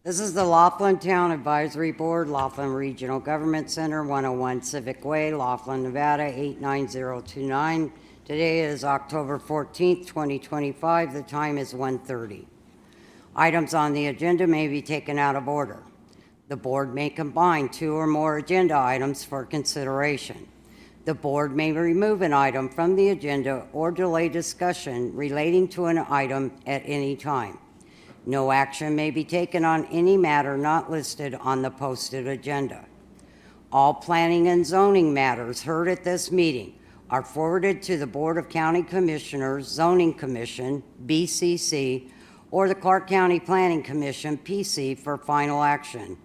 This is the Laughlin Town Advisory Board, Laughlin Regional Government Center, 101 Civic Way, Laughlin, Nevada, 89029. Today is October 14th, 2025. The time is 1:30. Items on the agenda may be taken out of order. The board may combine two or more agenda items for consideration. The board may remove an item from the agenda or delay discussion relating to an item at any time. No action may be taken on any matter not listed on the posted agenda. All planning and zoning matters heard at this meeting are forwarded to the Board of County Commissioners, Zoning Commission, BCC, or the Clark County Planning Commission, PC, for final action.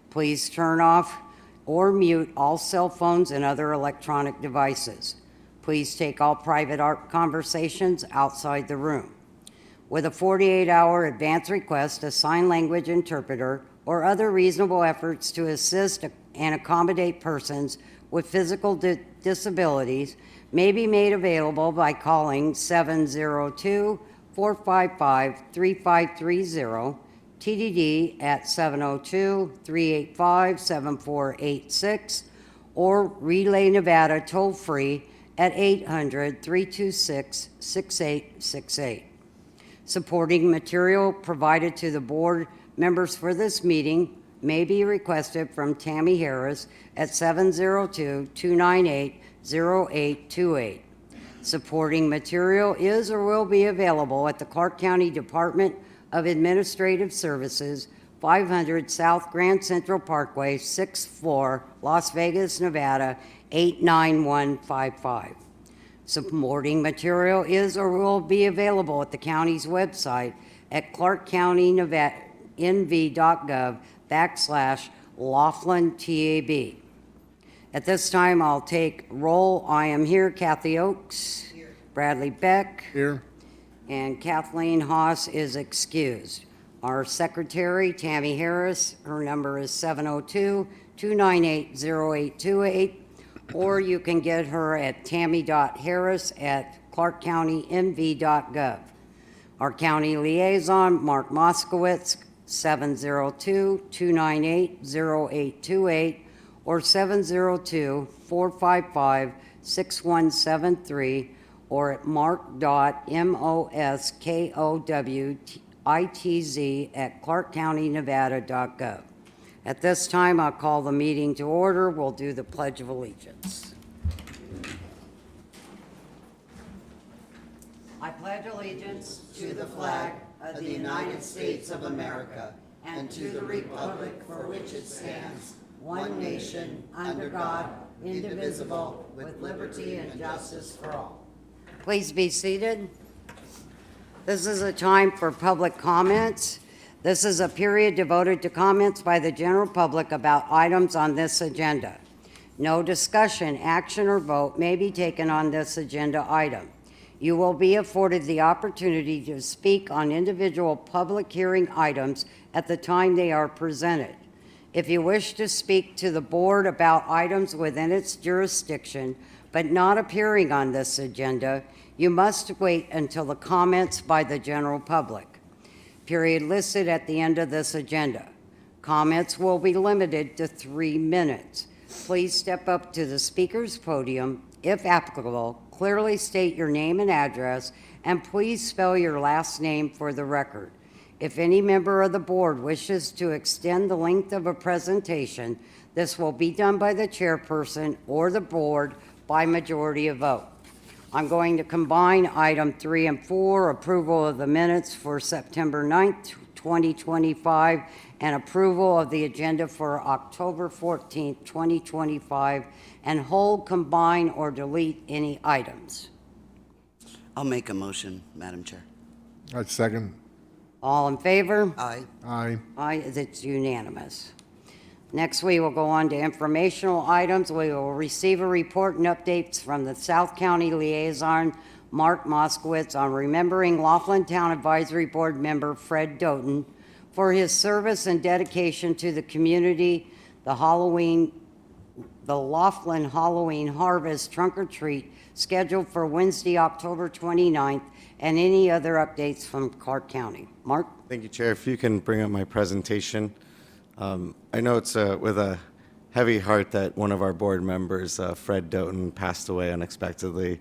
Please turn off or mute all cell phones and other electronic devices. Please take all private conversations outside the room. With a 48-hour advance request, a sign language interpreter or other reasonable efforts to assist and accommodate persons with physical disabilities may be made available by calling 702-455-3530, TDD at 702-385-7486, or Relay Nevada toll-free at 800-326-6868. Supporting material provided to the board members for this meeting may be requested from Tammy Harris at 702-298-0828. Supporting material is or will be available at the Clark County Department of Administrative Services, 500 South Grand Central Parkway, 6th floor, Las Vegas, Nevada, 89155. Supporting material is or will be available at the county's website at clarkcountynv.gov/Laughlin TAB. At this time, I'll take roll. I am here. Kathy Oakes. Here. Bradley Beck. Here. And Kathleen Haas is excused. Our secretary, Tammy Harris, her number is 702-298-0828. Or you can get her at tammy.harris@clarkcountynv.gov. Our county liaison, Mark Moskowitz, 702-298-0828 or 702-455-6173 or at mark.moskowitz@clarkcountynevada.gov. At this time, I'll call the meeting to order. We'll do the Pledge of Allegiance. I pledge allegiance to the flag of the United States of America and to the republic for which it stands, one nation, under God, indivisible, with liberty and justice for all. Please be seated. This is a time for public comments. This is a period devoted to comments by the general public about items on this agenda. No discussion, action, or vote may be taken on this agenda item. You will be afforded the opportunity to speak on individual public hearing items at the time they are presented. If you wish to speak to the board about items within its jurisdiction, but not appearing on this agenda, you must wait until the comments by the general public. Period listed at the end of this agenda. Comments will be limited to 3 minutes. Please step up to the speaker's podium. If applicable, clearly state your name and address, and please spell your last name for the record. If any member of the board wishes to extend the length of a presentation, this will be done by the chairperson or the board by majority of vote. I'm going to combine item 3 and 4, approval of the minutes for September 9th, 2025, and approval of the agenda for October 14th, 2025, and hold, combine, or delete any items. I'll make a motion, Madam Chair. I'd second. All in favor? Aye. Aye. Aye, it's unanimous. Next, we will go on to informational items. We will receive a report and updates from the South County Liaison, Mark Moskowitz, on remembering Laughlin Town Advisory Board member Fred Doughton for his service and dedication to the community, the Halloween the Laughlin Halloween Harvest Trunk or Treat scheduled for Wednesday, October 29th, and any other updates from Clark County. Mark? Thank you, Chair. If you can bring up my presentation. I know it's with a heavy heart that one of our board members, Fred Doughton, passed away unexpectedly.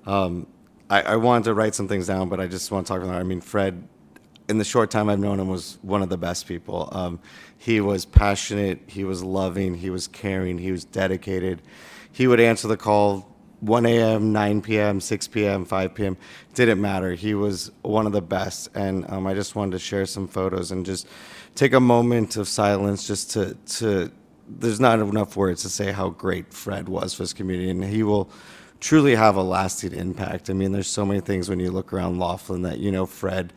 I wanted to write some things down, but I just want to talk about it. I mean, Fred, in the short time I've known him, was one of the best people. He was passionate, he was loving, he was caring, he was dedicated. He would answer the call 1 a.m., 9 p.m., 6 p.m., 5 p.m. Didn't matter. He was one of the best. And I just wanted to share some photos and just take a moment of silence just to there's not enough words to say how great Fred was for his community. And he will truly have a lasting impact. I mean, there's so many things when you look around Laughlin that, Fred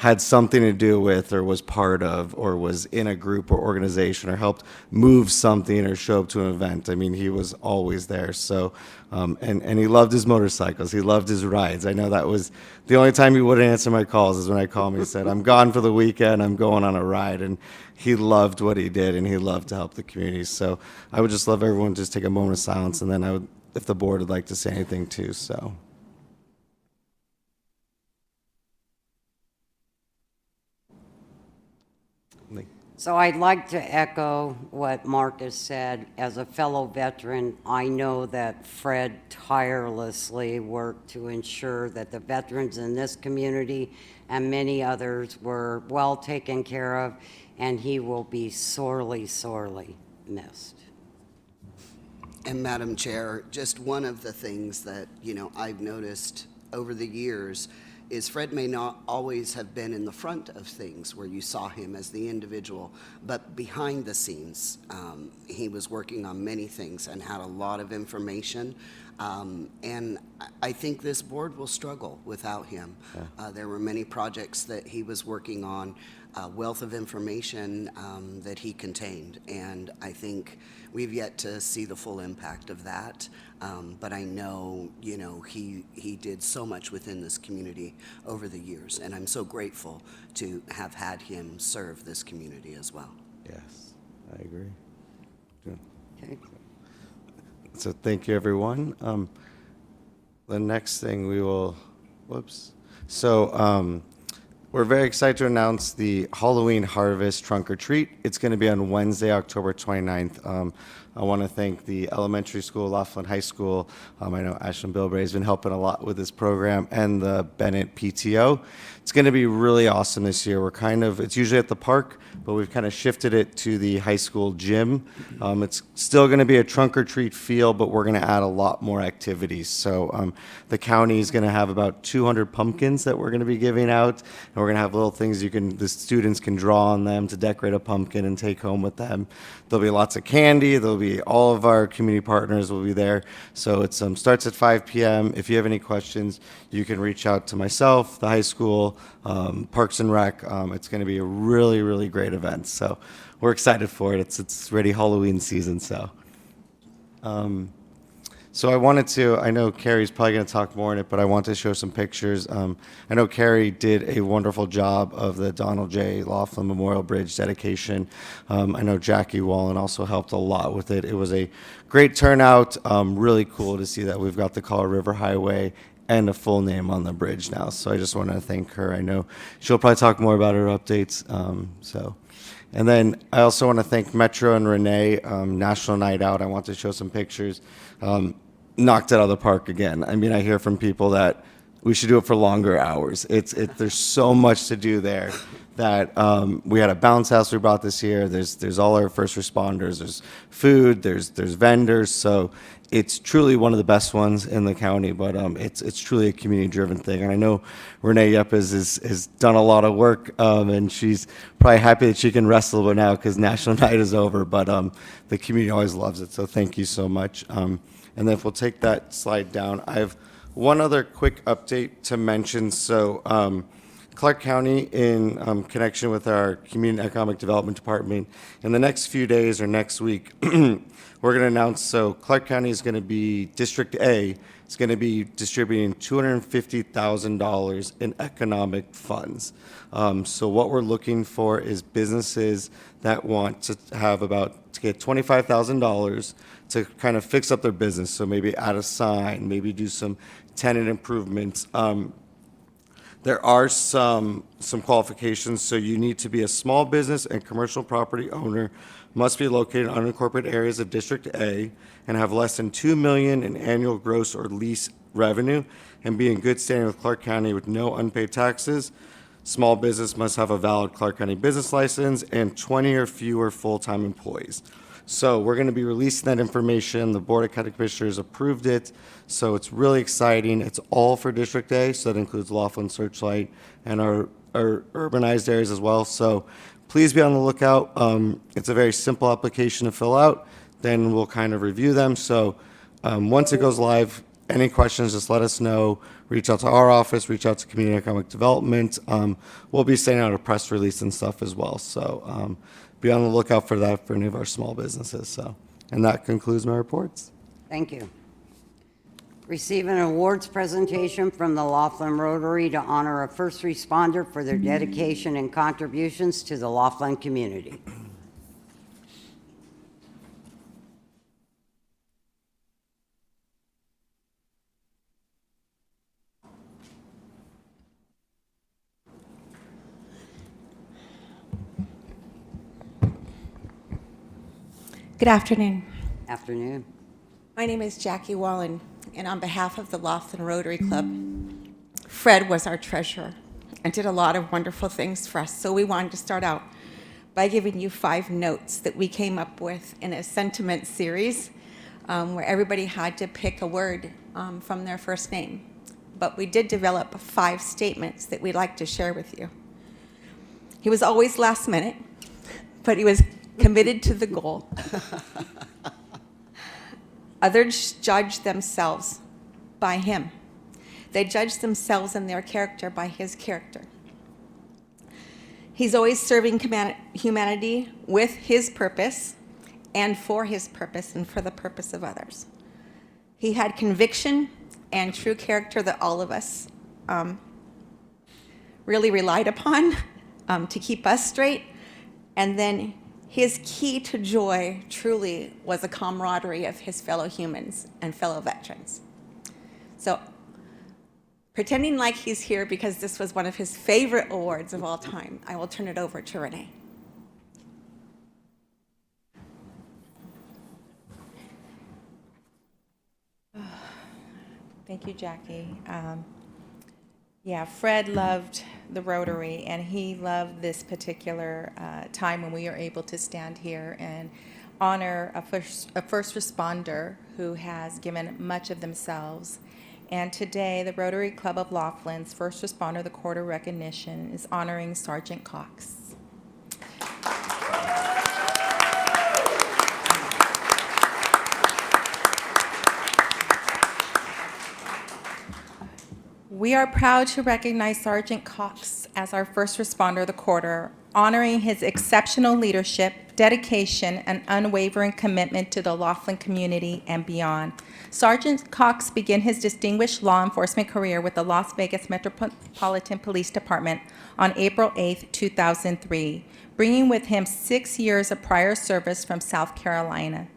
had something to do with or was part of or was in a group or organization or helped move something or show up to an event. I mean, he was always there. So, and he loved his motorcycles. He loved his rides. I know that was the only time he wouldn't answer my calls is when I called him. He said, I'm gone for the weekend. I'm going on a ride. And he loved what he did and he loved to help the community. So I would just love everyone to just take a moment of silence, and then I would, if the board would like to say anything too, so. So I'd like to echo what Marcus said. As a fellow veteran, I know that Fred tirelessly worked to ensure that the veterans in this community and many others were well taken care of, and he will be sorely, sorely missed. And Madam Chair, just one of the things that, I've noticed over the years is Fred may not always have been in the front of things where you saw him as the individual, but behind the scenes, he was working on many things and had a lot of information. And I think this board will struggle without him. Yeah. There were many projects that he was working on, wealth of information that he contained, and I think we've yet to see the full impact of that. But I know, he did so much within this community over the years, and I'm so grateful to have had him serve this community as well. Yes, I agree. Good. Okay. So thank you, everyone. The next thing we will, So we're very excited to announce the Halloween Harvest Trunk or Treat. It's going to be on Wednesday, October 29th. I want to thank the elementary school, Laughlin High School. I know Ashlyn Bilbray has been helping a lot with this program, and the Bennett PTO. It's going to be really awesome this year. It's usually at the park, but we've kind of shifted it to the high school gym. It's still going to be a trunk or treat feel, but we're going to add a lot more activities. So the county is going to have about 200 pumpkins that we're going to be giving out, and we're going to have little things the students can draw on them to decorate a pumpkin and take home with them. There'll be lots of candy. There'll be all of our community partners will be there. So it starts at 5 p.m. If you have any questions, you can reach out to myself, the high school, Parks and Rec. It's going to be a really, really great event. So we're excited for it. It's ready Halloween season. So I know Carrie's probably going to talk more on it, but I want to show some pictures. I know Carrie did a wonderful job of the Donald J. Laughlin Memorial Bridge dedication. I know Jackie Wallen also helped a lot with it. It was a great turnout. Really cool to see that we've got the Colorado River Highway and a full name on the bridge now. So I just want to thank her. I know she'll probably talk more about her updates. And then I also want to thank Metro and Renee, National Night Out. I want to show some pictures. Knocked it out of the park again. I mean, I hear from people that we should do it for longer hours. There's so much to do there that we had a bounce house we brought this year. There's all our first responders. There's food. There's vendors. So it's truly one of the best ones in the county. But it's truly a community-driven thing. And I know Renee Yepes has done a lot of work, and she's probably happy that she can rest a little bit now because National Night is over. But the community always loves it. So thank you so much. And then if we'll take that slide down, I have one other quick update to mention. So Clark County, in connection with our Community and Economic Development Department, in the next few days or next week, we're going to announce, so Clark County is going to be District A is going to be distributing $250,000 in economic funds. So what we're looking for is businesses that want to get $25,000 to kind of fix up their business. So maybe add a sign, maybe do some tenant improvements. There are some qualifications. So you need to be a small business and commercial property owner, must be located in unincorporated areas of District A, and have less than $2 million in annual gross or lease revenue, and be in good standing with Clark County with no unpaid taxes. Small business must have a valid Clark County business license and 20 or fewer full-time employees. So we're going to be releasing that information. The Board of County Commissioners approved it, so it's really exciting. It's all for District A, so that includes Laughlin, Searchlight, and our urbanized areas as well. So please be on the lookout. It's a very simple application to fill out. Then we'll kind of review them. So once it goes live, any questions, just let us know. Reach out to our office, reach out to Community Economic Development. We'll be sending out a press release and stuff as well. So be on the lookout for that for any of our small businesses. So, and that concludes my reports. Thank you. Receive an awards presentation from the Laughlin Rotary to honor a first responder for their dedication and contributions to the Laughlin community. Good afternoon. Afternoon. My name is Jackie Wallen, and on behalf of the Laughlin Rotary Club, Fred was our treasurer and did a lot of wonderful things for us. So we wanted to start out by giving you 5 notes that we came up with in a sentiment series where everybody had to pick a word from their first name. But we did develop 5 statements that we'd like to share with you. He was always last minute, but he was committed to the goal. Others judge themselves by him. They judge themselves and their character by his character. He's always serving humanity with his purpose and for his purpose and for the purpose of others. He had conviction and true character that all of us really relied upon to keep us straight. And then his key to joy truly was a camaraderie of his fellow humans and fellow veterans. So, pretending like he's here because this was one of his favorite awards of all time, I will turn it over to Renee. Thank you, Jackie. Yeah, Fred loved the Rotary, and he loved this particular time when we are able to stand here and honor a first responder who has given much of themselves. And today, the Rotary Club of Laughlin's First Responder of the Quarter recognition is honoring Sergeant Cox. We are proud to recognize Sergeant Cox as our first responder of the quarter, honoring his exceptional leadership, dedication, and unwavering commitment to the Laughlin community and beyond. Sergeant Cox began his distinguished law enforcement career with the Las Vegas Metropolitan Police Department on April 8, 2003, bringing with him 6 years of prior service from South Carolina.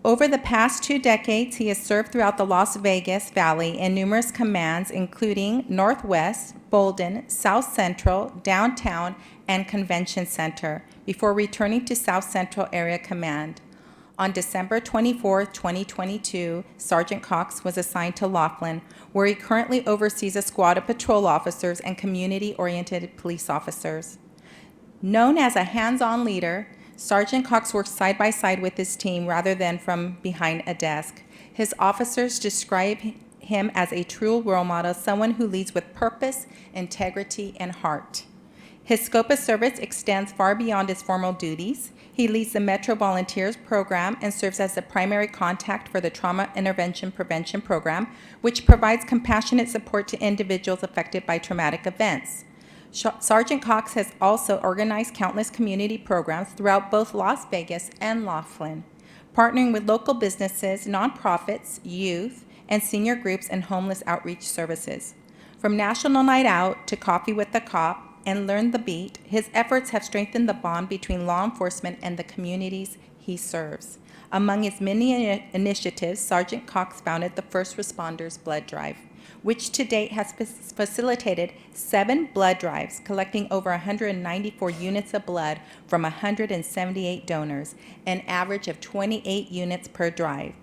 Over the past 2 decades, he has served throughout the Las Vegas Valley in numerous commands, including Northwest, Bolden, South Central, Downtown, and Convention Center, before returning to South Central Area Command. On December 24, 2022, Sergeant Cox was assigned to Laughlin, where he currently oversees a squad of patrol officers and community-oriented police officers. Known as a hands-on leader, Sergeant Cox works side by side with his team rather than from behind a desk. His officers describe him as a true role model, someone who leads with purpose, integrity, and heart. His scope of service extends far beyond his formal duties. He leads the Metro Volunteers Program and serves as the primary contact for the Trauma Intervention Prevention Program, which provides compassionate support to individuals affected by traumatic events. Sergeant Cox has also organized countless community programs throughout both Las Vegas and Laughlin, partnering with local businesses, nonprofits, youth, and senior groups and homeless outreach services. From National Night Out to Coffee with the Cop and Learn the Beat, his efforts have strengthened the bond between law enforcement and the communities he serves. Among his many initiatives, Sergeant Cox founded the First Responders Blood Drive, which to date has facilitated 7 blood drives, collecting over 194 units of blood from 178 donors, an average of 28 units per drive.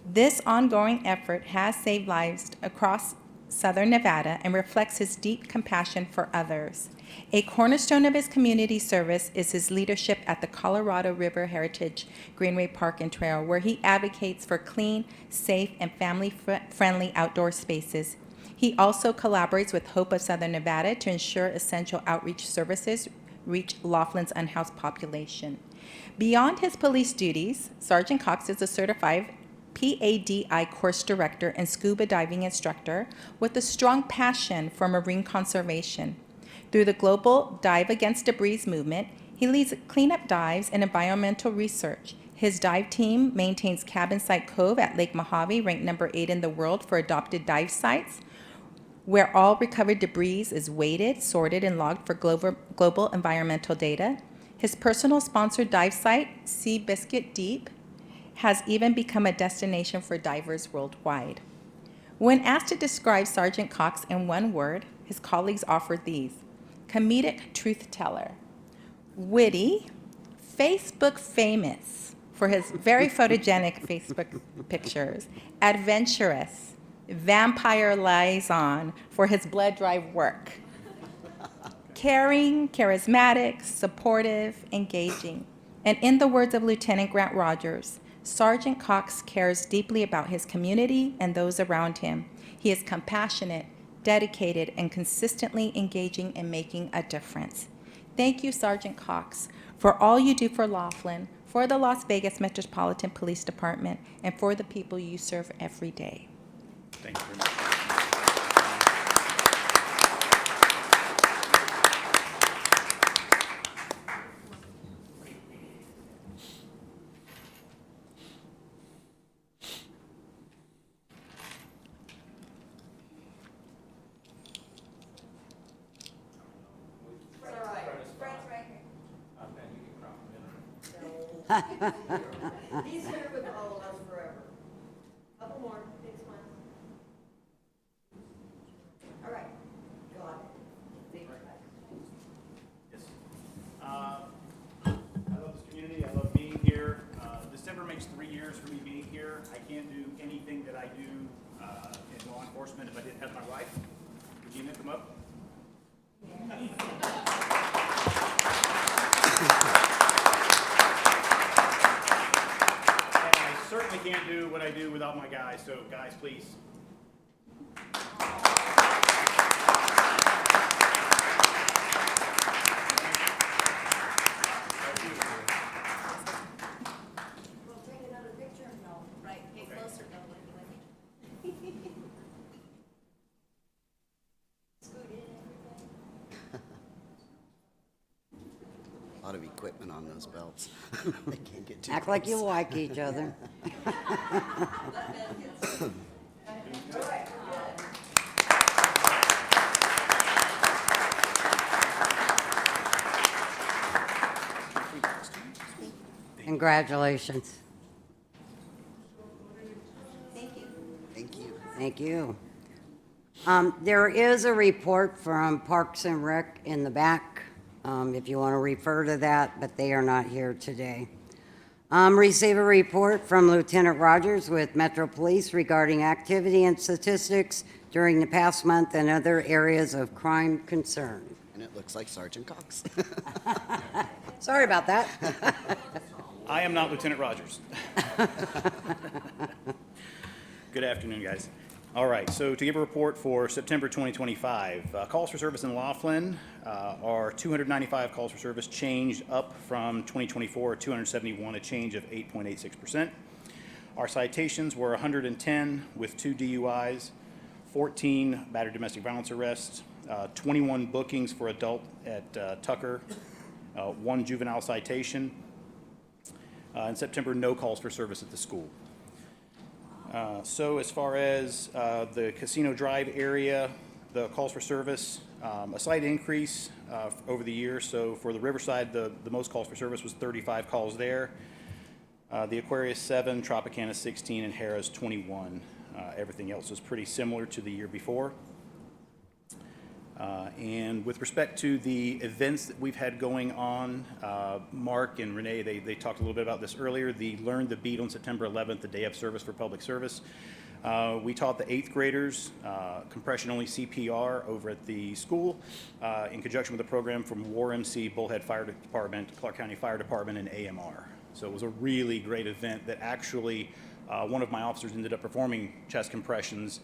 This ongoing effort has saved lives across Southern Nevada and reflects his deep compassion for others. A cornerstone of his community service is his leadership at the Colorado River Heritage Greenway Park and Trail, where he advocates for clean, safe, and family-friendly outdoor spaces. He also collaborates with Hope of Southern Nevada to ensure essential outreach services reach Laughlin's unhoused population. Beyond his police duties, Sergeant Cox is a certified PADI course director and scuba diving instructor with a strong passion for marine conservation. Through the global Dive Against Debris movement, he leads cleanup dives and environmental research. His dive team maintains Cabin Site Cove at Lake Mojave, ranked number 8 in the world for adopted dive sites, where all recovered debris is weighted, sorted, and logged for global environmental data. His personal sponsored dive site, Seabiscuit Deep, has even become a destination for divers worldwide. When asked to describe Sergeant Cox in one word, his colleagues offered these: comedic truth teller, witty, Facebook famous for his very photogenic Facebook pictures, adventurous, vampire liaison for his blood drive work, caring, charismatic, supportive, engaging. And in the words of Lieutenant Grant Rogers, Sergeant Cox cares deeply about his community and those around him. He is compassionate, dedicated, and consistently engaging in making a difference. Thank you, Sergeant Cox, for all you do for Laughlin, for the Las Vegas Metropolitan Police Department, and for the people you serve every day. Thank you very much. He's here with all of us forever. Couple more, big smile. All right, go on. Yes. I love this community. I love being here. December makes 3 years for me being here. I can't do anything that I do in law enforcement if I didn't have my wife. Regina, come up. And I certainly can't do what I do without my guys. So, guys, please. We'll take another picture. No, right, get closer, though, when you scoot in everything. A lot of equipment on those belts. They can't get too Act like you close. like each other. Congratulations. Thank you. Thank you. There is a report from Parks and Rec in the back, if you want to refer to that, but they are not here today. Receive a report from Lieutenant Rogers with Metro Police regarding activity and statistics during the past month and other areas of crime concern. And it looks like Sergeant Cox. Sorry about that. I am not Lieutenant Rogers. Good afternoon, guys. All right, so to give a report for September 2025, calls for service in Laughlin are 295 calls for service, changed up from 2024, 271, a change of 8.86%. Our citations were 110 with 2 DUIs, 14 battered domestic violence arrests, 21 bookings for adult at Tucker, 1 juvenile citation. In September, no calls for service at the school. So as far as the Casino Drive area, the calls for service, a slight increase over the year. So for the Riverside, the most calls for service was 35 calls there. The Aquarius 7, Tropicana 16, and Harrah's 21. Everything else is pretty similar to the year before. And with respect to the events that we've had going on, Mark and Renee, they talked a little bit about this earlier. The Learn the Beat on September 11th, the day of service for public service. We taught the 8th graders compression-only CPR over at the school in conjunction with a program from War MC, Bullhead Fire Department, Clark County Fire Department, and AMR. So it was a really great event that actually one of my officers ended up performing chest compressions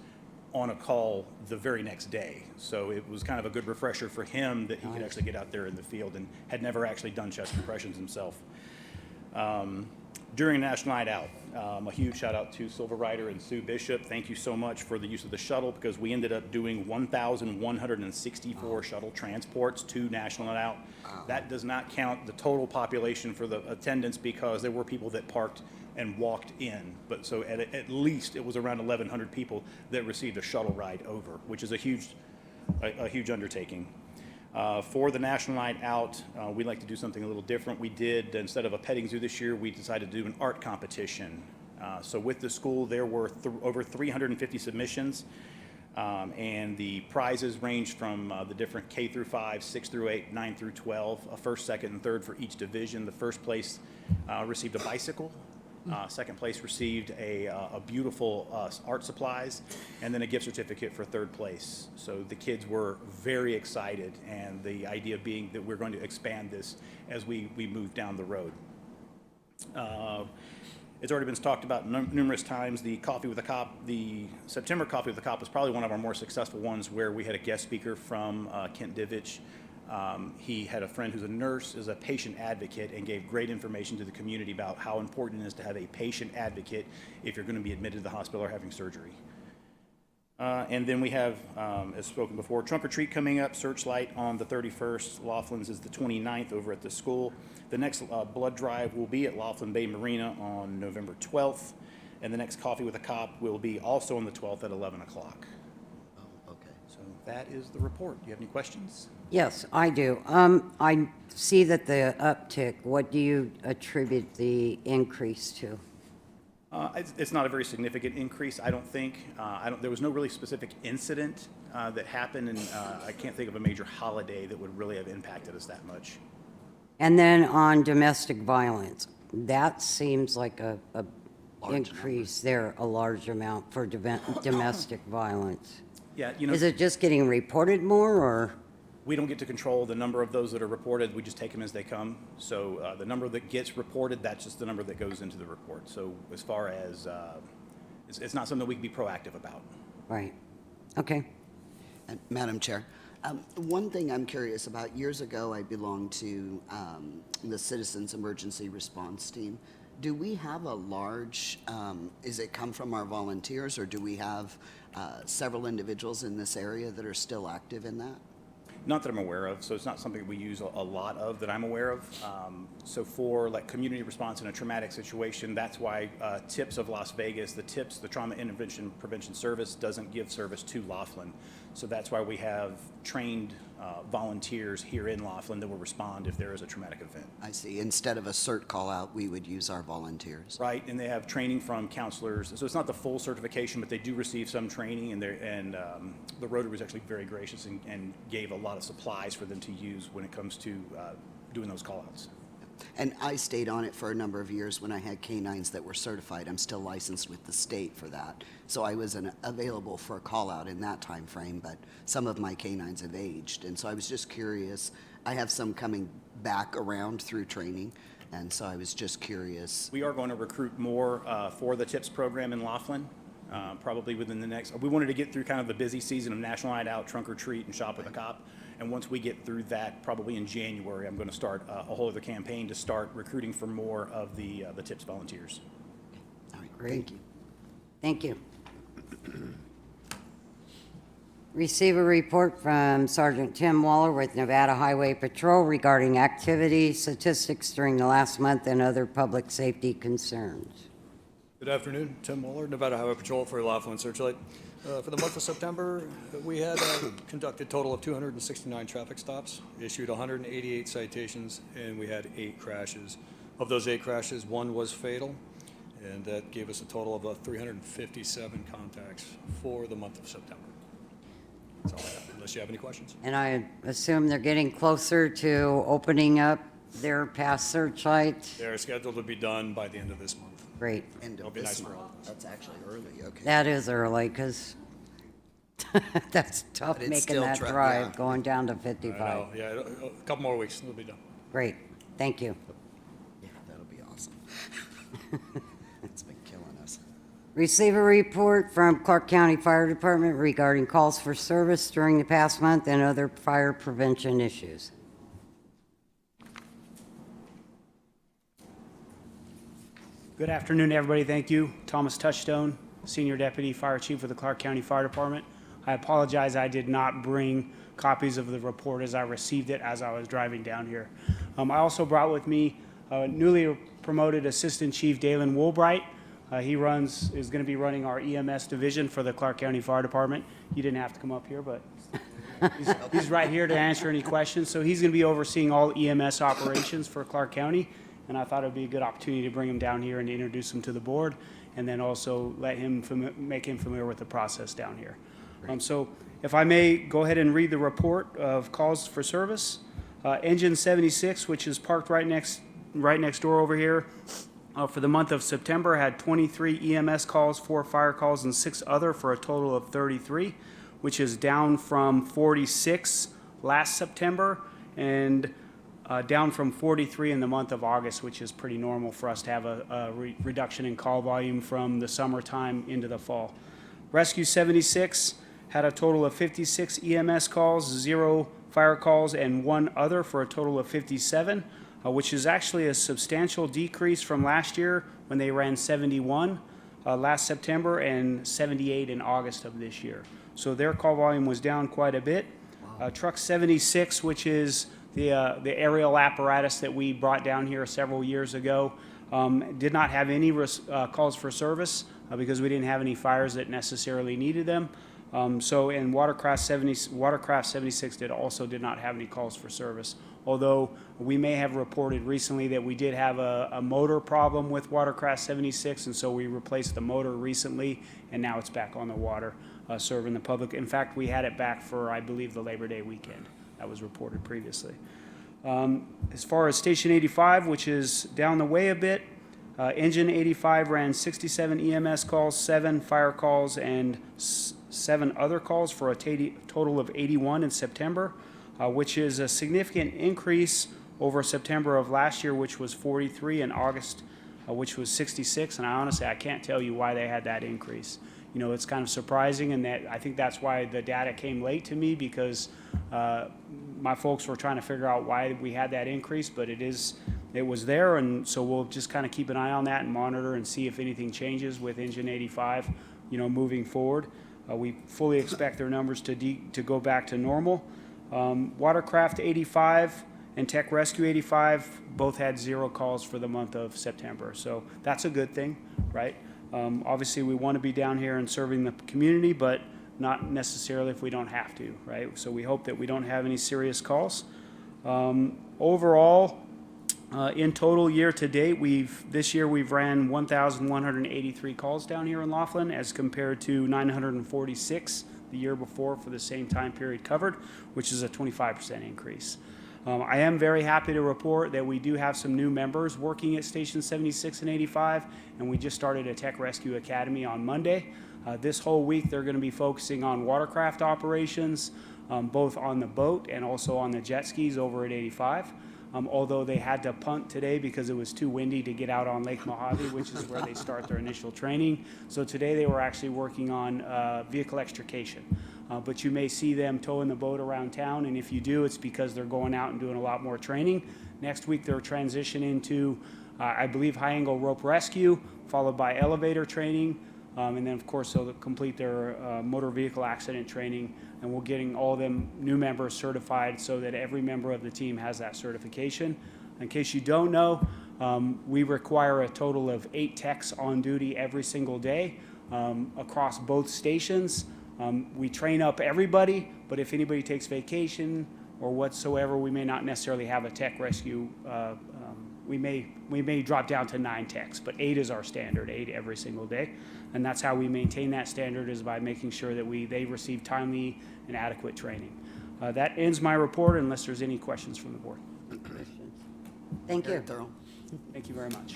on a call the very next day. So it was kind of a good refresher for him that he could actually get out there in the field and had never actually done chest compressions himself. During National Night Out, a huge shout out to Silver Rider and Sue Bishop. Thank you so much for the use of the shuttle, because we ended up doing 1,164 shuttle transports to National Night Out. That does not count the total population for the attendance, because there were people that parked and walked in. But so at least it was around 1,100 people that received a shuttle ride over, which is a huge undertaking. For the National Night Out, we'd like to do something a little different. We did, instead of a petting zoo this year, we decided to do an art competition. So with the school, there were over 350 submissions, and the prizes ranged from the different K through 5, 6 through 8, 9 through 12, a first, second, and third for each division. The first place received a bicycle. Second place received a beautiful art supplies, and then a gift certificate for third place. So the kids were very excited, and the idea being that we're going to expand this as we move down the road. It's already been talked about numerous times. The Coffee with a Cop, the September Coffee with a Cop was probably one of our more successful ones, where we had a guest speaker from Kent Divich. He had a friend who's a nurse, is a patient advocate, and gave great information to the community about how important it is to have a patient advocate if you're going to be admitted to the hospital or having surgery. And then we have, as spoken before, Trunk or Treat coming up, Searchlight on the 31st. Laughlin's is the 29th over at the school. The next blood drive will be at Laughlin Bay Marina on November 12th. And the next Coffee with a Cop will be also on the 12th at 11 o'clock. Oh, okay. So that is the report. Do you have any questions? Yes, I do. I see that the uptick, what do you attribute the increase to? It's not a very significant increase, I don't think. There was no really specific incident that happened, and I can't think of a major holiday that would really have impacted us that much. And then on domestic violence, that seems like a increase there, a large amount for domestic violence. Yeah, you know, Is it just getting reported more, or? we don't get to control the number of those that are reported. We just take them as they come. So the number that gets reported, that's just the number that goes into the report. So as far as, it's not something we can be proactive about. Right. Okay. And Madam Chair, one thing I'm curious about, years ago I belonged to the Citizens Emergency Response Team. Do we have a large, is it come from our volunteers, or do we have several individuals in this area that are still active in that? Not that I'm aware of, so it's not something we use a lot of that I'm aware of. So for like community response in a traumatic situation, that's why TIPS of Las Vegas, the TIPS, the Trauma Intervention Prevention Service, doesn't give service to Laughlin. So that's why we have trained volunteers here in Laughlin that will respond if there is a traumatic event. I see. Instead of a CERT call out, we would use our volunteers. Right, and they have training from counselors. So it's not the full certification, but they do receive some training, and the Rotary was actually very gracious and gave a lot of supplies for them to use when it comes to doing those call-outs. And I stayed on it for a number of years when I had canines that were certified. I'm still licensed with the state for that. So I was available for a call out in that time frame, but some of my canines have aged. And so I was just curious. I have some coming back around through training, and so I was just curious. We are going to recruit more for the TIPS program in Laughlin, probably within the next, we wanted to get through kind of the busy season of National Night Out, Trunk or Treat, and Shop with a Cop. And once we get through that, probably in January, I'm going to start a whole other campaign to start recruiting for more of the TIPS volunteers. All right, Great. thank you. Thank you. Receive a report from Sergeant Tim Waller with Nevada Highway Patrol regarding activity statistics during the last month and other public safety concerns. Good afternoon, Tim Muller, Nevada Highway Patrol for Laughlin Searchlight. For the month of September, we had conducted a total of 269 traffic stops, issued 188 citations, and we had 8 crashes. Of those 8 crashes, 1 was fatal, and that gave us a total of 357 contacts for the month of September. That's all I have, unless you have any questions. And I assume they're getting closer to opening up their pass Searchlight? They're scheduled to be done by the end of this month. Great. End It'll of be this nice for month. all of us. That's actually early, okay. That is early, because that's tough But it's making still that yeah. drive, going down to I 55. know, yeah, a couple more weeks, it'll be done. Great, thank you. Yeah, that'll be awesome. It's been killing us. Receive a report from Clark County Fire Department regarding calls for service during the past month and other fire prevention issues. Good afternoon, everybody. Thank you. Thomas Touchstone, Senior Deputy Fire Chief with the Clark County Fire Department. I apologize, I did not bring copies of the report as I received it as I was driving down here. I also brought with me newly promoted Assistant Chief Dalen Woolbright. He is going to be running our EMS division for the Clark County Fire Department. You didn't have to come up here, but he's right here to answer any questions. So he's going to be overseeing all EMS operations for Clark County. And I thought it would be a good opportunity to bring him down here and introduce him to the board, and then also let him make him familiar with the process down here. So if I may go ahead and read the report of calls for service. Engine 76, which is parked right next door over here, for the month of September had 23 EMS calls, 4 fire calls, and 6 other for a total of 33, which is down from 46 last September, and down from 43 in the month of August, which is pretty normal for us to have a reduction in call volume from the summertime into the fall. Rescue 76 had a total of 56 EMS calls, 0 fire calls, and 1 other for a total of 57, which is actually a substantial decrease from last year when they ran 71 last September and 78 in August of this year. So their call volume was down quite a bit. Truck 76, which is the aerial apparatus that we brought down here several years ago, did not have any calls for service because we didn't have any fires that necessarily needed them. And Watercraft 76 did not have any calls for service. Although we may have reported recently that we did have a motor problem with Watercraft 76, and so we replaced the motor recently, and now it's back on the water serving the public. In fact, we had it back for, I believe, the Labor Day weekend. That was reported previously. As far as Station 85, which is down the way a bit, Engine 85 ran 67 EMS calls, 7 fire calls, and 7 other calls for a total of 81 in September, which is a significant increase over September of last year, which was 43, and August, which was 66. And I can't tell you why they had that increase. You know, it's kind of surprising, and that I think that's why the data came late to me, because my folks were trying to figure out why we had that increase, but it was there, and so we'll just kind of keep an eye on that and monitor and see if anything changes with Engine 85, you know, moving forward. We fully expect their numbers to go back to normal. Watercraft 85 and Tech Rescue 85 both had 0 calls for the month of September, so that's a good thing, right? Obviously, we want to be down here and serving the community, but not necessarily if we don't have to, right? So we hope that we don't have any serious calls. Overall, in total year to date, this year we've ran 1,183 calls down here in Laughlin as compared to 946 the year before for the same time period covered, which is a 25% increase. I am very happy to report that we do have some new members working at Station 76 and 85, and we just started a Tech Rescue Academy on Monday. This whole week they're going to be focusing on watercraft operations, both on the boat and also on the jet skis over at 85. Although they had to punt today because it was too windy to get out on Lake Mojave, which is where they start their initial training. So today they were actually working on vehicle extrication. But you may see them towing the boat around town, and if you do, it's because they're going out and doing a lot more training. Next week they're transitioning to, I believe, high-angle rope rescue, followed by elevator training, and then of course they'll complete their motor vehicle accident training, and we're getting all them new members certified so that every member of the team has that certification. In case you don't know, We require a total of 8 techs on duty every single day across both stations. We train up everybody, but if anybody takes vacation or whatsoever, we may not necessarily have a tech rescue. We may drop down to 9 techs, but 8 is our standard, 8 every single day. And that's how we maintain that standard, is by making sure that they receive timely and adequate training. That ends my report unless there's any questions from the board. Thank Very you. thorough. Thank you very much.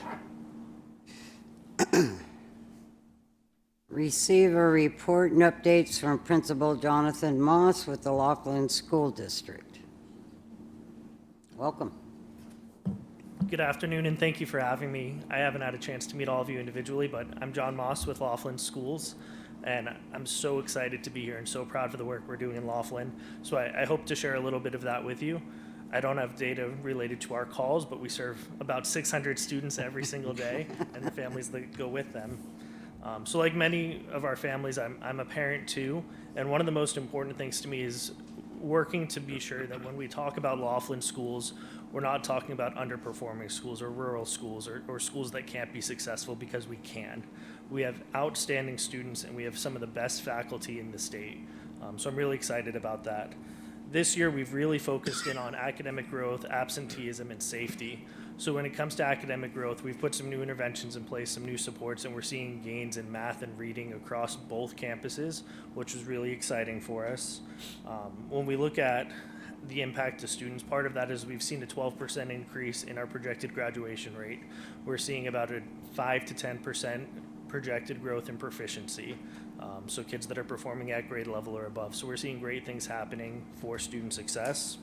Receive a report and updates from Principal Jonathan Moss with the Laughlin School District. Welcome. Good afternoon, and thank you for having me. I haven't had a chance to meet all of you individually, but I'm John Moss with Laughlin Schools, and I'm so excited to be here and so proud for the work we're doing in Laughlin. So I hope to share a little bit of that with you. I don't have data related to our calls, but we serve about 600 students every single day and the families that go with them. So like many of our families, I'm a parent too, and one of the most important things to me is working to be sure that when we talk about Laughlin schools, we're not talking about underperforming schools or rural schools or schools that can't be successful, because we can. We have outstanding students and we have some of the best faculty in the state. So I'm really excited about that. This year, we've really focused in on academic growth, absenteeism, and safety. So when it comes to academic growth, we've put some new interventions in place, some new supports, and we're seeing gains in math and reading across both campuses, which is really exciting for us. When we look at the impact to students, part of that is we've seen a 12% increase in our projected graduation rate. We're seeing about a 5 to 10% projected growth in proficiency. So kids that are performing at grade level or above. So we're seeing great things happening for student success.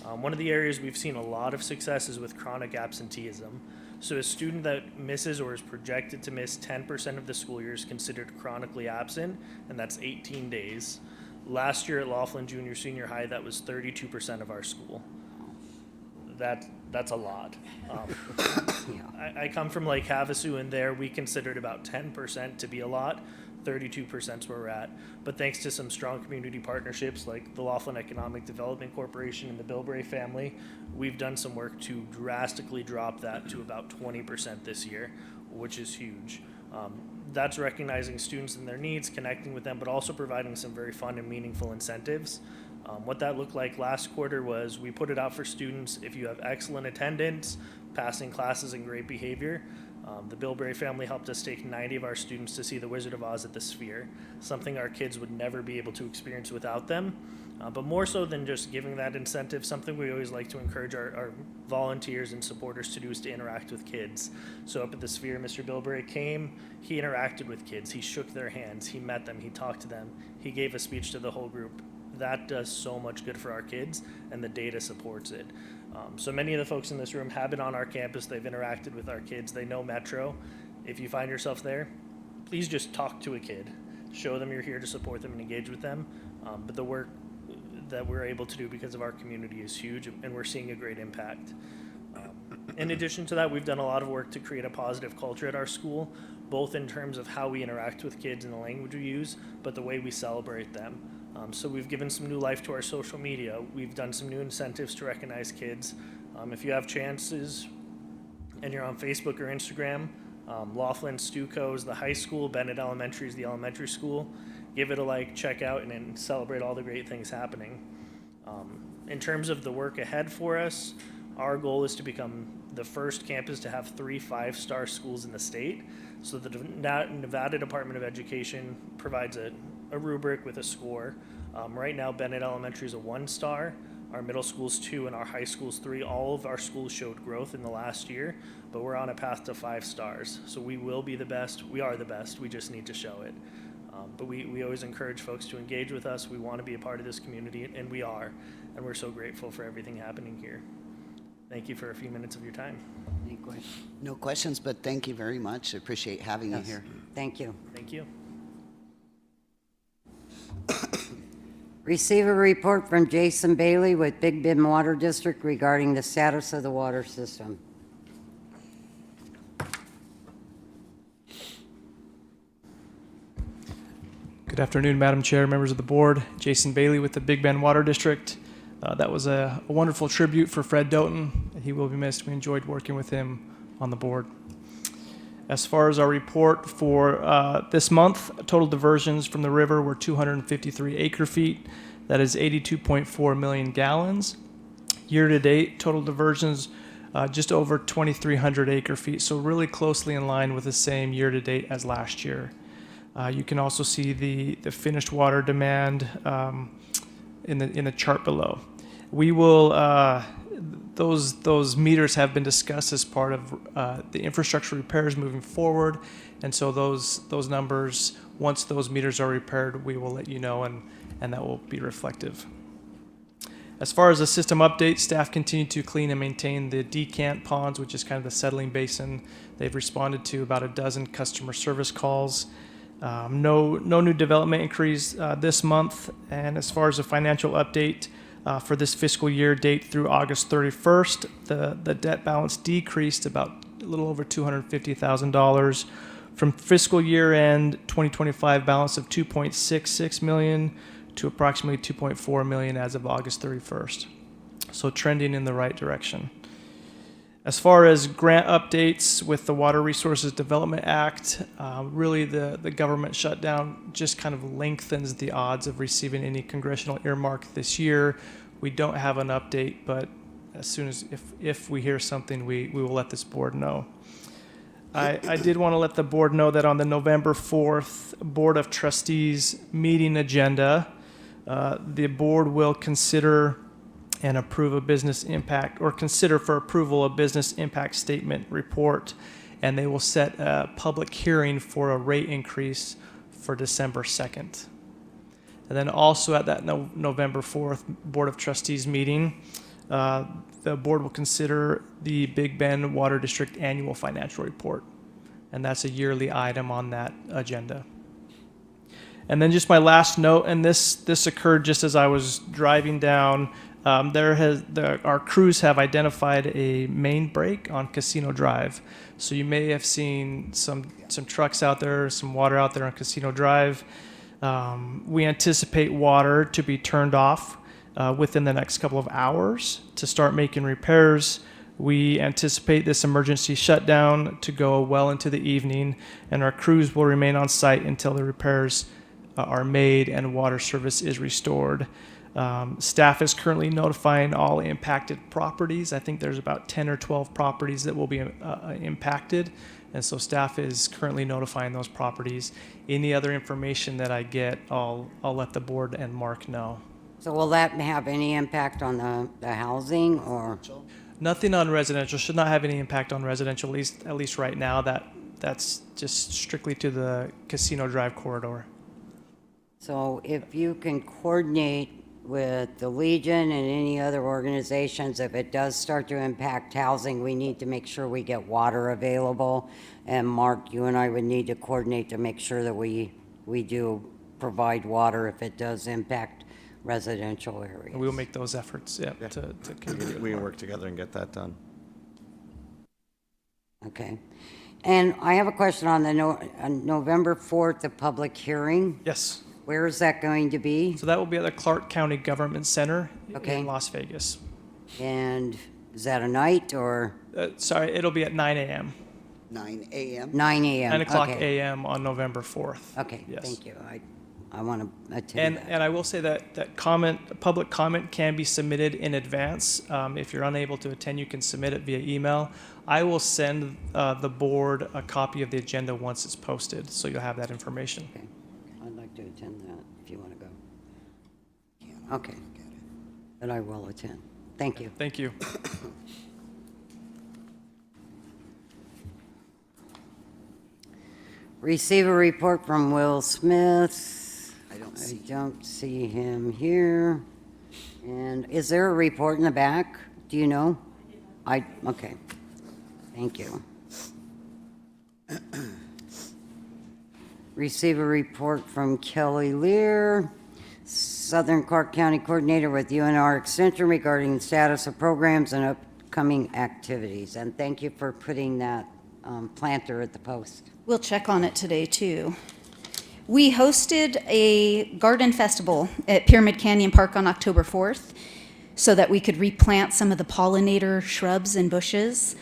One of the areas we've seen a lot of success is with chronic absenteeism. So a student that misses or is projected to miss 10% of the school year is considered chronically absent, and that's 18 days. Last year at Laughlin Junior Senior High, that was 32% of our school. That's a lot. I come from Lake Havasu, and there we considered about 10% to be a lot. 32% is where we're at. But thanks to some strong community partnerships like the Laughlin Economic Development Corporation and the Bilbray family, we've done some work to drastically drop that to about 20% this year, which is huge. That's recognizing students and their needs, connecting with them, but also providing some very fun and meaningful incentives. What that looked like last quarter was we put it out for students. If you have excellent attendance, passing classes, and great behavior, the Bilbray family helped us take 90 of our students to see the Wizard of Oz at the Sphere, something our kids would never be able to experience without them. But more so than just giving that incentive, something we always like to encourage our volunteers and supporters to do is to interact with kids. So up at the Sphere, Mr. Bilbray came, he interacted with kids, he shook their hands, he met them, he talked to them, he gave a speech to the whole group. That does so much good for our kids, and the data supports it. So many of the folks in this room have been on our campus, they've interacted with our kids, they know Metro. If you find yourself there, please just talk to a kid. Show them you're here to support them and engage with them. But the work that we're able to do because of our community is huge, and we're seeing a great impact. In addition to that, we've done a lot of work to create a positive culture at our school, both in terms of how we interact with kids and the language we use, but the way we celebrate them. So we've given some new life to our social media. We've done some new incentives to recognize kids. If you have chances and you're on Facebook or Instagram, Laughlin Stuco is the high school, Bennett Elementary is the elementary school. Give it a like, check out, and then celebrate all the great things happening. In terms of the work ahead for us, our goal is to become the first campus to have 3 5-star schools in the state. So the Nevada Department of Education provides a rubric with a score. Right now, Bennett Elementary is a 1-star, our middle school's 2, and our high school's 3. All of our schools showed growth in the last year, but we're on a path to 5 stars. So we will be the best. We are the best. We just need to show it. But we always encourage folks to engage with us. We want to be a part of this community, and we are. And we're so grateful for everything happening here. Thank you for a few minutes of your time. Any questions? No questions, but thank you very much. I appreciate having you Yes. here. Thank you. Thank you. Receive a report from Jason Bailey with Big Bend Water District regarding the status of the water system. Good afternoon, Madam Chair, members of the board. Jason Bailey with the Big Bend Water District. That was a wonderful tribute for Fred Doughton. He will be missed. We enjoyed working with him on the board. As far as our report for this month, total diversions from the river were 253 acre feet. That is 82.4 million gallons. Year to date, total diversions just over 2,300 acre feet, so really closely in line with the same year to date as last year. You can also see the finished water demand in the chart below. We will those meters have been discussed as part of the infrastructure repairs moving forward, and so those numbers, once those meters are repaired, we will let you know, and that will be reflective. As far as the system update, staff continue to clean and maintain the decant ponds, which is kind of the settling basin. They've responded to about a dozen customer service calls. No new development increase this month. And as far as the financial update for this fiscal year date through August 31st, the debt balance decreased about a little over $250,000 from fiscal year end 2025 balance of $2.66 million to approximately $2.4 million as of August 31st. So trending in the right direction. As far as grant updates with the Water Resources Development Act, really the government shutdown just kind of lengthens the odds of receiving any congressional earmark this year. We don't have an update, but as soon as if we hear something, we will let this board know. I did want to let the board know that on the November 4th Board of Trustees meeting agenda, the board will consider and approve a business impact, or consider for approval a business impact statement report, and they will set a public hearing for a rate increase for December 2nd. And then also at that November 4th Board of Trustees meeting, the board will consider the Big Bend Water District annual financial report, and that's a yearly item on that agenda. And then just my last note, and this occurred just as I was driving down. Our crews have identified a main break on Casino Drive. So you may have seen some trucks out there, some water out there on Casino Drive. We anticipate water to be turned off within the next couple of hours to start making repairs. We anticipate this emergency shutdown to go well into the evening, and our crews will remain on site until the repairs are made and water service is restored. Staff is currently notifying all impacted properties. I think there's about 10 or 12 properties that will be impacted, and so staff is currently notifying those properties. Any other information that I get, I'll let the board and Mark know. So will that have any impact on the housing, or? Nothing on residential. Should not have any impact on residential, at least right now. That's just strictly to the Casino Drive corridor. So if you can coordinate with the Legion and any other organizations, if it does start to impact housing, we need to make sure we get water available. And Mark, you and I would need to coordinate to make sure that we do provide water if it does impact residential areas. We'll make those efforts, to communicate. We can work together and get that done. Okay. And I have a question on the November 4th, the public hearing. Yes. Where is that going to be? So that will be at the Clark County Government Center Okay. in Las Vegas. And is that a night or? Sorry, it'll be at 9 a.m. 9 a.m.? 9 a.m. 9 o'clock Okay. a.m. on November 4th. Okay, Yes. thank you. I want to attend that. And I will say that public comment can be submitted in advance. If you're unable to attend, you can submit it via email. I will send the board a copy of the agenda once it's posted, so you'll have that information. Okay. I'd like to attend that if you want to go. Okay. Then I will attend. Thank you. Thank you. Receive a report from Will Smith. I don't I see. don't see him here. And is there a report in the back? Do you know? Okay. Thank you. Receive a report from Kelly Lear, Southern Clark County Coordinator with UNR Extension regarding the status of programs and upcoming activities. And thank you for putting that planter at the post. We'll check on it today, too. We hosted a garden festival at Pyramid Canyon Park on October 4th so that we could replant some of the pollinator shrubs and bushes.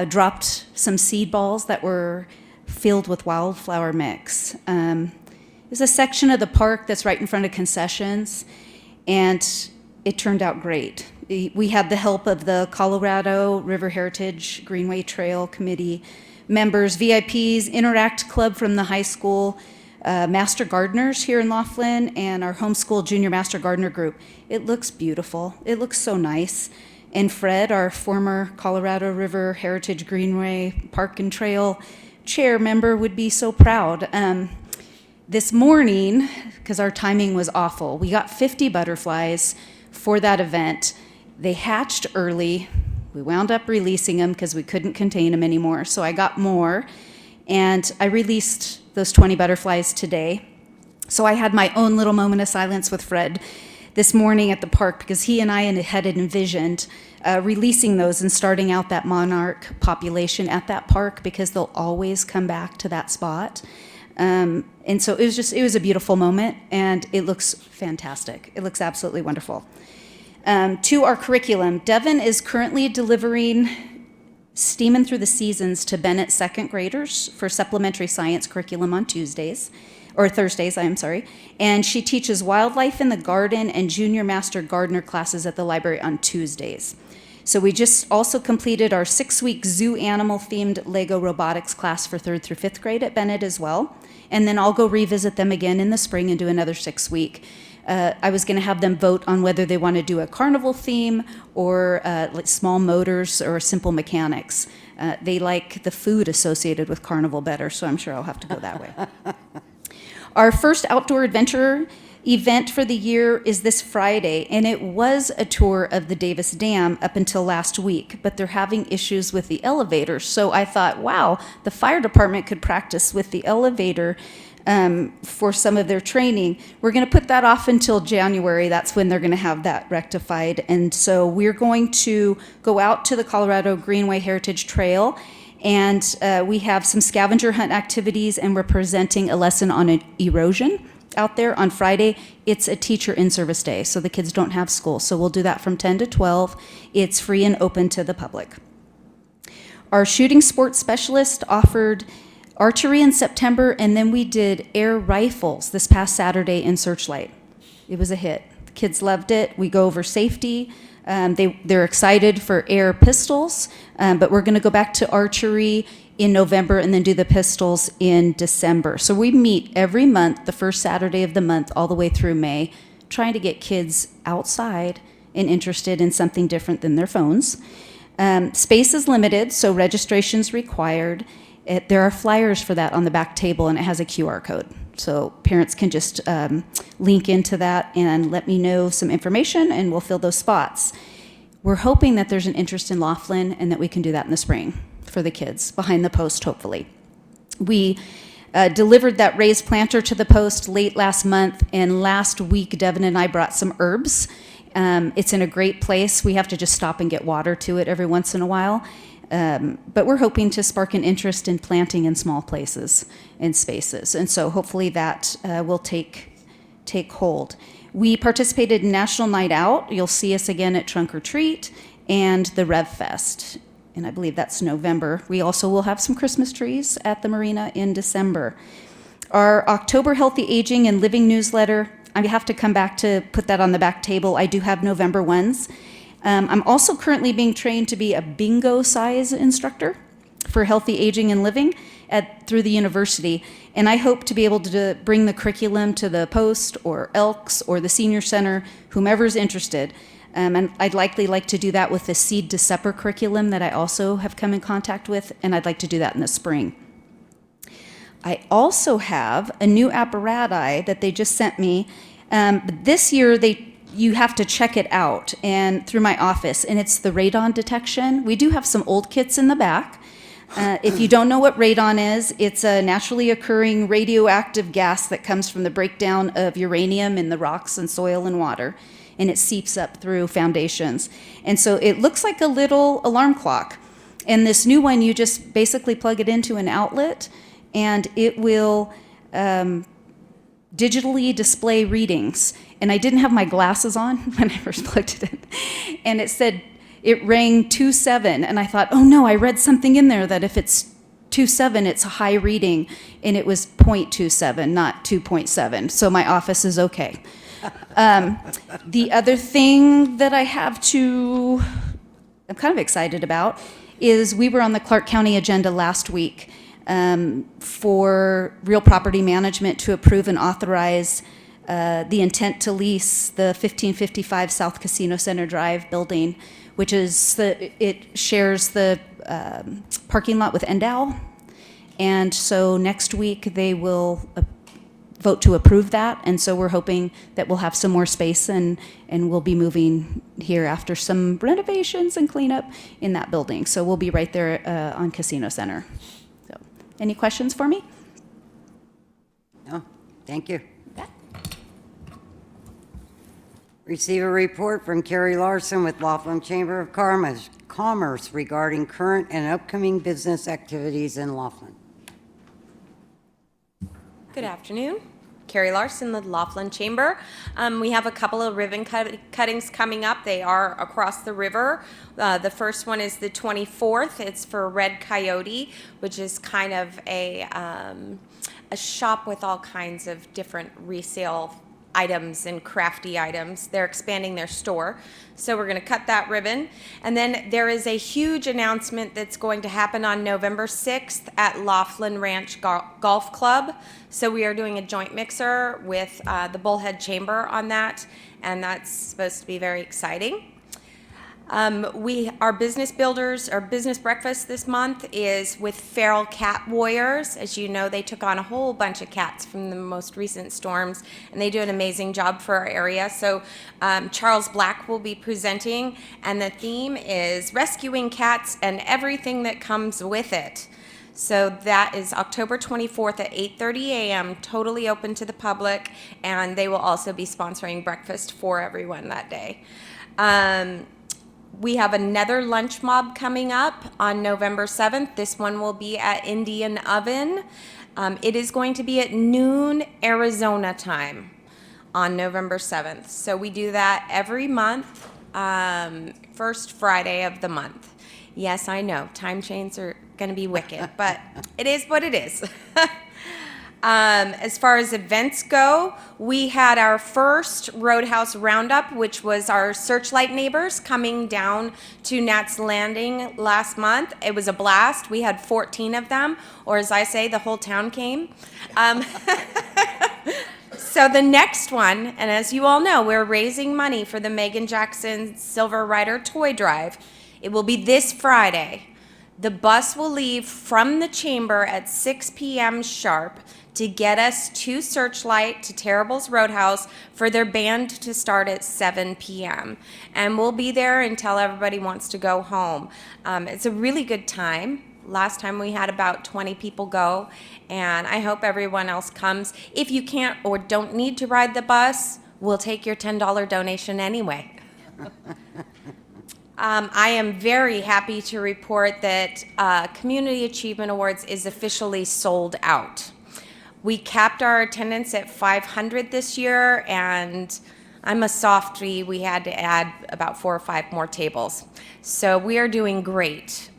dropped some seed balls that were filled with wildflower mix. There's a section of the park that's right in front of concessions, and it turned out great. We had the help of the Colorado River Heritage Greenway Trail Committee members, VIPs, Interact Club from the high school, Master Gardeners here in Laughlin, and our homeschool junior Master Gardener group. It looks beautiful. It looks so nice. And Fred, our former Colorado River Heritage Greenway Park and Trail chair member, would be so proud. This morning, because our timing was awful, we got 50 butterflies for that event. They hatched early. We wound up releasing them because we couldn't contain them anymore. So I got more, and I released those 20 butterflies today. So I had my own little moment of silence with Fred this morning at the park, because he and I had envisioned releasing those and starting out that monarch population at that park, because they'll always come back to that spot. And so it was a beautiful moment, and it looks fantastic. It looks absolutely wonderful. To our curriculum, Devin is currently delivering Steamin' Through the Seasons to Bennett second graders for supplementary science curriculum on Thursdays, and she teaches wildlife in the garden and junior master gardener classes at the library on Tuesdays. So we just also completed our 6-week zoo animal themed Lego robotics class for 3rd through 5th grade at Bennett as well. And then I'll go revisit them again in the spring and do another 6-week. I was going to have them vote on whether they want to do a carnival theme or like small motors or simple mechanics. They like the food associated with carnival better, so I'm sure I'll have to go that way. Our first outdoor adventure event for the year is this Friday, and it was a tour of the Davis Dam up until last week, but they're having issues with the elevator. So I thought, wow, the fire department could practice with the elevator for some of their training. We're going to put that off until January. That's when they're going to have that rectified. And so we're going to go out to the Colorado Greenway Heritage Trail, and we have some scavenger hunt activities, and we're presenting a lesson on erosion out there on Friday. It's a teacher in-service day, so the kids don't have school. So we'll do that from 10 to 12. It's free and open to the public. Our shooting sports specialist offered archery in September, and then we did air rifles this past Saturday in Searchlight. It was a hit. The kids loved it. We go over safety. They're excited for air pistols, but we're going to go back to archery in November and then do the pistols in December. So we meet every month, the first Saturday of the month, all the way through May, trying to get kids outside and interested in something different than their phones. Space is limited, so registration's required. There are flyers for that on the back table, and it has a QR code. So parents can just link into that and let me know some information, and we'll fill those spots. We're hoping that there's an interest in Laughlin and that we can do that in the spring for the kids, behind the post, hopefully. We delivered that raised planter to the post late last month, and last week Devin and I brought some herbs. It's in a great place. We have to just stop and get water to it every once in a while. But we're hoping to spark an interest in planting in small places and spaces. And so hopefully that will take hold. We participated in National Night Out. You'll see us again at Trunk or Treat and the Rev Fest. And I believe that's November. We also will have some Christmas trees at the marina in December. Our October Healthy Aging and Living newsletter, I have to come back to put that on the back table. I do have November ones. I'm also currently being trained to be a bingo size instructor for healthy aging and living through the university. And I hope to be able to bring the curriculum to the Post or Elks or the Senior Center, whomever's interested. And I'd likely like to do that with the Seed to Supper curriculum that I also have come in contact with, and I'd like to do that in the spring. I also have a new apparatus that they just sent me. But this year, you have to check it out and through my office, and it's the radon detection. We do have some old kits in the back. If you don't know what radon is, it's a naturally occurring radioactive gas that comes from the breakdown of uranium in the rocks and soil and water, and it seeps up through foundations. And so it looks like a little alarm clock. And this new one, you just basically plug it into an outlet, and it will digitally display readings. And I didn't have my glasses on when I first plugged it in. And it said, it rang 2.7, and I thought, oh no, I read something in there that if it's 2.7, it's a high reading, and it was 0.27, not 2.7. So my office is okay. The other thing that I'm kind of excited about, is we were on the Clark County agenda last week for real property management to approve and authorize the intent to lease the 1555 South Casino Center Drive building, which is it shares the parking lot with Endow. And so next week they will vote to approve that. And so we're hoping that we'll have some more space and we'll be moving here after some renovations and cleanup in that building. So we'll be right there on Casino Center. So, any questions for me? No, thank you. Receive a report from Carrie Larson with Laughlin Chamber of Commerce regarding current and upcoming business activities in Laughlin. Good afternoon. Carrie Larson, the Laughlin Chamber. We have a couple of ribbon cuttings coming up. They are across the river. The first one is the 24th. It's for Red Coyote, which is kind of a shop with all kinds of different resale items and crafty items. They're expanding their store. So we're going to cut that ribbon. And then there is a huge announcement that's going to happen on November 6th at Laughlin Ranch Golf Club. So we are doing a joint mixer with the Bullhead Chamber on that, and that's supposed to be very exciting. Our business builders, our business breakfast this month is with Feral Cat Warriors. As you know, they took on a whole bunch of cats from the most recent storms, and they do an amazing job for our area. So Charles Black will be presenting, and the theme is rescuing cats and everything that comes with it. So that is October 24th at 8:30 a.m., totally open to the public, and they will also be sponsoring breakfast for everyone that day. We have another lunch mob coming up on November 7th. This one will be at Indian Oven. It is going to be at noon Arizona time on November 7th. So we do that every month, first Friday of the month. Yes, I know, time chains are going to be wicked, but it is what it is. As far as events go, we had our first Roadhouse Roundup, which was our Searchlight neighbors coming down to Nat's Landing last month. It was a blast. We had 14 of them, or as I say, the whole town came. So the next one, and as you all know, we're raising money for the Megan Jackson Silver Rider Toy Drive. It will be this Friday. The bus will leave from the chamber at 6 p.m. sharp to get us to Searchlight, to Terrible's Roadhouse, for their band to start at 7 p.m. And we'll be there until everybody wants to go home. It's a really good time. Last time we had about 20 people go, and I hope everyone else comes. If you can't or don't need to ride the bus, we'll take your $10 donation anyway. I am very happy to report that Community Achievement Awards is officially sold out. We capped our attendance at 500 this year, and I'm a softie. We had to add about 4 or 5 more tables. So we are doing great.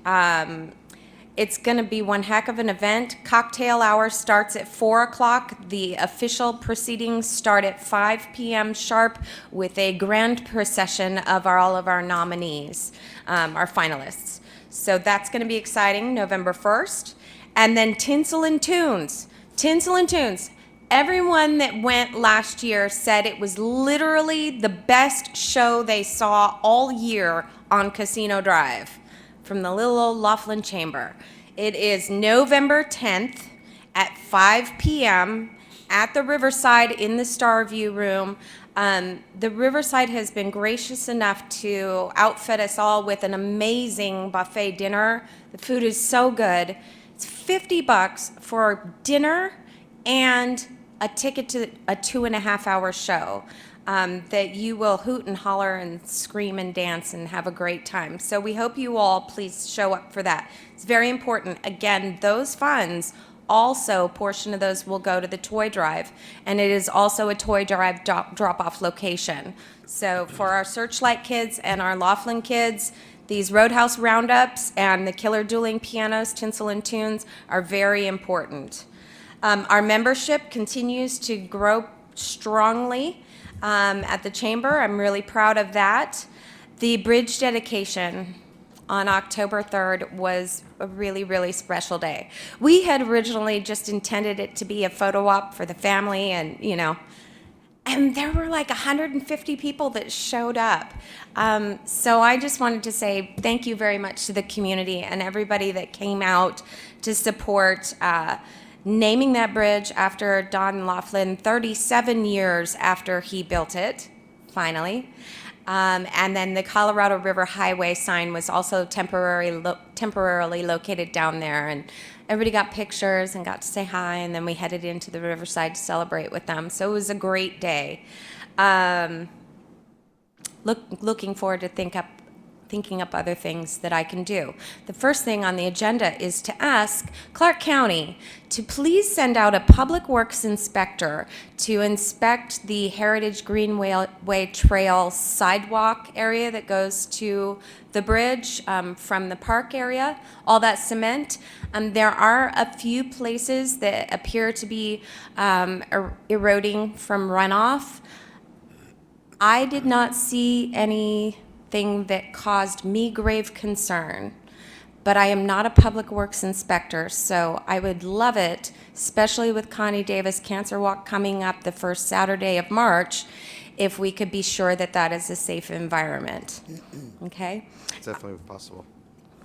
It's going to be one heck of an event. Cocktail hour starts at 4 o'clock. The official proceedings start at 5 p.m. sharp with a grand procession of all of our nominees, our finalists. So that's going to be exciting, November 1st. And then Tinsel and Tunes. Tinsel and Tunes. Everyone that went last year said it was literally the best show they saw all year on Casino Drive from the little old Laughlin Chamber. It is November 10th at 5 p.m. at the Riverside in the Starview Room. The Riverside has been gracious enough to outfit us all with an amazing buffet dinner. The food is so good. It's $50 for dinner and a ticket to a 2.5-hour show that you will hoot and holler and scream and dance and have a great time. So we hope you all please show up for that. It's very important. Again, those funds also, a portion of those will go to the toy drive, and it is also a toy drive drop-off location. So for our Searchlight kids and our Laughlin kids, these Roadhouse Roundups and the Killer Dueling Pianos, Tinsel and Tunes are very important. Our membership continues to grow strongly at the Chamber. I'm really proud of that. The bridge dedication on October 3rd was a really, really special day. We had originally just intended it to be a photo op for the family and, and there were like 150 people that showed up. So I just wanted to say thank you very much to the community and everybody that came out to support naming that bridge after Don Laughlin 37 years after he built it, finally. And then the Colorado River Highway sign was also temporarily located down there. And everybody got pictures and got to say hi, and then we headed into the riverside to celebrate with them. So it was a great day. Looking forward to thinking up other things that I can do. The first thing on the agenda is to ask Clark County to please send out a public works inspector to inspect the Heritage Greenway Trail sidewalk area that goes to the bridge from the park area, all that cement. There are a few places that appear to be eroding from runoff. I did not see anything that caused me grave concern, but I am not a public works inspector, so I would love it, especially with Connie Davis Cancer Walk coming up the first Saturday of March, if we could be sure that that is a safe environment. Okay? It's definitely possible.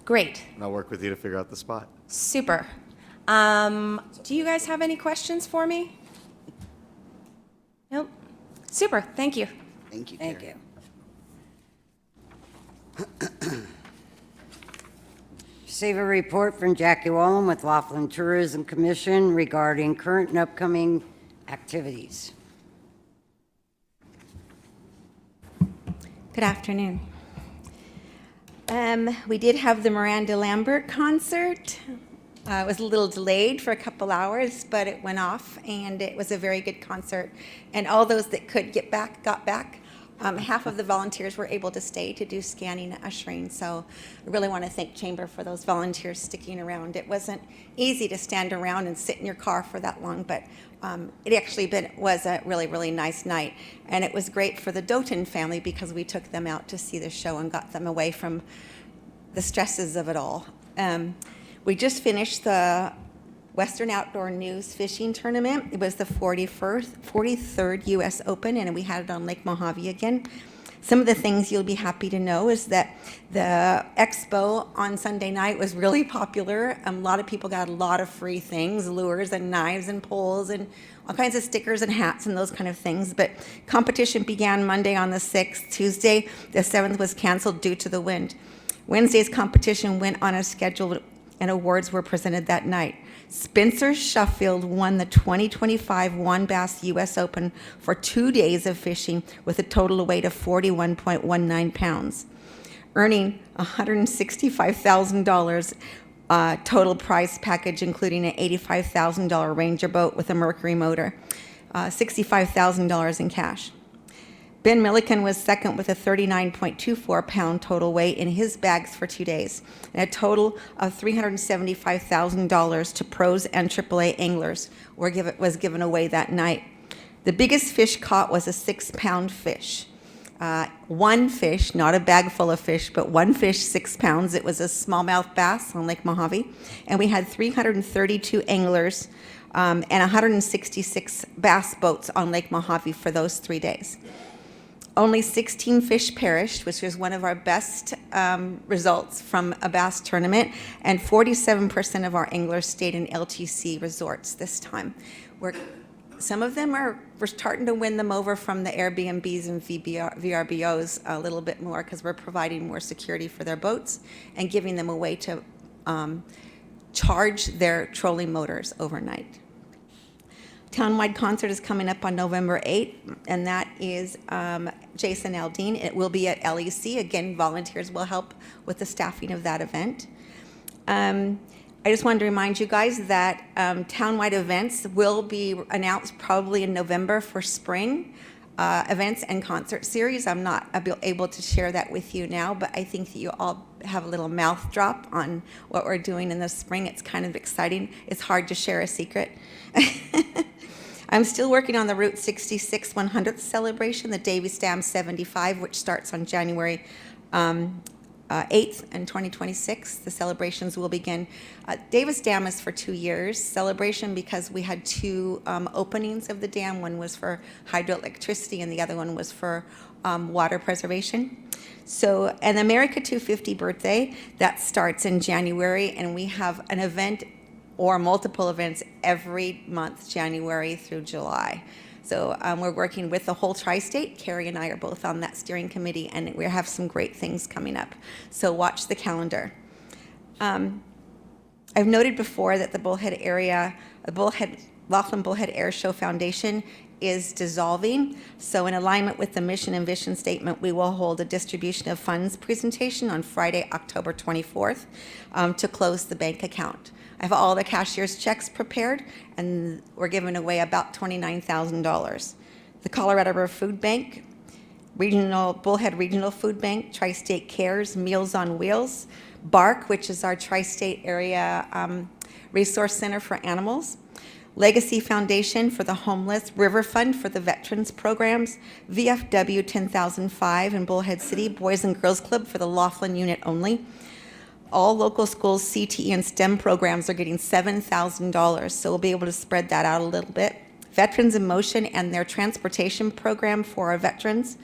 Great. And I'll work with you to figure out the spot. Super. Do you guys have any questions for me? Nope. Super. Thank you. Thank you, Thank Carrie. you. Receive a report from Jackie Wallen with Laughlin Tourism Commission regarding current and upcoming activities. Good afternoon. We did have the Miranda Lambert concert. It was a little delayed for a couple hours, but it went off, and it was a very good concert. And all those that could get back, got back. Half of the volunteers were able to stay to do scanning and ushering, so I really want to thank Chamber for those volunteers sticking around. It wasn't easy to stand around and sit in your car for that long, but it actually was a really, really nice night. And it was great for the Doughton family because we took them out to see the show and got them away from the stresses of it all. We just finished the Western Outdoor News Fishing Tournament. It was the 43rd U.S. Open, and we had it on Lake Mojave again. Some of the things you'll be happy to know is that the expo on Sunday night was really popular. A lot of people got a lot of free things, lures and knives and poles and all kinds of stickers and hats and those kind of things. But competition began Monday on the 6th. Tuesday, the 7th, was canceled due to the wind. Wednesday's competition went on as scheduled, and awards were presented that night. Spencer Sheffield won the 2025 WAN Bass U.S. Open for 2 days of fishing with a total weight of 41.19 pounds, earning $165,000 total prize package, including an $85,000 Ranger boat with a Mercury motor, $65,000 in cash. Ben Milliken was second with a 39.24-pound total weight in his bags for 2 days, and a total of $375,000 to pros and AAA anglers was given away that night. The biggest fish caught was a 6-pound fish. One fish, not a bag full of fish, but one fish, 6 pounds. It was a smallmouth bass on Lake Mojave, and we had 332 anglers and 166 bass boats on Lake Mojave for those 3 days. Only 16 fish perished, which was one of our best results from a bass tournament, and 47% of our anglers stayed in LTC resorts this time. Some of them we're starting to win them over from the Airbnbs and VRBOs a little bit more because we're providing more security for their boats and giving them a way to charge their trolling motors overnight. Townwide concert is coming up on November 8th, and that is Jason Aldean. It will be at LEC. Again, volunteers will help with the staffing of that event. I just wanted to remind you guys that townwide events will be announced probably in November for spring events and concert series. I'm not able to share that with you now, but I think that you all have a little mouth drop on what we're doing in the spring. It's kind of exciting. It's hard to share a secret. I'm still working on the Route 66 100th celebration, the Davis Dam 75, which starts on January 8th in 2026. The celebrations will begin. Davis Dam is for 2 years. Celebration because we had two openings of the dam. One was for hydroelectricity and the other one was for water preservation. So an America 250 birthday, that starts in January, and we have an event or multiple events every month, January through July. So we're working with the whole tri-state. Carrie and I are both on that steering committee, and we have some great things coming up. So watch the calendar. I've noted before that the Bullhead area, Laughlin Bullhead Air Show Foundation is dissolving. So in alignment with the mission and vision statement, we will hold a distribution of funds presentation on Friday, October 24th to close the bank account. I have all the cashier's checks prepared, and we're giving away about $29,000. The Colorado River Food Bank, Bullhead Regional Food Bank, Tri-State Cares, Meals on Wheels, BARC, which is our Tri-State Area Resource Center for Animals, Legacy Foundation for the Homeless, River Fund for the Veterans Programs, VFW101425 in Bullhead City, Boys and Girls Club for the Laughlin unit only. All local schools, CTE and STEM programs are getting $7,000, so we'll be able to spread that out a little bit. Veterans in Motion and their transportation program for our veterans.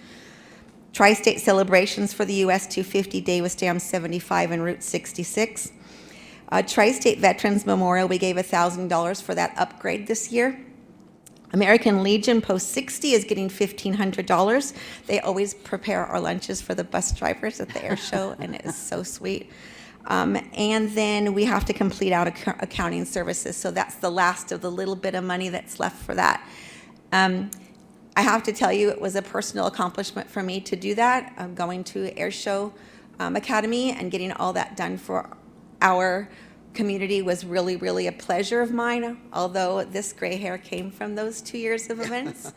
Tri-State Celebrations for the US 250, Davis Dam 75, and Route 66. Tri-State Veterans Memorial, we gave $1,000 for that upgrade this year. American Legion Post 60 is getting $1,500. They always prepare our lunches for the bus drivers at the air show, and it is so sweet. And then we have to complete out accounting services, so that's the last of the little bit of money that's left for that. I have to tell you, it was a personal accomplishment for me to do that. Going to Air Show Academy and getting all that done for our community was really, really a pleasure of mine, although this gray hair came from those 2 years of events.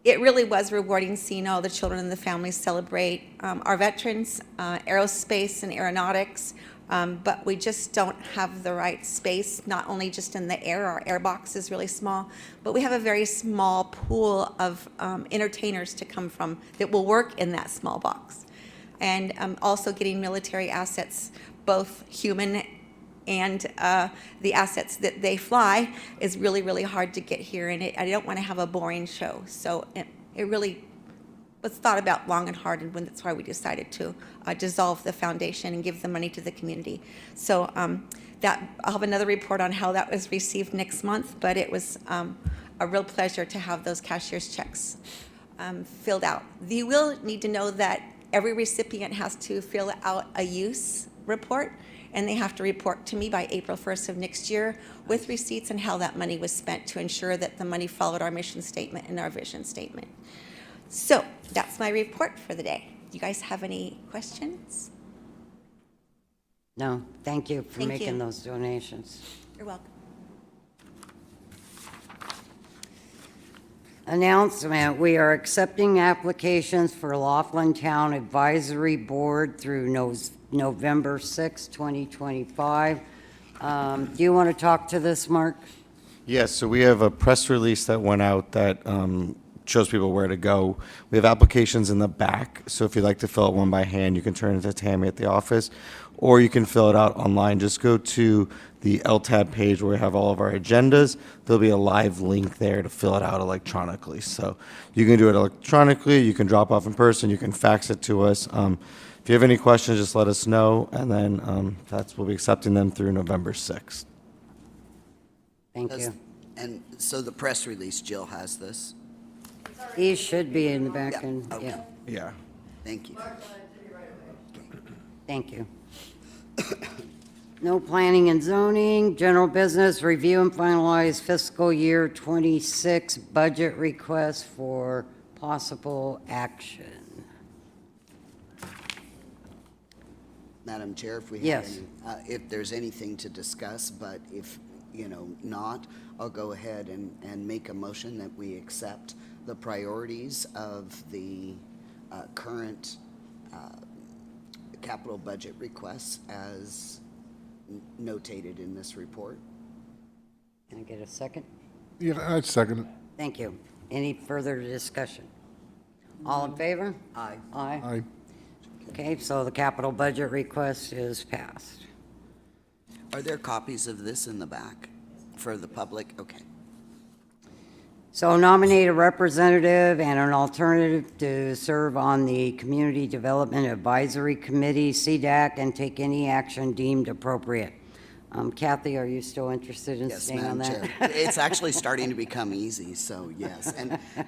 It really was rewarding seeing all the children and the families celebrate our veterans, aerospace and aeronautics, but we just don't have the right space, not only just in the air, our air box is really small, but we have a very small pool of entertainers to come from that will work in that small box. And also getting military assets, both human and the assets that they fly is really, really hard to get here, and I don't want to have a boring show. So it really was thought about long and hard, and that's why we decided to dissolve the foundation and give the money to the community. So that I'll have another report on how that was received next month, but it was a real pleasure to have those cashier's checks filled out. You will need to know that every recipient has to fill out a use report, and they have to report to me by April 1st of next year with receipts and how that money was spent to ensure that the money followed our mission statement and our vision statement. So that's my report for the day. Do you guys have any questions? No, thank you for Thank making you. those donations. You're welcome. Announcement, we are accepting applications for Laughlin Town Advisory Board through November 6, 2025. Do you want to talk to this, Mark? Yes, so we have a press release that went out that shows people where to go. We have applications in the back, so if you'd like to fill out one by hand, you can turn it to Tammy at the office, or you can fill it out online. Just go to the LTAB page where we have all of our agendas. There'll be a live link there to fill it out electronically. So you can do it electronically, you can drop off in person, you can fax it to us. If you have any questions, just let us know, and then we'll be accepting them through November 6th. Thank you. And so the press release, Jill has this. These should be in the back, Yeah, and, okay. yeah, Yeah. Thank you. thank you. No planning and zoning, general business, review and finalize fiscal year 26 budget request for possible action. Madam Chair, if we have Yes. if there's anything to discuss, but if, not, I'll go ahead and make a motion that we accept the priorities of the current capital budget requests as notated in this report. Can I get a second? Yeah, I'd second it. Thank you. Any further discussion? All in favor? Aye. Aye. Aye. Okay, so the capital budget request is passed. Are there copies of this in the back for the public? Okay. So nominate a representative and an alternative to serve on the Community Development Advisory Committee, CDAC, and take any action deemed appropriate. Kathy, are you still interested in Yes, staying on Madam that? Chair. It's actually starting to become easy, so yes.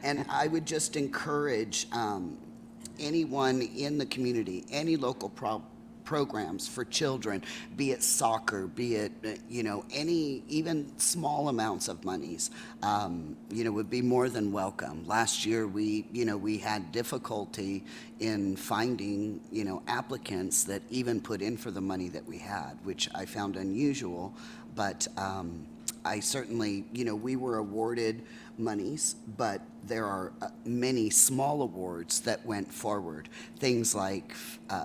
And I would just encourage anyone in the community, any local programs for children, be it soccer, be it, any, even small amounts of monies, would be more than welcome. Last year, we had difficulty in finding, applicants that even put in for the money that we had, which I found unusual, but I certainly, we were awarded monies, but there are many small awards that went forward. Things like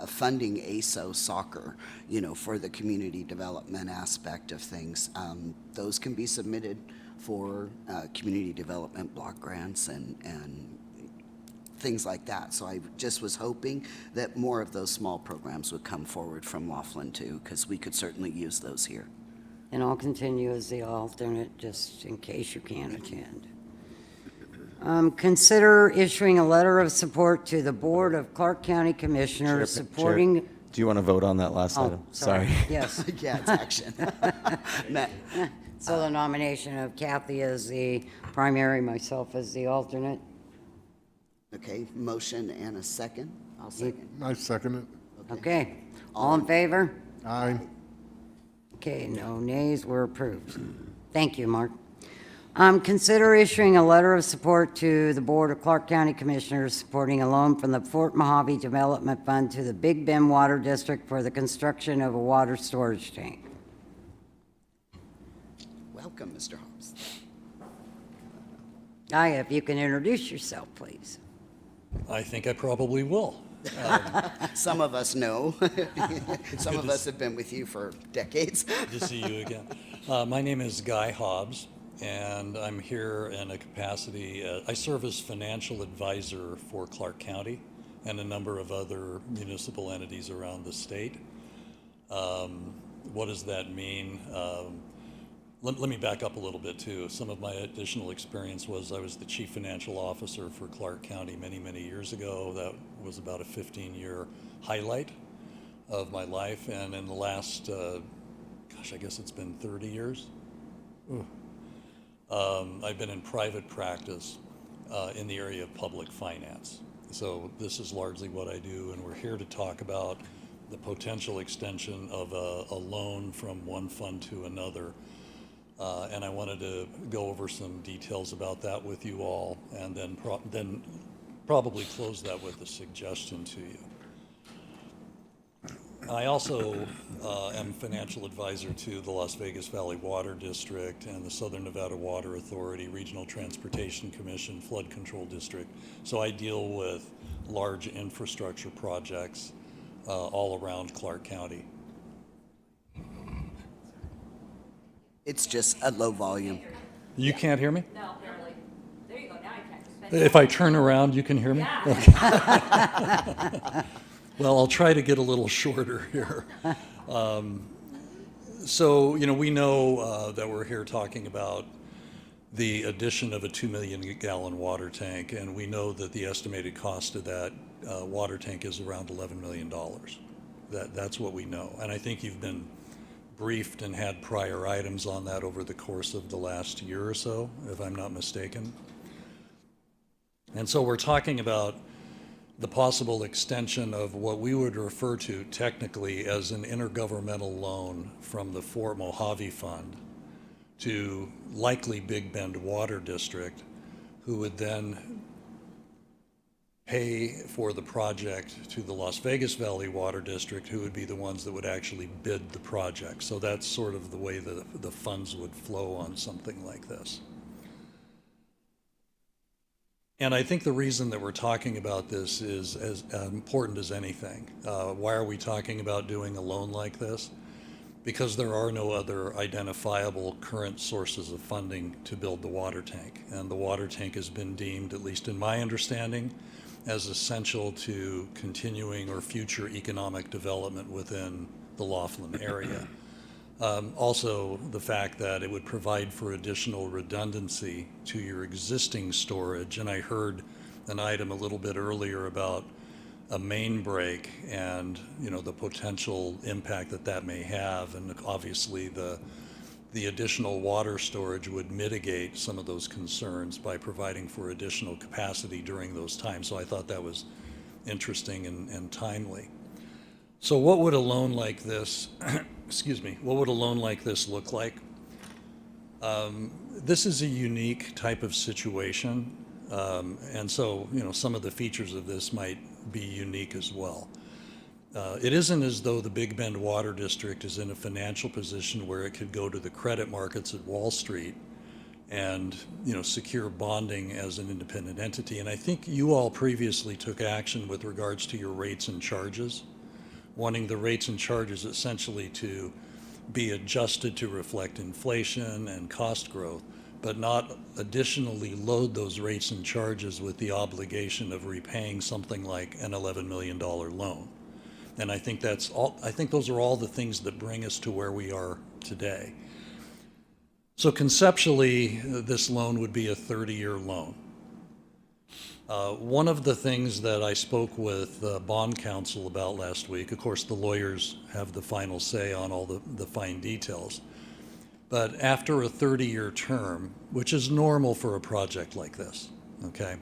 funding ASO soccer, for the community development aspect of things. Those can be submitted for community development block grants and things like that. So I just was hoping that more of those small programs would come forward from Laughlin too, because we could certainly use those here. And I'll continue as the alternate, just in case you can't attend. Consider issuing a letter of support to the Board of Clark County Commissioners supporting. Do you want to vote on that last item? Sorry. Yes. Yeah, it's action. So the nomination of Kathy as the primary, myself as the alternate. Okay, motion and a second. I'll second. I second it. Okay. All in favor? Aye. Okay, no nays were approved. Thank you, Mark. Consider issuing a letter of support to the Board of Clark County Commissioners supporting a loan from the Fort Mojave Development Fund to the Big Bend Water District for the construction of a water storage tank. Welcome, Mr. Hobbs. If you can introduce yourself, please. I think I probably will. Some of us know. Some of us have been with you for decades. Good to see you again. My name is Guy Hobbs, and I'm here in a capacity, I serve as financial advisor for Clark County and a number of other municipal entities around the state. What does that mean? Let me back up a little bit too. Some of my additional experience was I was the chief financial officer for Clark County many, many years ago. That was about a 15-year highlight of my life. And in the last, I guess it's been 30 years. I've been in private practice in the area of public finance. So this is largely what I do, and we're here to talk about the potential extension of a loan from one fund to another. And I wanted to go over some details about that with you all, and then probably close that with a suggestion to you. I also am financial advisor to the Las Vegas Valley Water District and the Southern Nevada Water Authority, Regional Transportation Commission, Flood Control District. So I deal with large infrastructure projects all around Clark County. It's just a low volume. You can't hear me? No, barely. There you go, now I can. If I turn around, you can hear me? Yeah. Okay. Well, I'll try to get a little shorter here. So, we know that we're here talking about the addition of a 2 million gallon water tank, and we know that the estimated cost of that water tank is around $11 million. That's what we know. And I think you've been briefed and had prior items on that over the course of the last year or so, if I'm not mistaken. And so we're talking about the possible extension of what we would refer to technically as an intergovernmental loan from the Fort Mojave Fund to likely Big Bend Water District, who would then pay for the project to the Las Vegas Valley Water District, who would be the ones that would actually bid the project. So that's sort of the way the funds would flow on something like this. And I think the reason that we're talking about this is as important as anything. Why are we talking about doing a loan like this? Because there are no other identifiable current sources of funding to build the water tank. And the water tank has been deemed, at least in my understanding, as essential to continuing or future economic development within the Laughlin area. Also, the fact that it would provide for additional redundancy to your existing storage. And I heard an item a little bit earlier about a main break and, you know, the potential impact that that may have. And obviously the additional water storage would mitigate some of those concerns by providing for additional capacity during those times. So I thought that was interesting and timely. So what would a loan like this, excuse me, what would a loan like this look like? This is a unique type of situation. And so, you know, some of the features of this might be unique as well. It isn't as though the Big Bend Water District is in a financial position where it could go to the credit markets at Wall Street and, you know, secure bonding as an independent entity. And I think you all previously took action with regards to your rates and charges, wanting the rates and charges essentially to be adjusted to reflect inflation and cost growth, but not additionally load those rates and charges with the obligation of repaying something like an $11 million loan. And I think that's all, I think those are all the things that bring us to where we are today. So conceptually, this loan would be a 30-year loan. One of the things that I spoke with bond counsel about last week, of course the lawyers have the final say on all the fine details, but after a 30-year term, which is normal for a project like this, okay,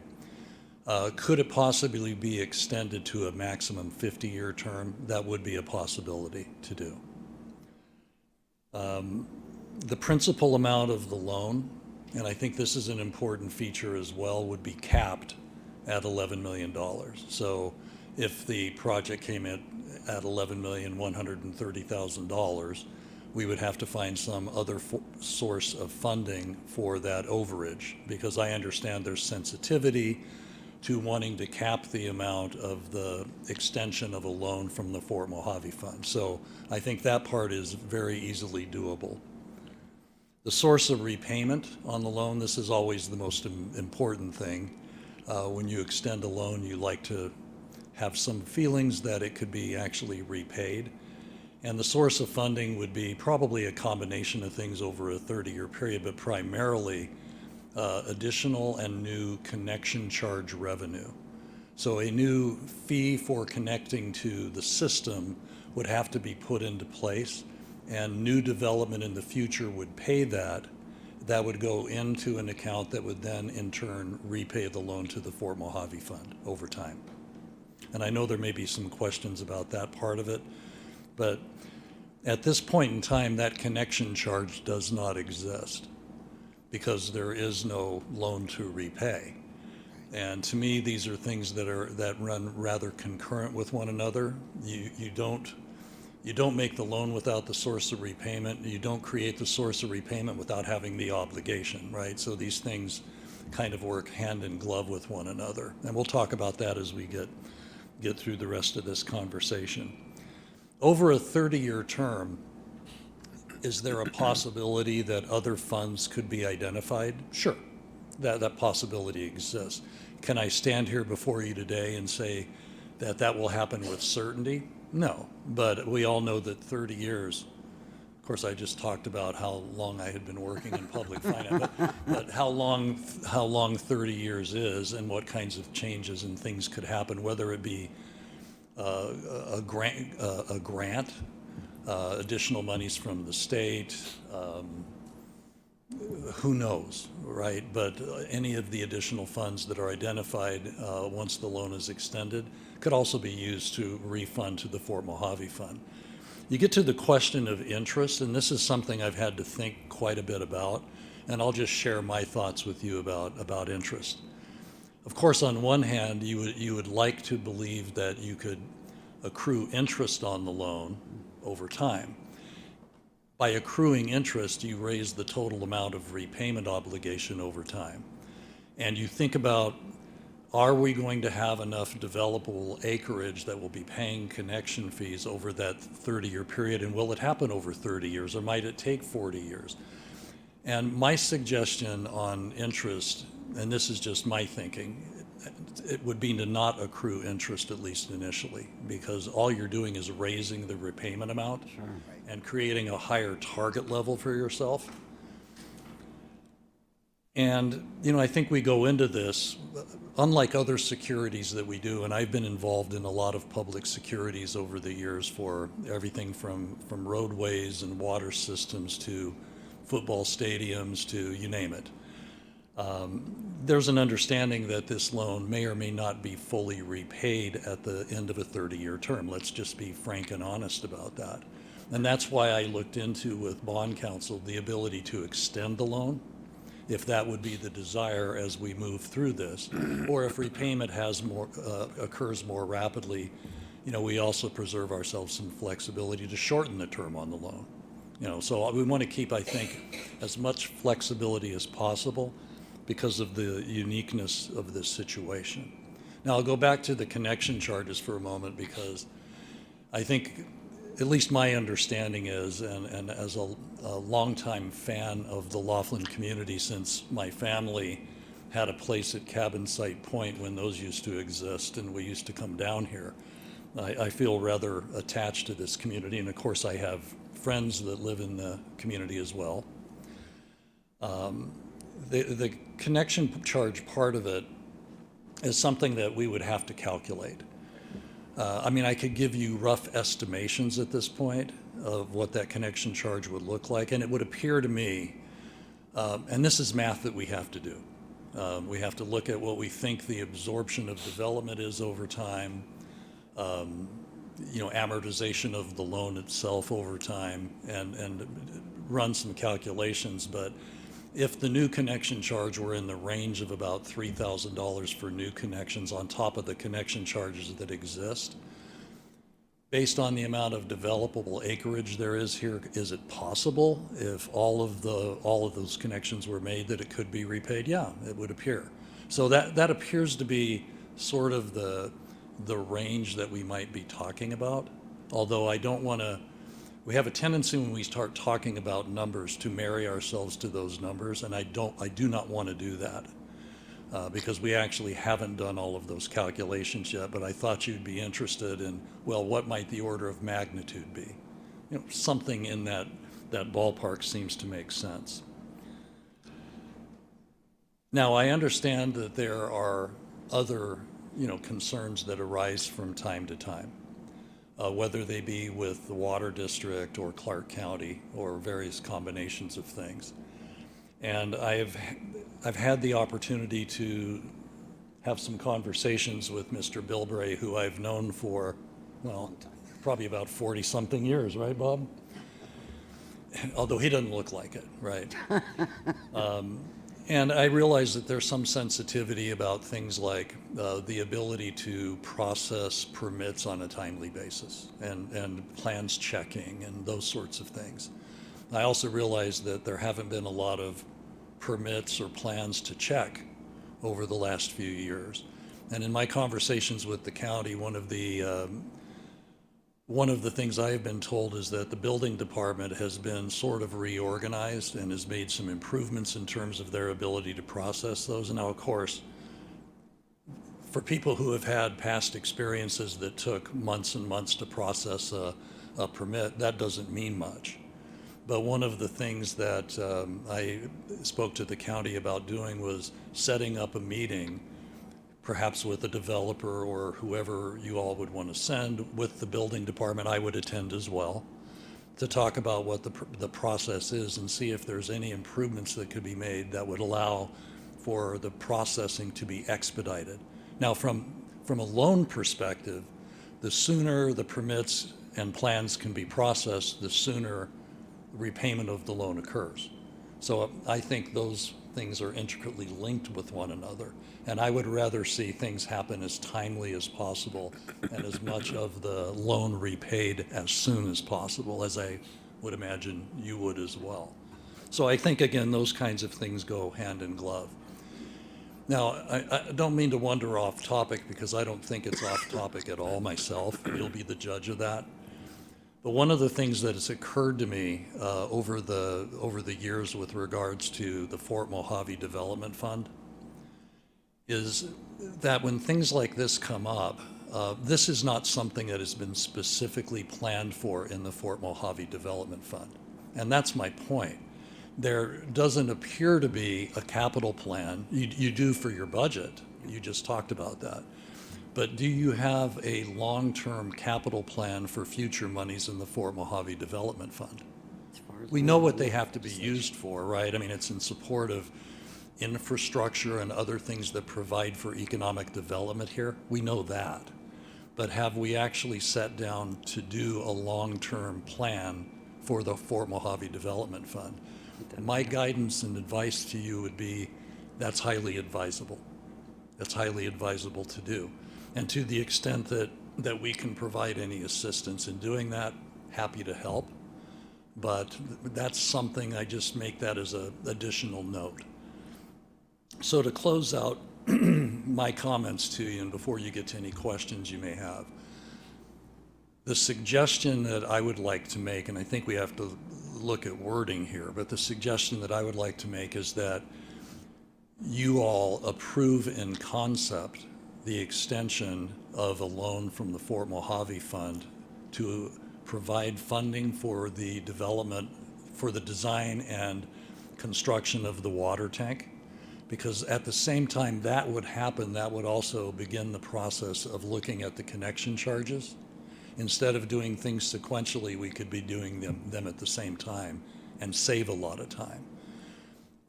could it possibly be extended to a maximum 50-year term? That would be a possibility to do. The principal amount of the loan, and I think this is an important feature as well, would be capped at $11 million. So if the project came in at $11,130,000, we would have to find some other source of funding for that overage, because I understand there's sensitivity to wanting to cap the amount of the extension of a loan from the Fort Mojave Fund. So I think that part is very easily doable. The source of repayment on the loan, this is always the most important thing. When you extend a loan, you like to have some feelings that it could be actually repaid. And the source of funding would be probably a combination of things over a 30-year period, but primarily additional and new connection charge revenue. So a new fee for connecting to the system would have to be put into place, and new development in the future would pay that. That would go into an account that would then in turn repay the loan to the Fort Mojave Fund over time. And I know there may be some questions about that part of it, but at this point in time, that connection charge does not exist because there is no loan to repay. And to me, these are things that run rather concurrent with one another. You don't make the loan without the source of repayment. You don't create the source of repayment without having the obligation, right? So these things kind of work hand in glove with one another. And we'll talk about that as we get through the rest of this conversation. Over a 30-year term, is there a possibility that other funds could be identified? Sure, that possibility exists. Can I stand here before you today and say that that will happen with certainty? No, but we all know that 30 years, of course I just talked about how long I had been working in public finance, but how long 30 years is and what kinds of changes and things could happen, whether it be a grant, additional monies from the state, who knows, right? But any of the additional funds that are identified once the loan is extended could also be used to refund to the Fort Mojave Fund. You get to the question of interest, and this is something I've had to think quite a bit about, and I'll just share my thoughts with you about interest. Of course, on one hand, you would like to believe that you could accrue interest on the loan over time. By accruing interest, you raise the total amount of repayment obligation over time. And you think about, are we going to have enough developable acreage that will be paying connection fees over that 30-year period? And will it happen over 30 years, or might it take 40 years? And my suggestion on interest, and this is just my thinking, it would be to not accrue interest, at least initially, because all you're doing is raising the repayment amount and creating a higher target level for yourself. And, you know, I think we go into this, unlike other securities that we do, and I've been involved in a lot of public securities over the years for everything from roadways and water systems to football stadiums to you name it. There's an understanding that this loan may or may not be fully repaid at the end of a 30-year term. Let's just be frank and honest about that. And that's why I looked into, with bond counsel, the ability to extend the loan, if that would be the desire as we move through this, or if repayment occurs more rapidly, you know, we also preserve ourselves some flexibility to shorten the term on the loan. You know, so we want to keep, I think, as much flexibility as possible because of the uniqueness of this situation. Now, I'll go back to the connection charges for a moment, because I think, at least my understanding is, and as a longtime fan of the Laughlin community, since my family had a place at Cabin Site Point when those used to exist and we used to come down here, I feel rather attached to this community. And of course, I have friends that live in the community as well. The connection charge part of it is something that we would have to calculate. I mean, I could give you rough estimations at this point of what that connection charge would look like, and it would appear to me, and this is math that we have to do. We have to look at what we think the absorption of development is over time, you know, amortization of the loan itself over time, and run some calculations. But if the new connection charge were in the range of about $3,000 for new connections on top of the connection charges that exist, based on the amount of developable acreage there is here, is it possible, if all of those connections were made, that it could be repaid? Yeah, it would appear. So that appears to be sort of the range that we might be talking about. Although I don't want to, we have a tendency when we start talking about numbers to marry ourselves to those numbers, and I do not want to do that. Because we actually haven't done all of those calculations yet, but I thought you'd be interested in, well, what might the order of magnitude be? You know, something in that ballpark seems to make sense. Now, I understand that there are other, you know, concerns that arise from time to time, whether they be with the Water District or Clark County or various combinations of things. And I've had the opportunity to have some conversations with Mr. Bilbray, who I've known for, well, probably about 40-something years, right, Bob? Although he doesn't look like it, right? And I realize that there's some sensitivity about things like the ability to process permits on a timely basis and plans checking and those sorts of things. I also realize that there haven't been a lot of permits or plans to check over the last few years. And in my conversations with the county, one of the things I have been told is that the building department has been sort of reorganized and has made some improvements in terms of their ability to process those. Now, of course, for people who have had past experiences that took months and months to process a permit, that doesn't mean much. But one of the things that I spoke to the county about doing was setting up a meeting, perhaps with a developer or whoever you all would want to send, with the building department. I would attend as well, to talk about what the process is and see if there's any improvements that could be made that would allow for the processing to be expedited. Now, from a loan perspective, the sooner the permits and plans can be processed, the sooner repayment of the loan occurs. So I think those things are intricately linked with one another. And I would rather see things happen as timely as possible and as much of the loan repaid as soon as possible, as I would imagine you would as well. So I think, again, those kinds of things go hand in glove. Now, I don't mean to wander off topic because I don't think it's off topic at all myself. You'll be the judge of that. But one of the things that has occurred to me over the years with regards to the Fort Mojave Development Fund is that when things like this come up, this is not something that has been specifically planned for in the Fort Mojave Development Fund. And that's my point. There doesn't appear to be a capital plan. You do for your budget. You just talked about that. But do you have a long-term capital plan for future monies in the Fort Mojave Development Fund? We know what they have to be used for, right? I mean, it's in support of infrastructure and other things that provide for economic development here. We know that. But have we actually sat down to do a long-term plan for the Fort Mojave Development Fund? My guidance and advice to you would be that's highly advisable. That's highly advisable to do. And to the extent that we can provide any assistance in doing that, happy to help. But that's something, I just make that as an additional note. So to close out my comments to you, and before you get to any questions you may have, the suggestion that I would like to make, and I think we have to look at wording here, but the suggestion that I would like to make is that you all approve in concept the extension of a loan from the Fort Mojave Fund to provide funding for the development, for the design and construction of the water tank. Because at the same time that would happen, that would also begin the process of looking at the connection charges. Instead of doing things sequentially, we could be doing them at the same time and save a lot of time.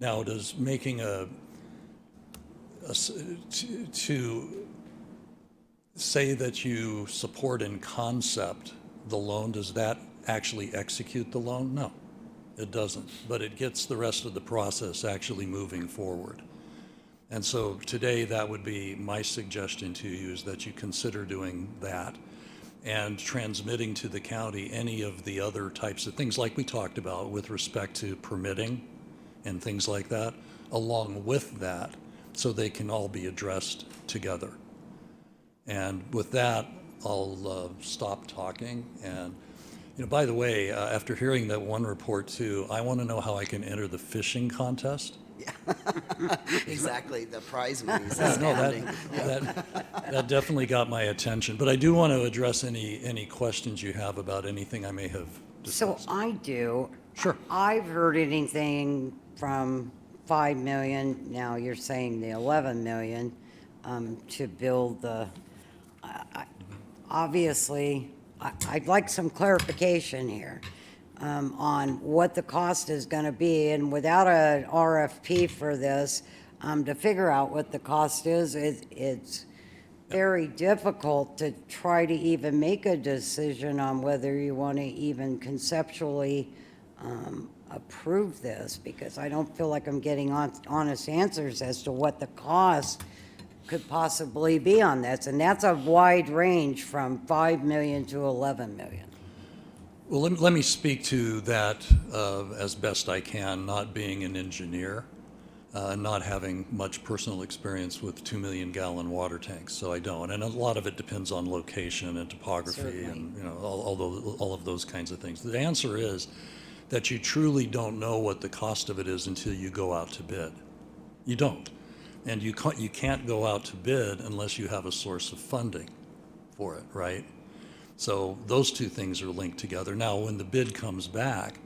Now, does making to say that you support in concept the loan, does that actually execute the loan? No, it doesn't. But it gets the rest of the process actually moving forward. And so today, that would be my suggestion to you, is that you consider doing that and transmitting to the county any of the other types of things like we talked about with respect to permitting and things like that, along with that, so they can all be addressed together. And with that, I'll stop talking. And, you know, by the way, after hearing that one report too, I want to know how I can enter the fishing contest. Exactly, the prize money is Yeah, no, astounding. that definitely got my attention. But I do want to address any questions you have about anything I may have So discussed. I do. Sure. I've heard anything from 5 million, now you're saying the 11 million, to build the, obviously, I'd like some clarification here on what the cost is going to be, and without an RFP for this, to figure out what the cost is, it's very difficult to try to even make a decision on whether you want to even conceptually approve this, because I don't feel like I'm getting honest answers as to what the cost could possibly be on this, and that's a wide range from 5 million to 11 million. Well, let me speak to that as best I can, not being an engineer, not having much personal experience with 2 million gallon water tanks, so I don't. And a lot of it depends on location and topography. Certainly. And, you know, all of those kinds of things. The answer is that you truly don't know what the cost of it is until you go out to bid. You don't. And you can't go out to bid unless you have a source of funding for it, right? So those two things are linked together. Now, when the bid comes back,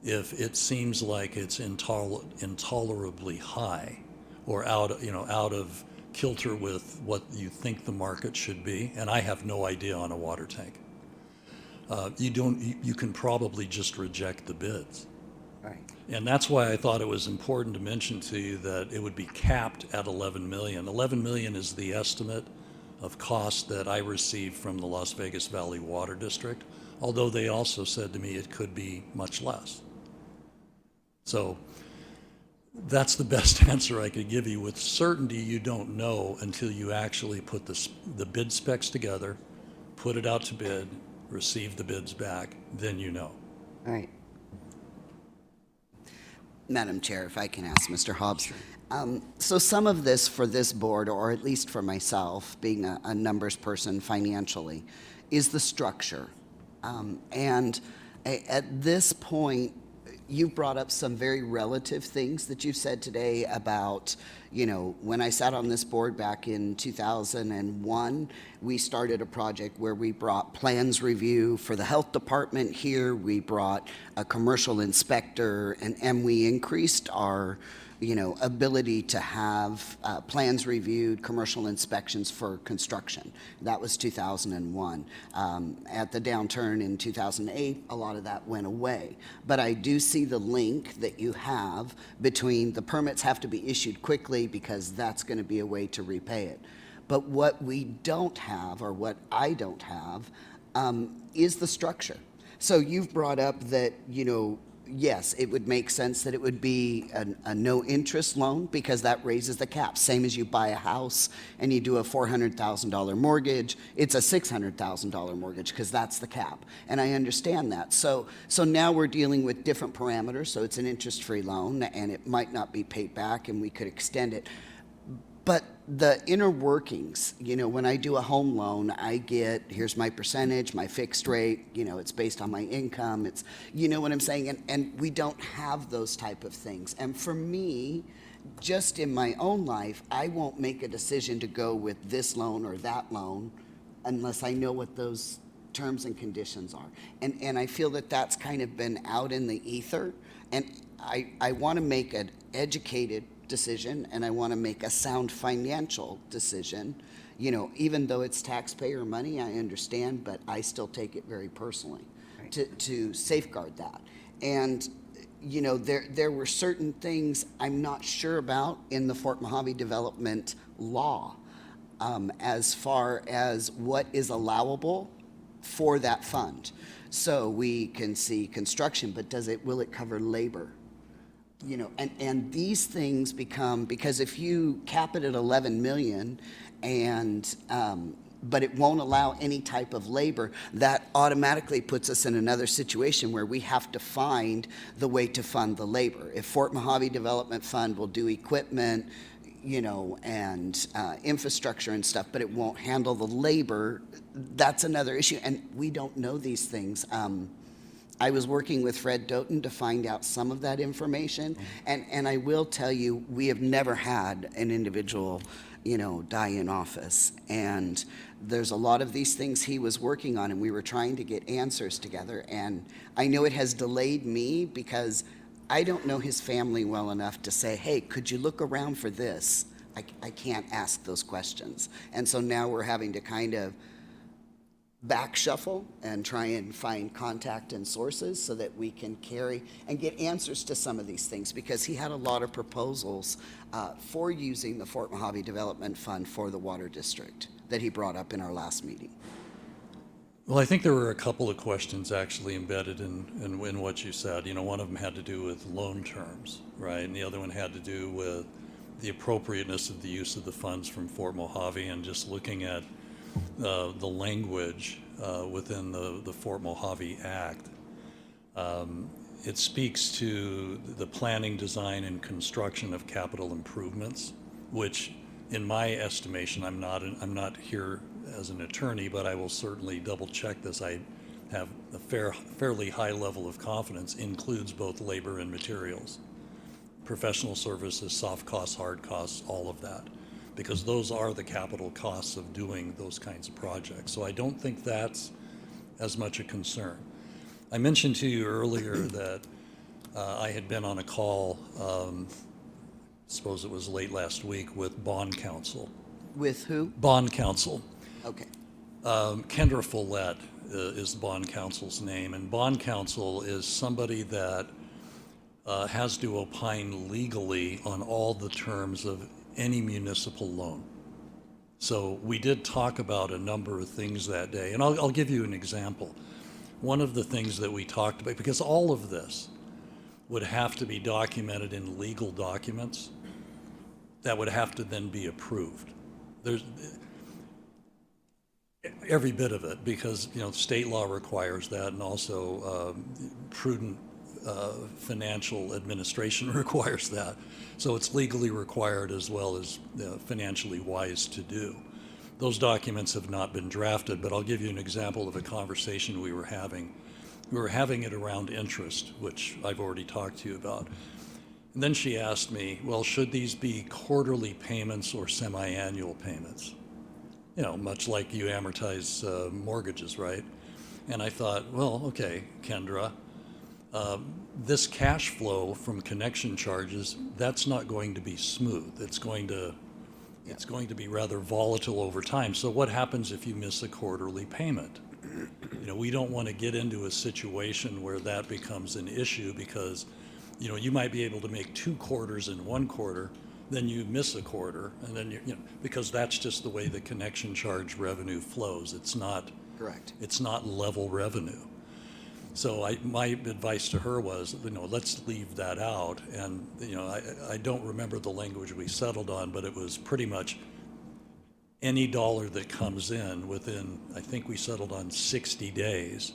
if it seems like it's intolerably high or out of kilter with what you think the market should be, and I have no idea on a water tank, you can probably just reject the bids. Right. And that's why I thought it was important to mention to you that it would be capped at 11 million. 11 million is the estimate of cost that I received from the Las Vegas Valley Water District, although they also said to me it could be much less. So That's the best answer I could give you. With certainty, you don't know until you actually put the bid specs together, put it out to bid, receive the bids back, then you know. All right. Madam Chair, if I can ask Mr. Hobbs. So some of this for this board, or at least for myself, being a numbers person financially, is the structure. At this point, you brought up some very relative things that you've said today about, you know, when I sat on this board back in 2001, we started a project where we brought plans review for the health department here. We brought a commercial inspector, and we increased our, you know, ability to have plans reviewed, commercial inspections for construction. That was 2001. At the downturn in 2008, a lot of that went away. But I do see the link that you have between the permits have to be issued quickly because that's going to be a way to repay it. But what we don't have, or what I don't have, is the structure. So you've brought up that, you know, yes, it would make sense that it would be a no-interest loan because that raises the cap. Same as you buy a house and you do a $400,000 mortgage, it's a $600,000 mortgage because that's the cap. And I understand that. So now we're dealing with different parameters. So it's an interest-free loan and it might not be paid back and we could extend it. But the inner workings, you know, when I do a home loan, I get, here's my percentage, my fixed rate, you know, it's based on my income, it's, you know what I'm saying? And we don't have those type of things. And for me, just in my own life, I won't make a decision to go with this loan or that loan unless I know what those terms and conditions are. And I feel that that's kind of been out in the ether. And I want to make an educated decision, and I want to make a sound financial decision. You know, even though it's taxpayer money, I understand, but I still take it very personally to safeguard that. And you know, there were certain things I'm not sure about in the Fort Mojave development law as far as what is allowable for that fund. So we can see construction, but will it cover labor? You know, and these things become, because if you cap it at 11 million and but it won't allow any type of labor, that automatically puts us in another situation where we have to find the way to fund the labor. If Fort Mojave Development Fund will do equipment, you know, and infrastructure and stuff, but it won't handle the labor, that's another issue. And we don't know these things. I was working with Fred Doughton to find out some of that information, and I will tell you, we have never had an individual, you know, die in office. And there's a lot of these things he was working on, and we were trying to get answers together. And I know it has delayed me because I don't know his family well enough to say, hey, could you look around for this? I can't ask those questions. And so now we're having to kind of back shuffle and try and find contact and sources so that we can carry and get answers to some of these things, because he had a lot of proposals for using the Fort Mojave Development Fund for the water district that he brought up in our last meeting. Well, I think there were a couple of questions actually embedded in what you said. You know, one of them had to do with loan terms, right? And the other one had to do with the appropriateness of the use of the funds from Fort Mojave, and just looking at the language within the Fort Mojave Act. It speaks to the planning, design, and construction of capital improvements, which, in my estimation, I'm not here as an attorney, but I will certainly double check this. I have a fairly high level of confidence, includes both labor and materials, professional services, soft costs, hard costs, all of that, because those are the capital costs of doing those kinds of projects. So I don't think that's as much a concern. I mentioned to you earlier that I had been on a call, suppose it was late last week, with bond counsel. With who? Bond counsel. Okay. Kendra Follett is the bond counsel's name, and bond counsel is somebody that has to opine legally on all the terms of any municipal loan. So we did talk about a number of things that day, and I'll give you an example. One of the things that we talked about, because all of this would have to be documented in legal documents that would have to then be approved. There's every bit of it, because, you know, state law requires that, and also prudent financial administration requires that. So it's legally required as well as financially wise to do. Those documents have not been drafted, but I'll give you an example of a conversation we were having. We were having it around interest, which I've already talked to you about. And then she asked me, well, should these be quarterly payments or semi-annual payments? You know, much like you amortize mortgages, right? And I thought, well, okay, Kendra, this cash flow from connection charges, that's not going to be smooth. It's going to be rather volatile over time. So what happens if you miss a quarterly payment? You know, we don't want to get into a situation where that becomes an issue, because, you know, you might be able to make 2 quarters in 1 quarter, then you miss a quarter, and then you know, because that's just the way the connection charge revenue flows. It's not Correct. It's not level revenue. So my advice to her was, you know, let's leave that out. And, you know, I don't remember the language we settled on, but it was pretty much any dollar that comes in within, I think we settled on 60 days,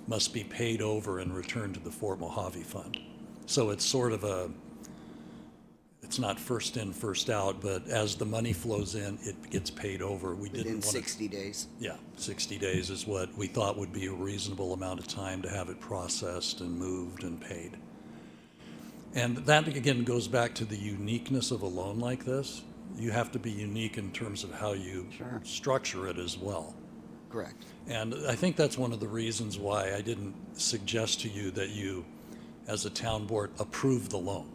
must be paid over and returned to the Fort Mojave Fund. So it's sort of it's not first in, first out, but as the money flows in, it gets paid over. We didn't want 60 days? Yeah, 60 days is what we thought would be a reasonable amount of time to have it processed and moved and paid. And that, again, goes back to the uniqueness of a loan like this. You have to be unique in terms of how you structure it as well. Correct. And I think that's one of the reasons why I didn't suggest to you that you, as a town board, approve the loan.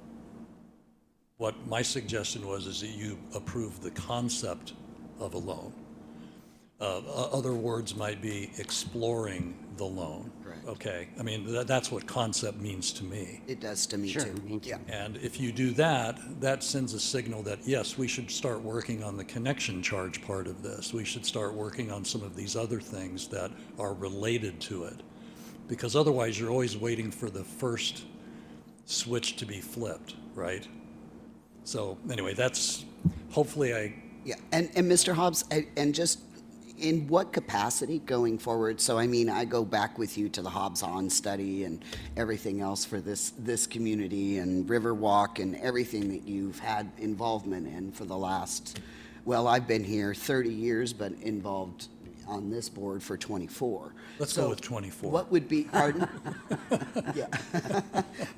What my suggestion was is that you approve the concept of a loan. Other words might be exploring the loan. Correct. Okay, I mean, that's what concept means to me. It does to me Sure, too. me too. Yeah. And if you do that, that sends a signal that, yes, we should start working on the connection charge part of this. We should start working on some of these other things that are related to it. Because otherwise, you're always waiting for the first switch to be flipped, right? So anyway, that's, hopefully Yeah, and Mr. Hobbs, and just in what capacity going forward? So I mean, I go back with you to the Hobbs-On study and everything else for this community, and Riverwalk and everything that you've had involvement in for the last, well, I've been here 30 years, but involved on this board for 24. Let's go with 24. What would be, pardon? Yeah.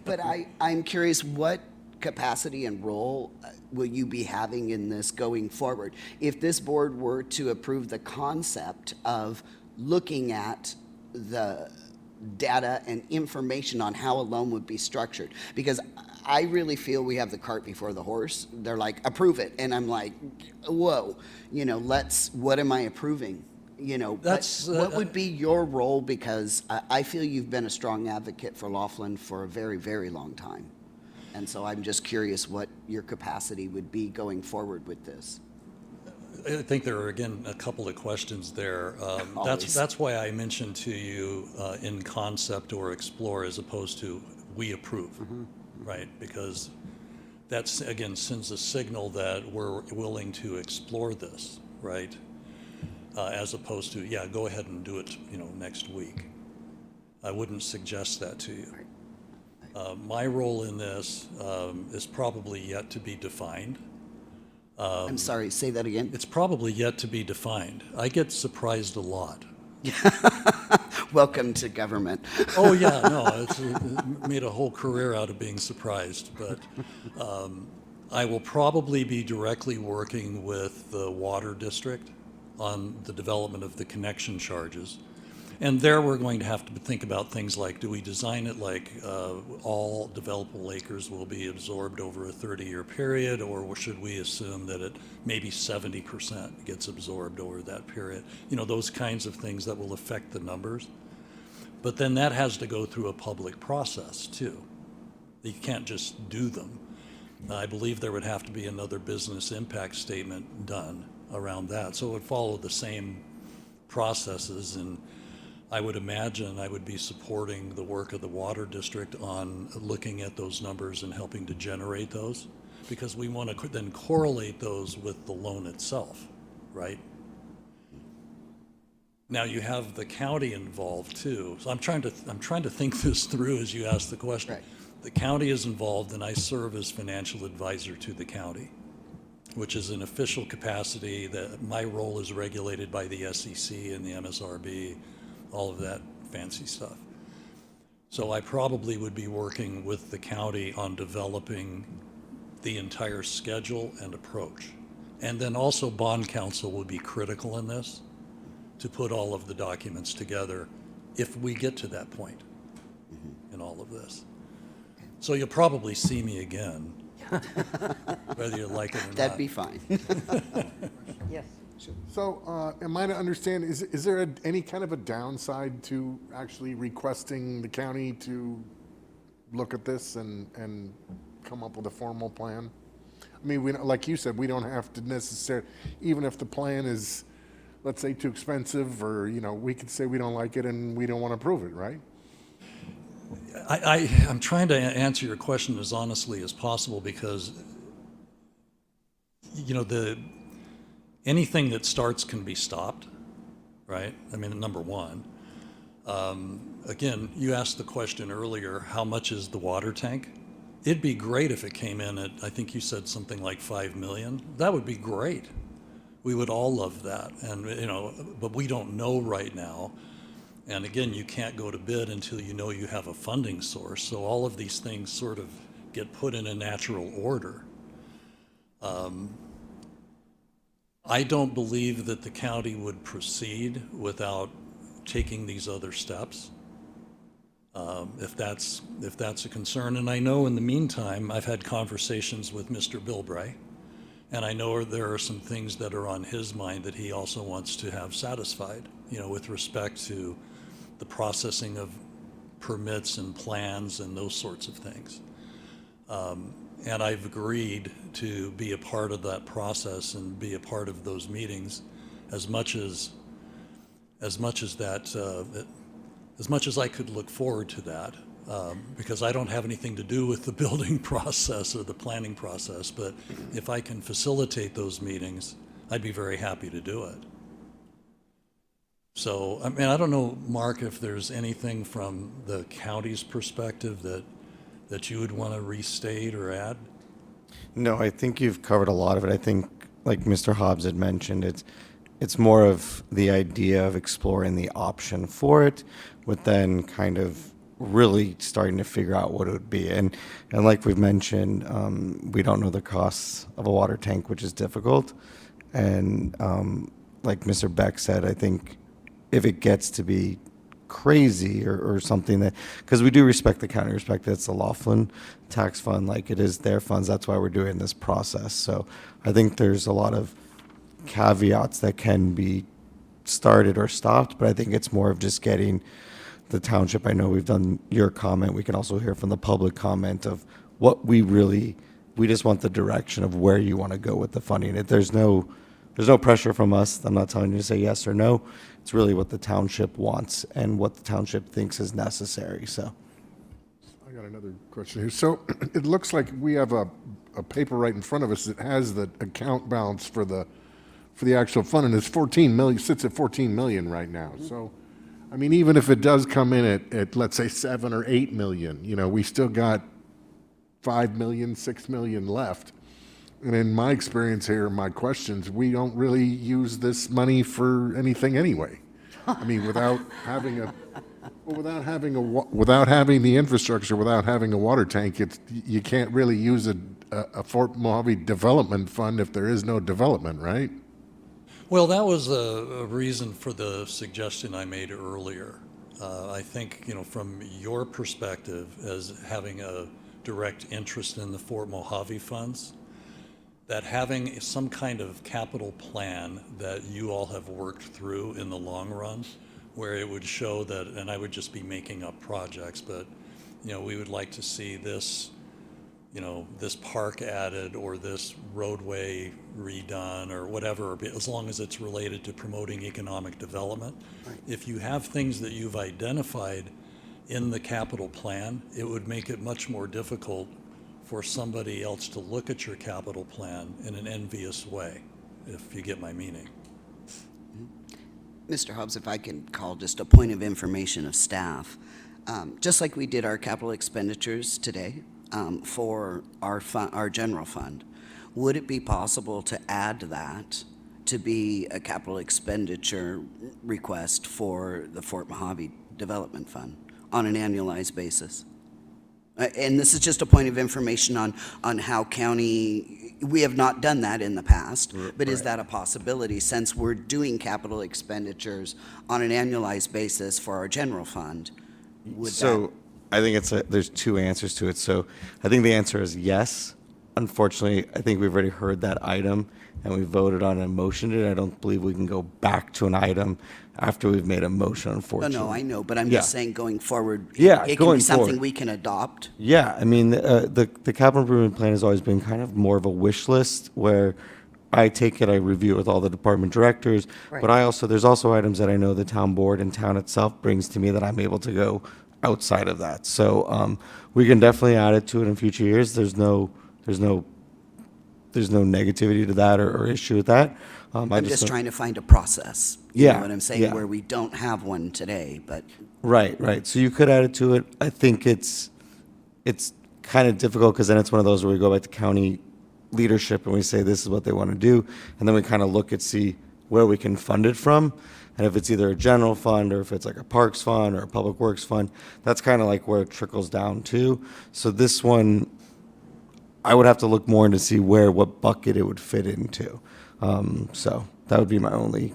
But I'm curious, what capacity and role will you be having in this going forward? If this board were to approve the concept of looking at the data and information on how a loan would be structured, because I really feel we have the cart before the horse. They're like, approve it. And I'm like, whoa, you know, what am I approving? You know, That's, what would be your role? Because I feel you've been a strong advocate for Laughlin for a very, very long time. And so I'm just curious what your capacity would be going forward with this. I think there are, again, a couple of questions there. Always. That's why I mentioned to you in concept or explore as opposed to we approve, right? Because that's, again, sends a signal that we're willing to explore this, right? As opposed to, yeah, go ahead and do it, you know, next week. I wouldn't suggest that to you. My role in this is probably yet to be defined. I'm sorry, say that again. It's probably yet to be defined. I get surprised a lot. Welcome to government. Oh, yeah, no, it made a whole career out of being surprised. But I will probably be directly working with the water district on the development of the connection charges. And there we're going to have to think about things like, do we design it like all developable acres will be absorbed over a 30-year period, or should we assume that it maybe 70% gets absorbed over that period? You know, those kinds of things that will affect the numbers. But then that has to go through a public process too. You can't just do them. I believe there would have to be another business impact statement done around that. So it would follow the same processes, and I would imagine I would be supporting the work of the water district on looking at those numbers and helping to generate those, because we want to then correlate those with the loan itself, right? Now you have the county involved too. So I'm trying to think this through as you ask the question. Right. The county is involved, and I serve as financial advisor to the county, which is an official capacity. That my role is regulated by the SEC and the MSRB, all of that fancy stuff. So I probably would be working with the county on developing the entire schedule and approach. And then also bond counsel would be critical in this, to put all of the documents together if we get to that point in all of this. So you'll probably see me again, whether you like it or not. That'd be fine. Yes. So, am I to understand, is there any kind of a downside to actually requesting the county to look at this and come up with a formal plan? I mean, like you said, we don't have to necessarily, even if the plan is, let's say, too expensive, or, we could say we don't like it and we don't want to approve it, right? I'm trying to answer your question as honestly as possible, because, anything that starts can be stopped, right? I mean, number one. Again, you asked the question earlier, how much is the water tank? It'd be great if it came in at, I think you said something like 5 million. That would be great. We would all love that. And, but we don't know right now. And again, you can't go to bid until you know you have a funding source. So all of these things sort of get put in a natural order. I don't believe that the county would proceed without taking these other steps, if that's a concern. And I know in the meantime, I've had conversations with Mr. Bilbray, and I know there are some things that are on his mind that he also wants to have satisfied, with respect to the processing of permits and plans and those sorts of things. And I've agreed to be a part of that process and be a part of those meetings as much as I could look forward to that, because I don't have anything to do with the building process or the planning process. But if I can facilitate those meetings, I'd be very happy to do it. So, I mean, I don't know, Mark, if there's anything from the county's perspective that you would want to restate or add? No, I think you've covered a lot of it. I think, like Mr. Hobbs had mentioned, it's more of the idea of exploring the option for it, with then kind of really starting to figure out what it would be. And like we've mentioned, we don't know the costs of a water tank, which is difficult. And like Mr. Beck said, I think if it gets to be crazy or something, that, because we do respect the county, respect that it's the Laughlin tax fund, like it is their funds. That's why we're doing this process. So I think there's a lot of caveats that can be started or stopped, but I think it's more of just getting the township. I know we've done your comment. We can also hear from the public comment of what we just want the direction of where you want to go with the funding. There's no pressure from us. I'm not telling you to say yes or no. It's really what the township wants and what the township thinks is necessary. So I got another question here. So it looks like we have a paper right in front of us that has the account balance for the actual fund, and it's 14 million, sits at 14 million right now. So, I mean, even if it does come in at let's say 7 or 8 million, we still got 5 million, 6 million left. And in my experience here, my questions, we don't really use this money for anything anyway. I mean, without having the infrastructure, without having a water tank, you can't really use a Fort Mojave development fund if there is no development, right? Well, that was a reason for the suggestion I made earlier. I think, from your perspective as having a direct interest in the Fort Mojave funds, that having some kind of capital plan that you all have worked through in the long run, where it would show that, and I would just be making up projects, but we would like to see this you know, this park added or this roadway redone or whatever, as long as it's related to promoting economic development. If you have things that you've identified in the capital plan, it would make it much more difficult for somebody else to look at your capital plan in an envious way, if you get my meaning. Mr. Hobbs, if I can call just a point of information of staff, just like we did our capital expenditures today for our general fund, would it be possible to add that to be a capital expenditure request for the Fort Mojave Development Fund on an annualized basis? And this is just a point of information on how county, we have not done that in the past, but is that a possibility since we're doing capital expenditures on an annualized basis for our general fund? I think there's two answers to it. So I think the answer is yes. Unfortunately, I think we've already heard that item and we voted on and motioned it. I don't believe we can go back to an item after we've made a motion, unfortunately. No, I know, but I'm Yeah. just saying going forward, Yeah, it can going be something forward. we can adopt. Yeah, I mean, the capital improvement plan has always been kind of more of a wish list where I take it, I review it with all the department directors, but there's also items that I know the town board and town itself brings to me that I'm able to go outside of that. So we can definitely add it to it in future years. There's no negativity to that or issue with that. I'm just trying to find a process. You know what I'm saying? Yeah. Where we don't have one today, but. Right. So you could add it to it. I think it's kind of difficult because then it's one of those where we go back to county leadership and we say this is what they want to do, and then we kind of look at see where we can fund it from, and if it's either a general fund or if it's like a parks fund or a public works fund, that's kind of like where it trickles down to. So this one, I would have to look more into see what bucket it would fit into. So that would be my only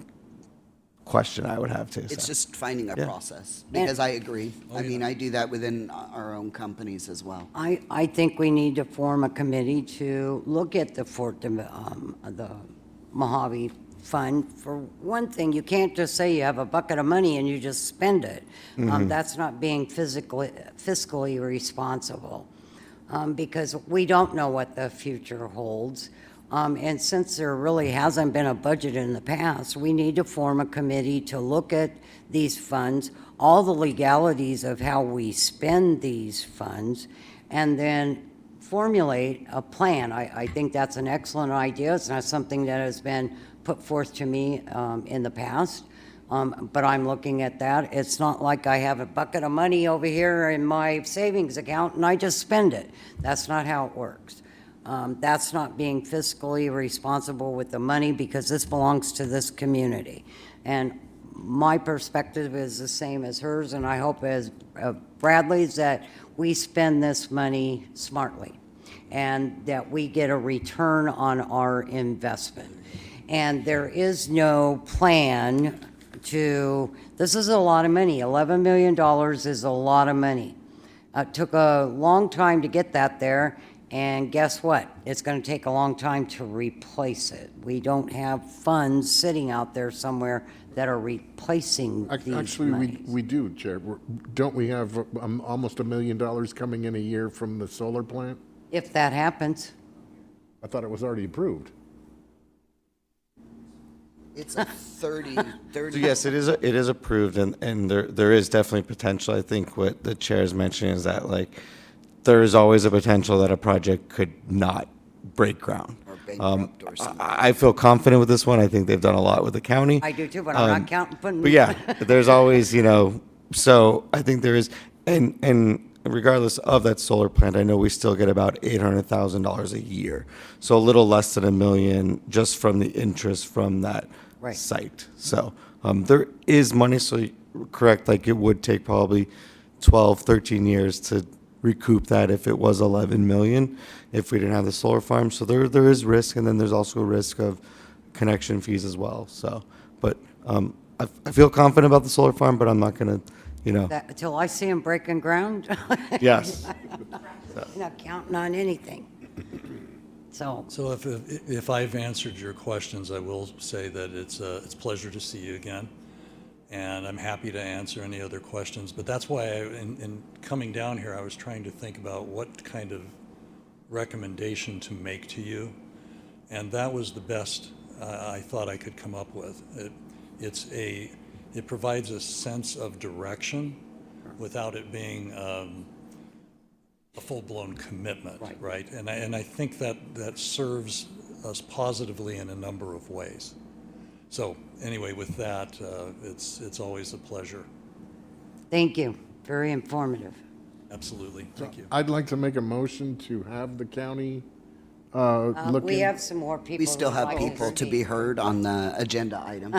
question I would have to say. It's just finding a Yeah. process, because I agree. I mean, I do that within our own companies as well. I think we need to form a committee to look at the the Mojave Fund. For one thing, you can't just say you have a bucket of money and you just spend it. That's not being fiscally responsible, because we don't know what the future holds. And since there really hasn't been a budget in the past, we need to form a committee to look at these funds, all the legalities of how we spend these funds, and then formulate a plan. I think that's an excellent idea. It's not something that has been put forth to me in the past, but I'm looking at that. It's not like I have a bucket of money over here in my savings account and I just spend it. That's not how it works. That's not being fiscally responsible with the money, because this belongs to this community. And my perspective is the same as hers, and I hope as Bradley's, that we spend this money smartly and that we get a return on our investment. And there is no plan this is a lot of money. $11 million is a lot of money. It took a long time to get that there. And guess what? It's going to take a long time to replace it. We don't have funds sitting out there somewhere that are replacing these Actually, monies. we do, Chair. Don't we have almost $1 million coming in a year from the solar plant? If that happens. I thought it was already approved. It's a 30. So yes, it is approved, and there is definitely potential. I think what the chair is mentioning is that there is always a potential that a project could not break ground. Or bankrupt or something. I feel confident with this one. I think they've done a lot with the county. I do too, but I'm not counting. But yeah, there's always, so I think there is, and regardless of that solar plant, I know we still get about $800,000 a year. So a little less than $1 million just from the interest from that site. So there is money, so correct, it would take probably 12, 13 years to recoup that if it was 11 million if we didn't have the solar farm. So there is risk, and then there's also a risk of connection fees as well. So, but I feel confident about the solar farm, but I'm not going to, Until I see them breaking ground. Yes. Not counting on anything. So if I've answered your questions, I will say that it's a pleasure to see you again. And I'm happy to answer any other questions. But that's why in coming down here, I was trying to think about what kind of recommendation to make to you, and that was the best I thought I could come up with. It provides a sense of direction without it being a full-blown commitment, right? And I think that serves us positively in a number of ways. So anyway, with that, it's always a pleasure. Thank you. Very informative. Absolutely. Thank you. I'd like to make a motion to have the county look We in- have some more people. We still who'd have like people to speak. be heard on the agenda item.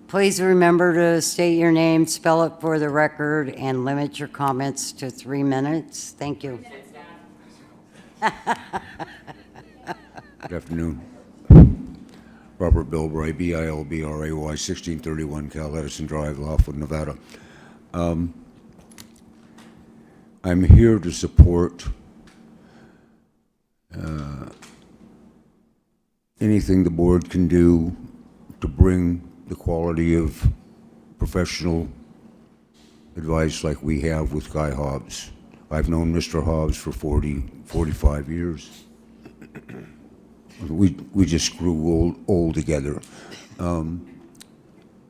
Please remember to state your name, spell it for the record, and limit your comments to 3 minutes. Thank you. Good afternoon. Robert Bilbray, Bilbray, 1631 Cal Edison Drive, Laughlin, Nevada. I'm here to support anything the board can do to bring the quality of professional advice like we have with Guy Hobbs. I've known Mr. Hobbs for 45 years. We just grew old together. You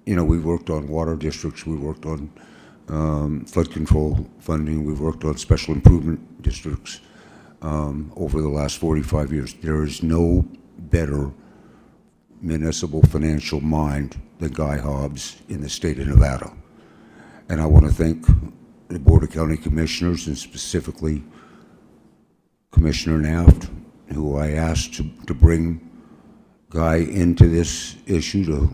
know, we worked on water districts, we worked on flood control funding, we've worked on special improvement districts over the last 45 years. There is no better municipal financial mind than Guy Hobbs in the state of Nevada. And I want to thank the Board of County Commissioners, and specifically Commissioner Naft, who I asked to bring Guy into this issue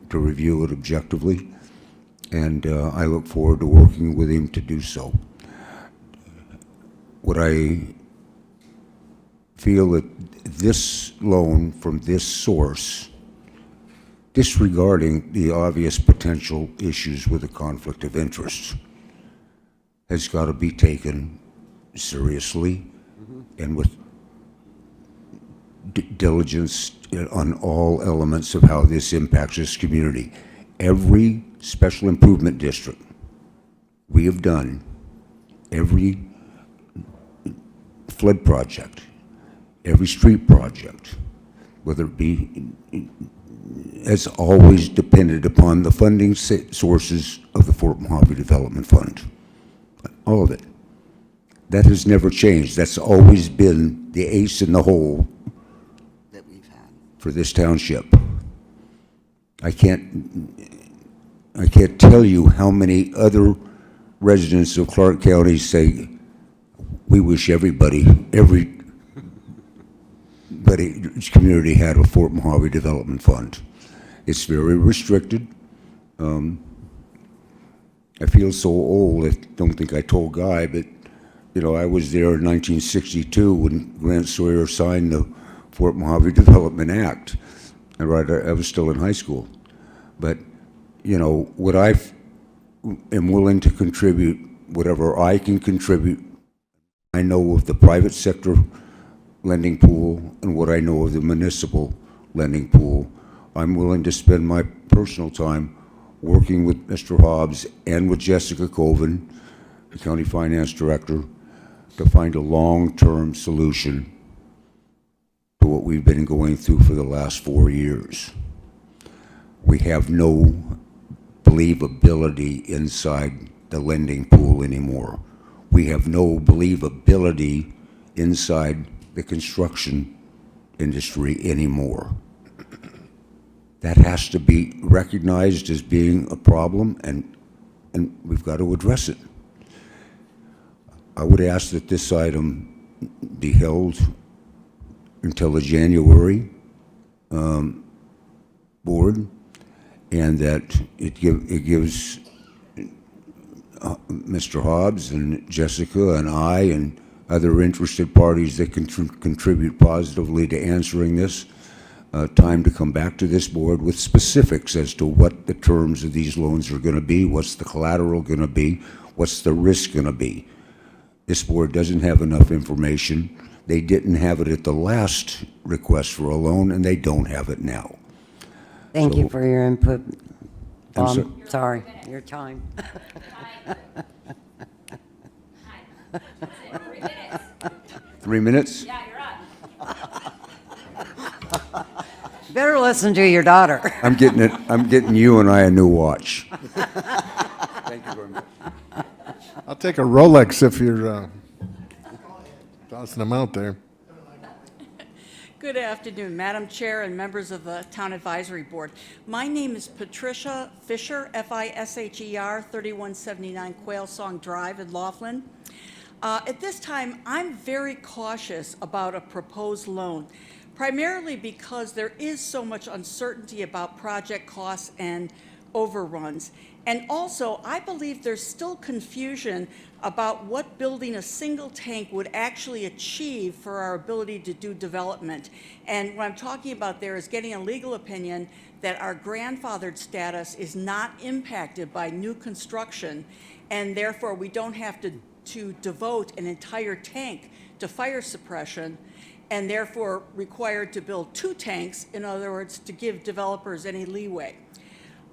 to review it objectively. And I look forward to working with him to do so. What I feel that this loan from this source, disregarding the obvious potential issues with a conflict of interest, has got to be taken seriously and with diligence on all elements of how this impacts this community. Every special improvement district we have done, every flood project, every street project, whether it be, has always depended upon the funding sources of the Fort Mojave Development Fund. All of it. That has never changed. That's always been the ace in the hole that we've had for this township. I can't tell you how many other residents of Clark County say, we wish every community had a Fort Mojave Development Fund. It's very restricted. I feel so old, I don't think I told Guy, but you know, I was there in 1962 when Grant Sawyer signed the Fort Mojave Development Act. I was still in high school. But, you know, what I am willing to contribute, whatever I can contribute, I know of the private sector lending pool and what I know of the municipal lending pool. I'm willing to spend my personal time working with Mr. Hobbs and with Jessica Colvin, the county finance director, to find a long-term solution to what we've been going through for the last 4 years. We have no believability inside the lending pool anymore. We have no believability inside the construction industry anymore. That has to be recognized as being a problem, and we've got to address it. I would ask that this item be held until the January board, and that it gives Mr. Hobbs and Jessica and I and other interested parties that can contribute positively to answering this time to come back to this board with specifics as to what the terms of these loans are going to be, what's the collateral going to be, what's the risk going to be. This board doesn't have enough information. They didn't have it at the last request for a loan, and they don't have it now. Thank you for your input. I'm Sorry, your time. 3 minutes? Yeah, you're up. Better listen to your daughter. I'm getting you and I a new watch. Thank you very much. I'll take a Rolex if you're tossing them out there. Good afternoon, Madam Chair and members of the Town Advisory Board. My name is Patricia Fisher, Fisher, 3179 Quail Song Drive in Laughlin. At this time, I'm very cautious about a proposed loan, primarily because there is so much uncertainty about project costs and overruns. And also, I believe there's still confusion about what building a single tank would actually achieve for our ability to do development. And what I'm talking about there is getting a legal opinion that our grandfathered status is not impacted by new construction, and therefore we don't have to devote an entire tank to fire suppression, and therefore required to build 2 tanks, in other words, to give developers any leeway.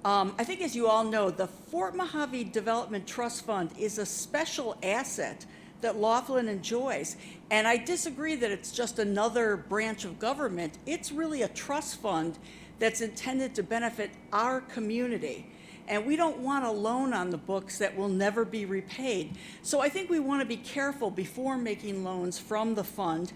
I think, as you all know, the Fort Mojave Development Trust Fund is a special asset that Laughlin enjoys. And I disagree that it's just another branch of government. It's really a trust fund that's intended to benefit our community. And we don't want a loan on the books that will never be repaid. So I think we want to be careful before making loans from the fund.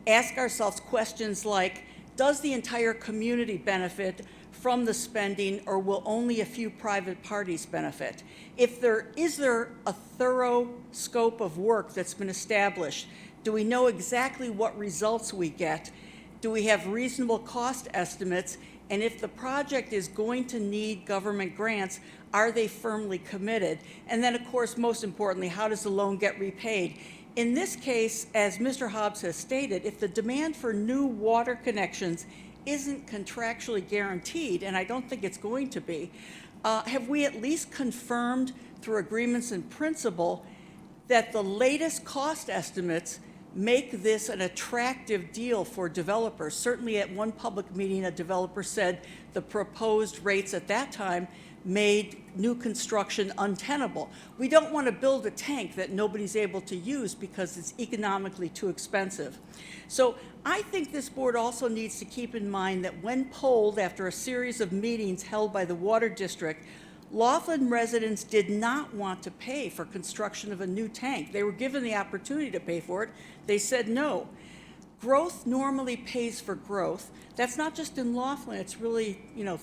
Ask ourselves questions like, does the entire community benefit from the spending, or will only a few private parties benefit? Is there a thorough scope of work that's been established? Do we know exactly what results we get? Do we have reasonable cost estimates? And if the project is going to need government grants, are they firmly committed? And then, of course, most importantly, how does the loan get repaid? In this case, as Mr. Hobbs has stated, if the demand for new water connections isn't contractually guaranteed, and I don't think it's going to be, have we at least confirmed through agreements in principle that the latest cost estimates make this an attractive deal for developers? Certainly at one public meeting, a developer said the proposed rates at that time made new construction untenable. We don't want to build a tank that nobody's able to use because it's economically too expensive. So I think this board also needs to keep in mind that when polled after a series of meetings held by the Water District, Laughlin residents did not want to pay for construction of a new tank. They were given the opportunity to pay for it. They said no. Growth normally pays for growth. That's not just in Laughlin, it's really,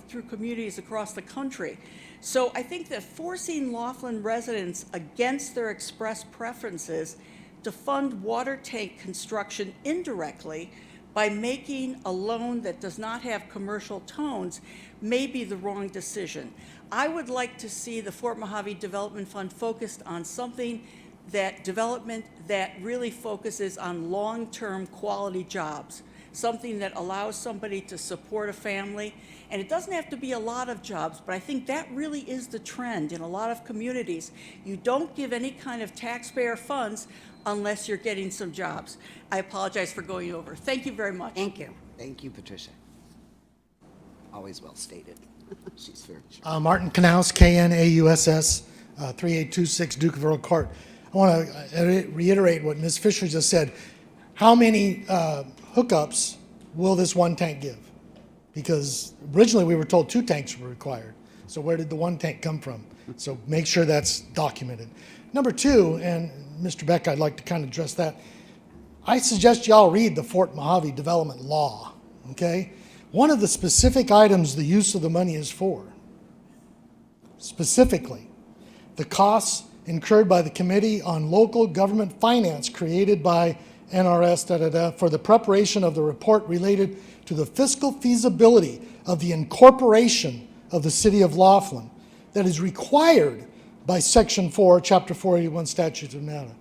through communities across the country. So I think that forcing Laughlin residents against their express preferences to fund water tank construction indirectly by making a loan that does not have commercial tones may be the wrong decision. I would like to see the Fort Mojave Development Fund focused on something that really focuses on long-term quality jobs, something that allows somebody to support a family. And it doesn't have to be a lot of jobs, but I think that really is the trend in a lot of communities. You don't give any kind of taxpayer funds unless you're getting some jobs. I apologize for going over. Thank you very much. Thank you. Thank you, Patricia. Always well stated. She's very sure. Martin Knaus, KNAUSS, 3826 Duke Court. I want to reiterate what Ms. Fisher just said. How many hookups will this one tank give? Because originally we were told 2 tanks were required. So where did the 1 tank come from? So make sure that's documented. Number 2, and Mr. Beck, I'd like to kind of address that. I suggest y'all read the Fort Mojave Development Law, okay? One of the specific items the use of the money is for, specifically, the costs incurred by the Committee on Local Government Finance created by NRS for the preparation of the report related to the fiscal feasibility of the incorporation of the City of Laughlin that is required by Section 4, Chapter 481 Statutes of Nevada.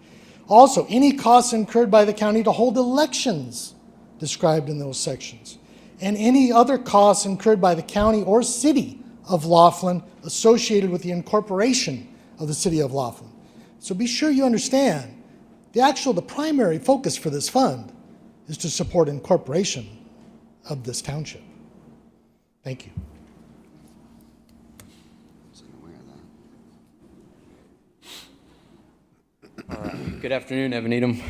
Also, any costs incurred by the county to hold elections described in those sections, and any other costs incurred by the county or city of Laughlin associated with the incorporation of the City of Laughlin. So be sure you understand the primary focus for this fund is to support incorporation of this township. Thank you. Wasn't aware of Good afternoon, Evan Needham,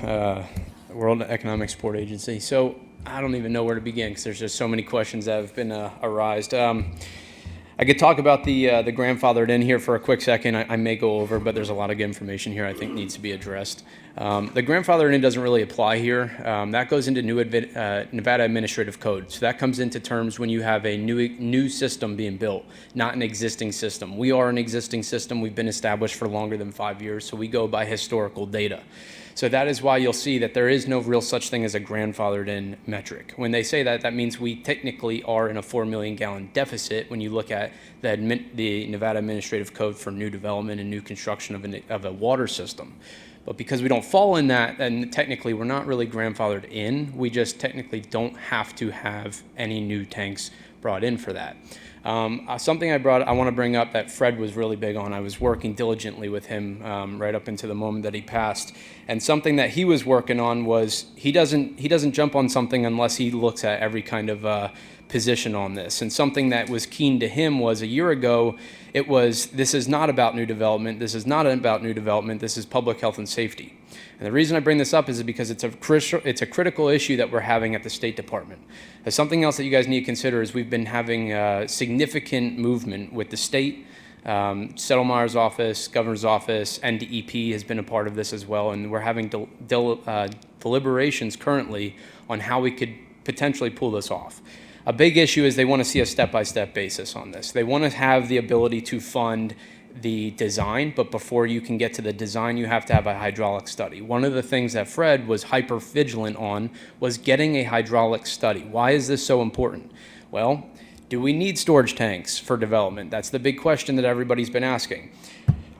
World Economic Support Agency. So I don't even know where to begin because there's just so many questions that have been arised. I could talk about the grandfathered in here for a quick second. I may go over, but there's a lot of good information here I think needs to be addressed. The grandfathered in doesn't really apply here. That goes into Nevada Administrative Code. So that comes into terms when you have a new system being built, not an existing system. We are an existing system. We've been established for longer than 5 years, so we go by historical data. So that is why you'll see that there is no real such thing as a grandfathered in metric. When they say that, that means we technically are in a 4 million gallon deficit when you look at the Nevada Administrative Code for new development and new construction of a water system. But because we don't fall in that, then technically we're not really grandfathered in. We just technically don't have to have any new tanks brought in for that. Something I want to bring up that Fred was really big on. I was working diligently with him right up into the moment that he passed. And something that he was working on was he doesn't jump on something unless he looks at every kind of position on this. And something that was keen to him was a year ago, it was, this is not about new development. This is not about new development. This is public health and safety. And the reason I bring this up is because it's a critical issue that we're having at the State Department. Something else that you guys need to consider is we've been having significant movement with the state. Settlemeyer's office, governor's office, NDEP has been a part of this as well, and we're having deliberations currently on how we could potentially pull this off. A big issue is they want to see a step-by-step basis on this. They want to have the ability to fund the design, but before you can get to the design, you have to have a hydraulic study. One of the things that Fred was hyper vigilant on was getting a hydraulic study. Why is this so important? Well, do we need storage tanks for development? That's the big question that everybody's been asking.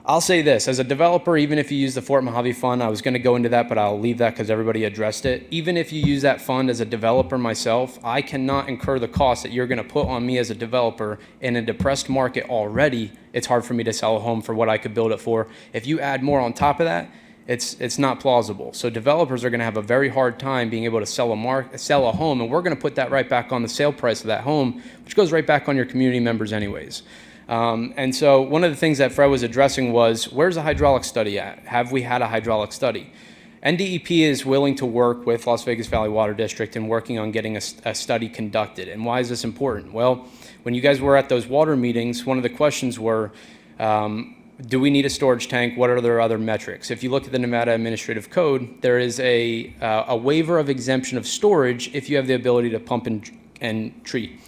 I'll say this, as a developer, even if you use the Fort Mojave Fund, I was going to go into that, but I'll leave that because everybody addressed it. Even if you use that fund as a developer myself, I cannot incur the cost that you're going to put on me as a developer in a depressed market already. It's hard for me to sell a home for what I could build it for. If you add more on top of that, it's not plausible. So developers are going to have a very hard time being able to sell a home, and we're going to put that right back on the sale price of that home, which goes right back on your community members anyways. And so one of the things that Fred was addressing was, where's the hydraulic study at? Have we had a hydraulic study? NDEP is willing to work with Las Vegas Valley Water District and working on getting a study conducted. And why is this important? Well, when you guys were at those water meetings, one of the questions were, do we need a storage tank? What are their other metrics? If you look at the Nevada Administrative Code, there is a waiver of exemption of storage if you have the ability to pump and treat.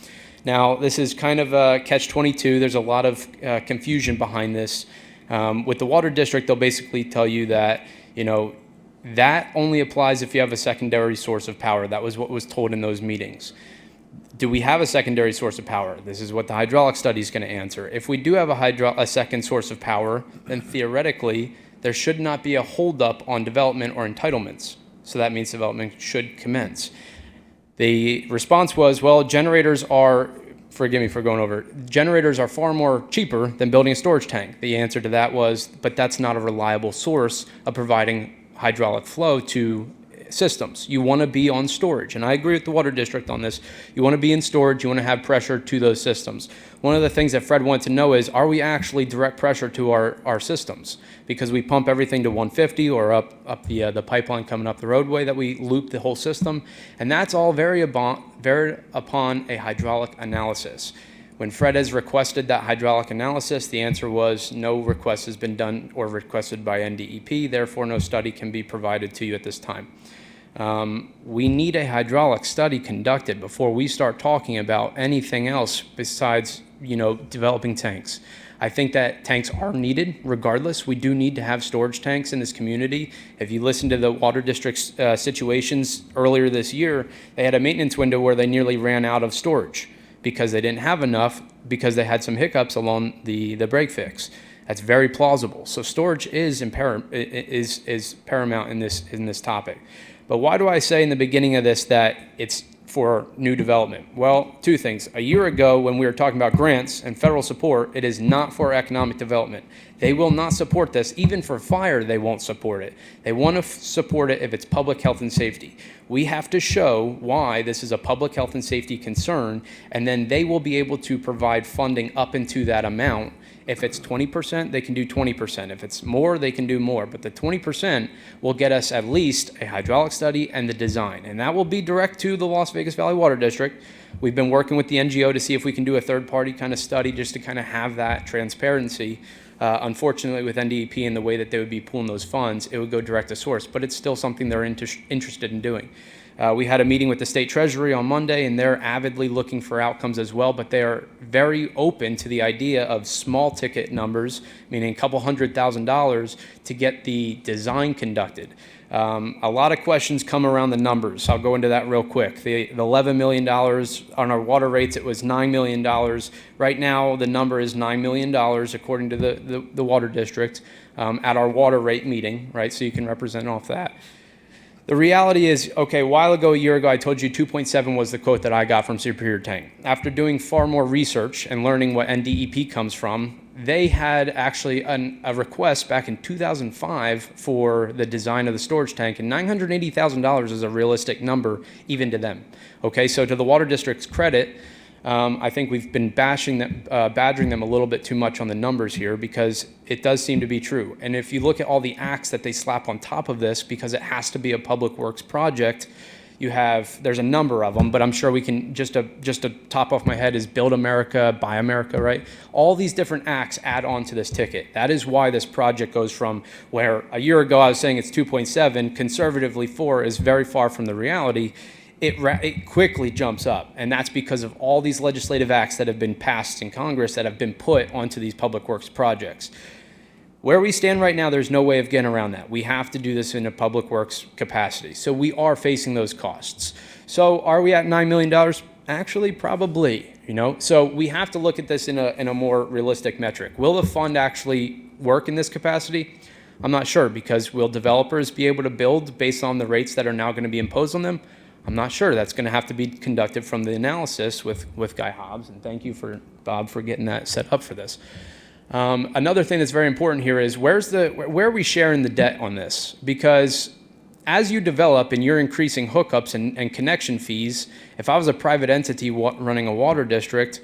Now, this is kind of a catch-22. There's a lot of confusion behind this. With the water district, they'll basically tell you that, that only applies if you have a secondary source of power. That was what was told in those meetings. Do we have a secondary source of power? This is what the hydraulic study is going to answer. If we do have a second source of power, then theoretically, there should not be a holdup on development or entitlements. So that means development should commence. The response was, well, generators are, forgive me for going over, generators are far more cheaper than building a storage tank. The answer to that was, but that's not a reliable source of providing hydraulic flow to systems. You want to be on storage, and I agree with the water district on this. You want to be in storage, you want to have pressure to those systems. One of the things that Fred wanted to know is, are we actually direct pressure to our systems? Because we pump everything to 150 or up the pipeline coming up the roadway that we loop the whole system, and that's all varied upon a hydraulic analysis. When Fred has requested that hydraulic analysis, the answer was no request has been done or requested by NDEP, therefore no study can be provided to you at this time. We need a hydraulic study conducted before we start talking about anything else besides, developing tanks. I think that tanks are needed regardless. We do need to have storage tanks in this community. If you listen to the water district's situations earlier this year, they had a maintenance window where they nearly ran out of storage because they didn't have enough because they had some hiccups along the break fix. That's very plausible. So storage is paramount in this topic. But why do I say in the beginning of this that it's for new development? Well, two things. A year ago, when we were talking about grants and federal support, it is not for economic development. They will not support this. Even for fire, they won't support it. They want to support it if it's public health and safety. We have to show why this is a public health and safety concern, and then they will be able to provide funding up into that amount If it's 20%, they can do 20%. If it's more, they can do more. But the 20% will get us at least a hydraulic study and the design. And that will be direct to the Las Vegas Valley Water District. We've been working with the NGO to see if we can do a third-party kind of study just to kind of have that transparency. Unfortunately, with NDEP and the way that they would be pulling those funds, it would go direct to source. But it's still something they're interested in doing. We had a meeting with the state treasury on Monday, and they're avidly looking for outcomes as well, but they are very open to the idea of small ticket numbers, meaning a couple $100,000 to get the design conducted. A lot of questions come around the numbers. I'll go into that real quick. The $11 million on our water rates, it was $9 million. Right now, the number is $9 million according to the water district at our water rate meeting, right? So you can represent off that. The reality is, okay, a year ago, I told you 2.7 was the quote that I got from Superior Tank. After doing far more research and learning what NDEP comes from, they had actually a request back in 2005 for the design of the storage tank, and $980,000 is a realistic number even to them. Okay, so to the water district's credit, I think we've been badgering them a little bit too much on the numbers here because it does seem to be true. And if you look at all the acts that they slap on top of this, because it has to be a public works project, there's a number of them, but I'm sure we can, just to top off my head is Build America, Buy America, right? All these different acts add on to this ticket. That is why this project goes from where a year ago I was saying it's 2.7, conservatively 4 is very far from the reality. It quickly jumps up, and that's because of all these legislative acts that have been passed in Congress that have been put onto these public works projects. Where we stand right now, there's no way of getting around that. We have to do this in a public works capacity. So we are facing those costs. So are we at $9 million? Actually, probably, So we have to look at this in a more realistic metric. Will the fund actually work in this capacity? I'm not sure, because will developers be able to build based on the rates that are now going to be imposed on them? I'm not sure. That's going to have to be conducted from the analysis with Guy Hobbs, and thank you, Bob, for getting that set up for this. Another thing that's very important here is where are we sharing the debt on this? Because as you develop and you're increasing hookups and connection fees, if I was a private entity running a water district,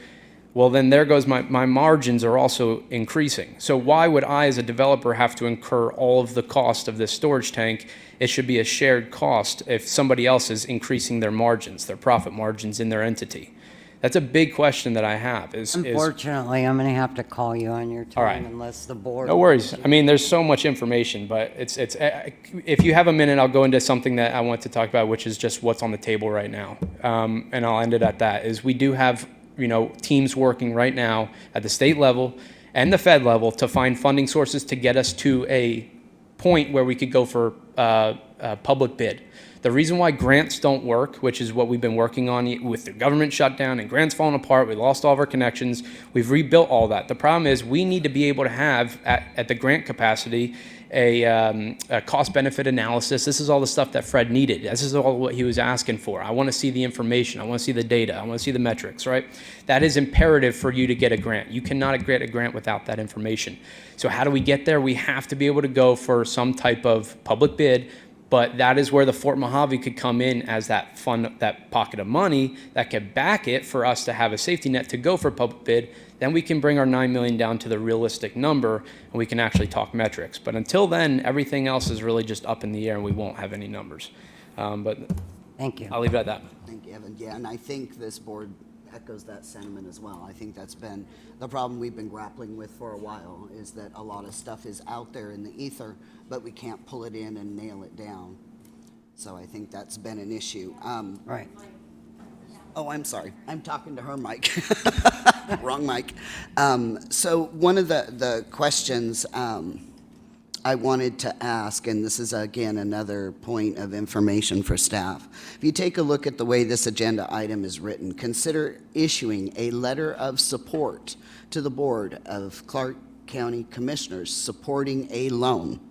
well, then there goes my margins are also increasing. So why would I, as a developer, have to incur all of the cost of this storage tank? It should be a shared cost if somebody else is increasing their margins, their profit margins in their entity. That's a big question that I have. Unfortunately, I'm going to have to call you on your time unless the board... No worries. I mean, there's so much information, but if you have a minute, I'll go into something that I want to talk about, which is just what's on the table right now. And I'll end it at that, is we do have teams working right now at the state level and the Fed level to find funding sources to get us to a point where we could go for a public bid. The reason why grants don't work, which is what we've been working on with the government shutdown and grants falling apart, we lost all of our connections, we've rebuilt all that. The problem is we need to be able to have, at the grant capacity, a cost-benefit analysis. This is all the stuff that Fred needed. This is all what he was asking for. I want to see the information. I want to see the data. I want to see the metrics, right? That is imperative for you to get a grant. You cannot get a grant without that information. So how do we get there? We have to be able to go for some type of public bid, but that is where the Fort Mojave could come in as that fund, that pocket of money that could back it for us to have a safety net to go for public bid. Then we can bring our $9 million down to the realistic number, and we can actually talk metrics. But until then, everything else is really just up in the air, and we won't have any numbers. But thank you. I'll leave it at that. Thank you, Evan. Yeah, and I think this board echoes that sentiment as well. I think that's been the problem we've been grappling with for a while, is that a lot of stuff is out there in the ether, but we can't pull it in and nail it down. So I think that's been an issue. Right. Oh, I'm sorry. I'm talking to her mic. Wrong mic. So one of the questions I wanted to ask, and this is again another point of information for staff. If you take a look at the way this agenda item is written, consider issuing a letter of support to the Board of Clark County Commissioners supporting a loan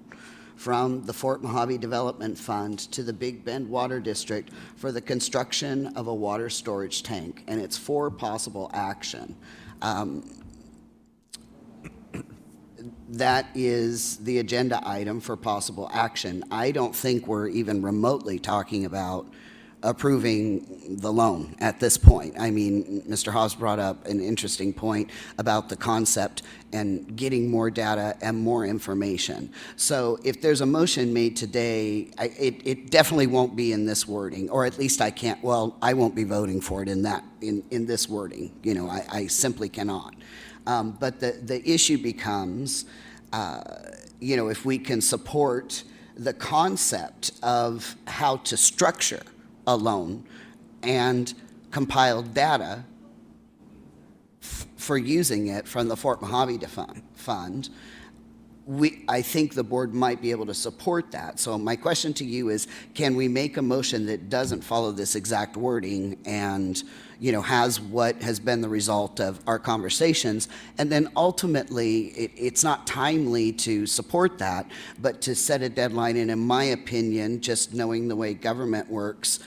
from the Fort Mojave Development Fund to the Big Bend Water District for the construction of a water storage tank, and it's for possible action. That is the agenda item for possible action. I don't think we're even remotely talking about approving the loan at this point. I mean, Mr. Haas brought up an interesting point about the concept and getting more data and more information. So if there's a motion made today, it definitely won't be in this wording, or at least I won't be voting for it in this wording. You know, I simply cannot. But the issue becomes, you know, if we can support the concept of how to structure a loan and compile data for using it from the Fort Mojave Fund, I think the board might be able to support that. So my question to you is, can we make a motion that doesn't follow this exact wording and, you know, has what has been the result of our conversations? And then ultimately, it's not timely to support that, but to set a deadline. And in my opinion, just knowing the way government works,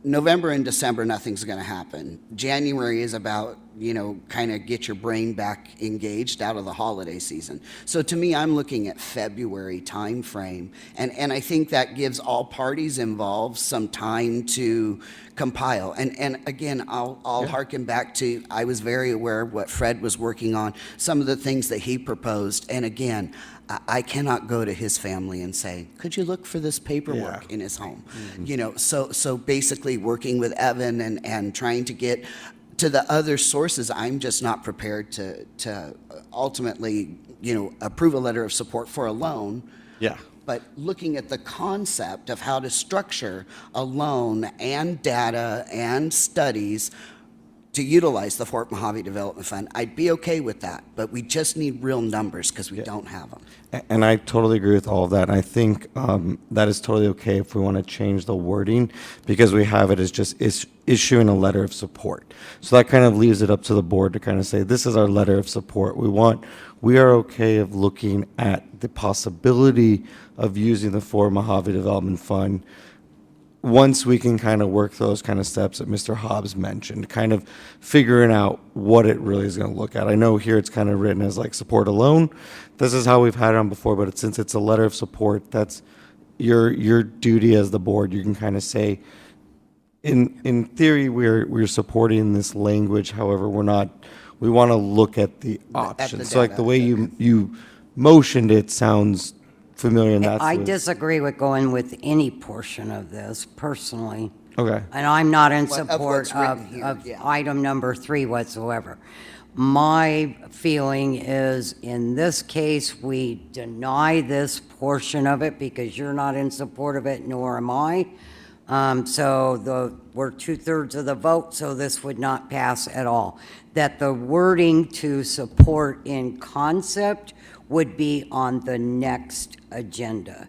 November and December, nothing's going to happen. January is about, you know, kind of get your brain back engaged out of the holiday season. So to me, I'm looking at February timeframe, and I think that gives all parties involved some time to compile. And again, I'll harken back to, I was very aware of what Fred was working on, some of the things that he proposed, and again, I cannot go to his family and say, could you look for this paperwork in his home? You know, so basically working with Evan and trying to get to the other sources, I'm just not prepared to ultimately, you know, approve a letter of support for a loan. Yeah. But looking at the concept of how to structure a loan and data and studies to utilize the Fort Mojave Development Fund, I'd be okay with that, but we just need real numbers because we don't have them. And I totally agree with all of that. And I think that is totally okay if we want to change the wording, because we have it as just issuing a letter of support. So that kind of leaves it up to the board to kind of say, this is our letter of support. We are okay of looking at the possibility of using the Fort Mojave Development Fund once we can kind of work those kind of steps that Mr. Hobbs mentioned, kind of figuring out what it really is going to look at. I know here it's kind of written as like support alone. This is how we've had it on before, but since it's a letter of support, that's your duty as the board. You can kind of say, in theory, we're supporting this language. However, we want to look at the options. So like the way you motioned it sounds familiar, and that's I disagree with going with any portion of this personally. Okay. And I'm not in Of support what's written of, here, yeah. item number 3 whatsoever. My feeling is, in this case, we deny this portion of it because you're not in support of it, nor am I. So we're 2/3 of the vote, so this would not pass at all. That the wording to support in concept would be on the next agenda.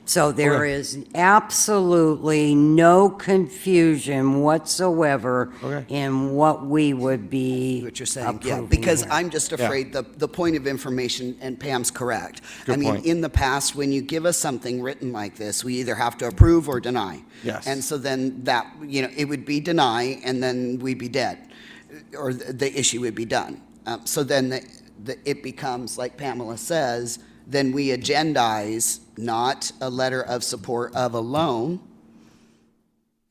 So there is absolutely no confusion whatsoever in what we would be What you're saying, yeah, approving because here. I'm just afraid the point of information, and Pam's correct. Good I mean, point. in the past, when you give us something written like this, we either have to approve or deny. Yes. And so then that, you know, it would be deny, and then we'd be dead, or the issue would be done. So then it becomes, like Pamela says, then we agendize not a letter of support of a loan,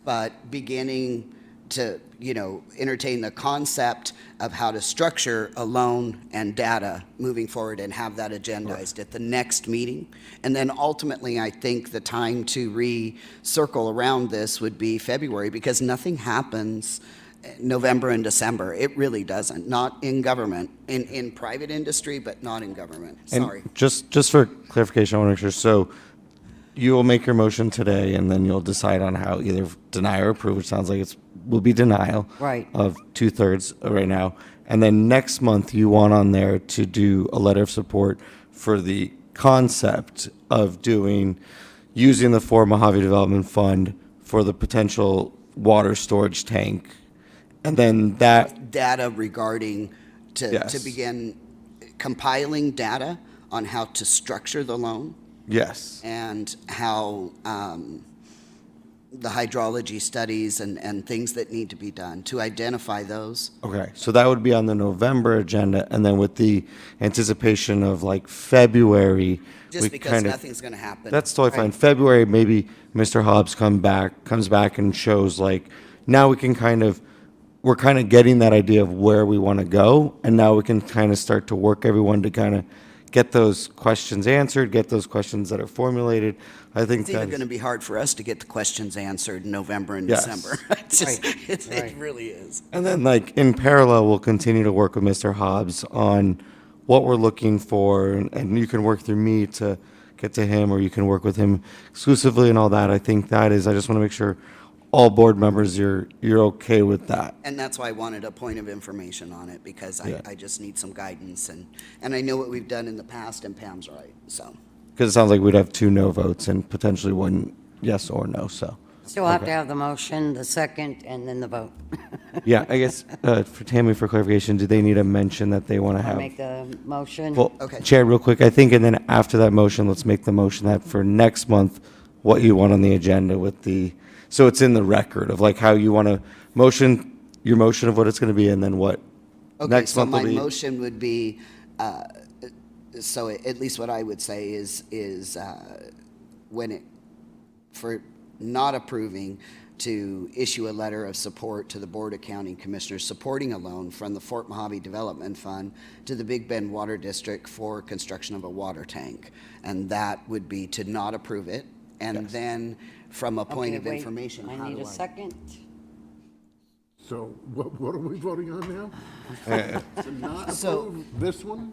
but beginning to, you know, entertain the concept of how to structure a loan and data moving forward and have that agendized at the next meeting. And then ultimately, I think the time to recircle around this would be February, because nothing happens November and December. It really doesn't. Not in government, in private industry, but not in government. Sorry. And just for clarification, I want to make sure. So you will make your motion today, and then you'll decide on how either deny or approve, which sounds like will be denial Right. of 2/3 right now. And then next month, you want on there to do a letter of support for the concept of using the Fort Mojave Development Fund for the potential water storage tank. And then that Data regarding to Yes. begin compiling data on how to structure the loan yes. and how the hydrology studies and things that need to be done, to identify those. Okay, so that would be on the November agenda, and then with the anticipation of like February. Just we because kinda- nothing's gonna happen. That's totally fine. Right. February, maybe Mr. Hobbs comes back and shows like, now we can we're kind of getting that idea of where we want to go, and now we can kind of start to work everyone to kind of get those questions answered, get those questions that are formulated. I think It's even that's going to be hard for us to get the questions answered in November and Yes. December. It's just, it really is. And then, like, in parallel, we'll continue to work with Mr. Hobbs on what we're looking for, and you can work through me to get to him, or you can work with him exclusively and all that. I think that is, I just want to make sure all board members, you're okay with that. And that's why I wanted a point of information on it, because Yeah. I just need some guidance, and I know what we've done in the past, and Pam's right, so. Because it sounds like we'd have 2 no votes and potentially 1 yes or no, so. Still have to Okay. have the motion, the second, and then the vote. Yeah, I guess, for Tammy, for clarification, do they need a mention that they want to I'll have? make the motion. Well, Okay. Chair, real quick, I think, and then after that motion, let's make the motion that for next month, what you want on the agenda with so it's in the record of like how you want to your motion of what it's going to be, and then what Okay, next so month will my be. motion would be, so at least what I would say is for not approving, to issue a letter of support to the Board of County Commissioners supporting a loan from the Fort Mojave Development Fund to the Big Bend Water District for construction of a water tank. And that would be to not approve it. And then from a point Okay, of wait, information, how I need do a second. So what are we voting on now? To not So- approve this one?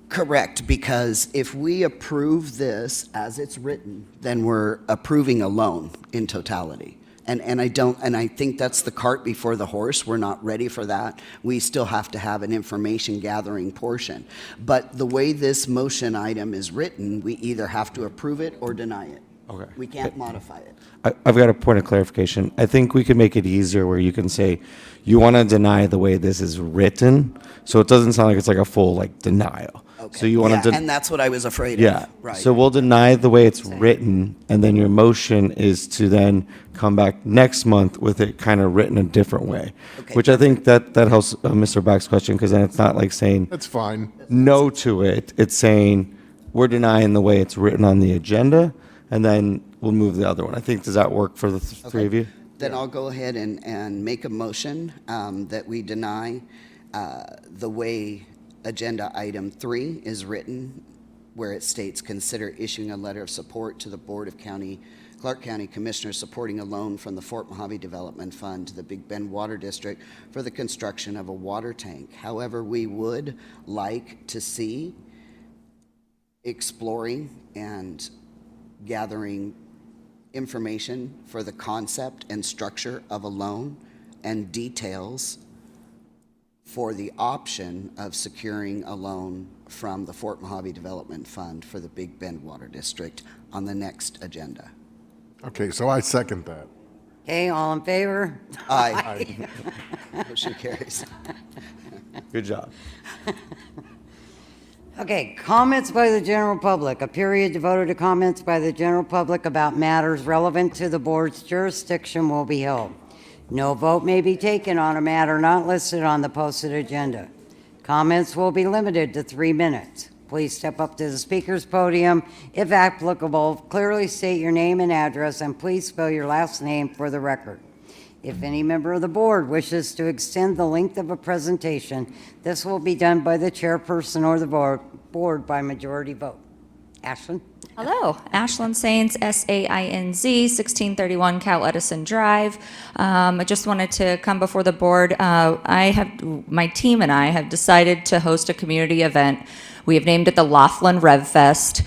Correct, because if we approve this as it's written, then we're approving a loan in totality. And I think that's the cart before the horse. We're not ready for that. We still have to have an information gathering portion. But the way this motion item is written, we either have to approve it or deny it. Okay. We can't modify it. I've got a point of clarification. I think we could make it easier where you can say, you want to deny the way this is written, so it doesn't sound like it's like a full like denial. So you want to. And that's what I was afraid Yeah. of. Right. So we'll deny the way it's written, and then your motion is to then come back next month with it kind of written a different way. Okay, Which I think that helps Mr. Back's question, because then it's not like saying That's fine. no to it. It's saying we're denying the way it's written on the agenda, and then we'll move the other one. I think, does that work for the three of you? Then I'll go ahead and make a motion that we deny the way agenda item 3 is written, where it states, consider issuing a letter of support to the Board of Clark County Commissioners supporting a loan from the Fort Mojave Development Fund to the Big Bend Water District for the construction of a water tank. However, we would like to see exploring and gathering information for the concept and structure of a loan and details for the option of securing a loan from the Fort Mojave Development Fund for the Big Bend Water District on the next agenda. Okay, so I second that. Okay, all in favor? Aye. Motion carries. Good job. Okay, comments by the general public. A period devoted to comments by the general public about matters relevant to the board's jurisdiction will be held. No vote may be taken on a matter not listed on the posted agenda. Comments will be limited to 3 minutes. Please step up to the speaker's podium. If applicable, clearly state your name and address, and please spell your last name for the record. If any member of the board wishes to extend the length of a presentation, this will be done by the chairperson or the board by majority vote. Ashland? Hello, Ashland Sainz, Sainz, 1631 Cal Edison Drive. I just wanted to come before the board. My team and I have decided to host a community event. We have named it the Laughlin Rev Fest.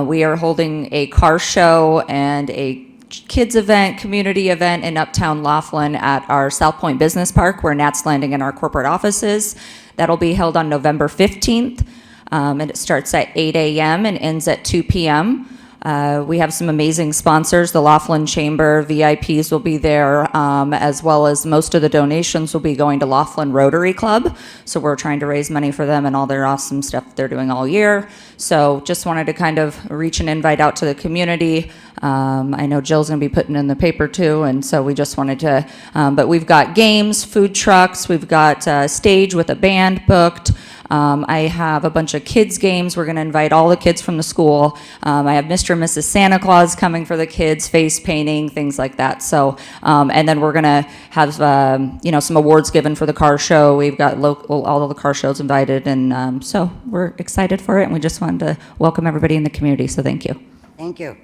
We are holding a car show and a kids event, community event in Uptown Laughlin at our South Point Business Park, where Nat's Landing and our corporate office is. That'll be held on November 15th. And it starts at 8 a.m. and ends at 2 p.m. We have some amazing sponsors. The Laughlin Chamber VIPs will be there, as well as most of the donations will be going to Laughlin Rotary Club. So we're trying to raise money for them and all their awesome stuff they're doing all year. So just wanted to kind of reach an invite out to the community. I know Jill's going to be putting in the paper too, and so we just wanted to, but we've got games, food trucks, we've got a stage with a band booked. I have a bunch of kids games. We're going to invite all the kids from the school. I have Mr. and Mrs. Santa Claus coming for the kids, face painting, things like that. So, and then we're going to have, some awards given for the car show. We've got all of the car shows invited, and so we're excited for it, and we just wanted to welcome everybody in the community, so thank you. Thank you.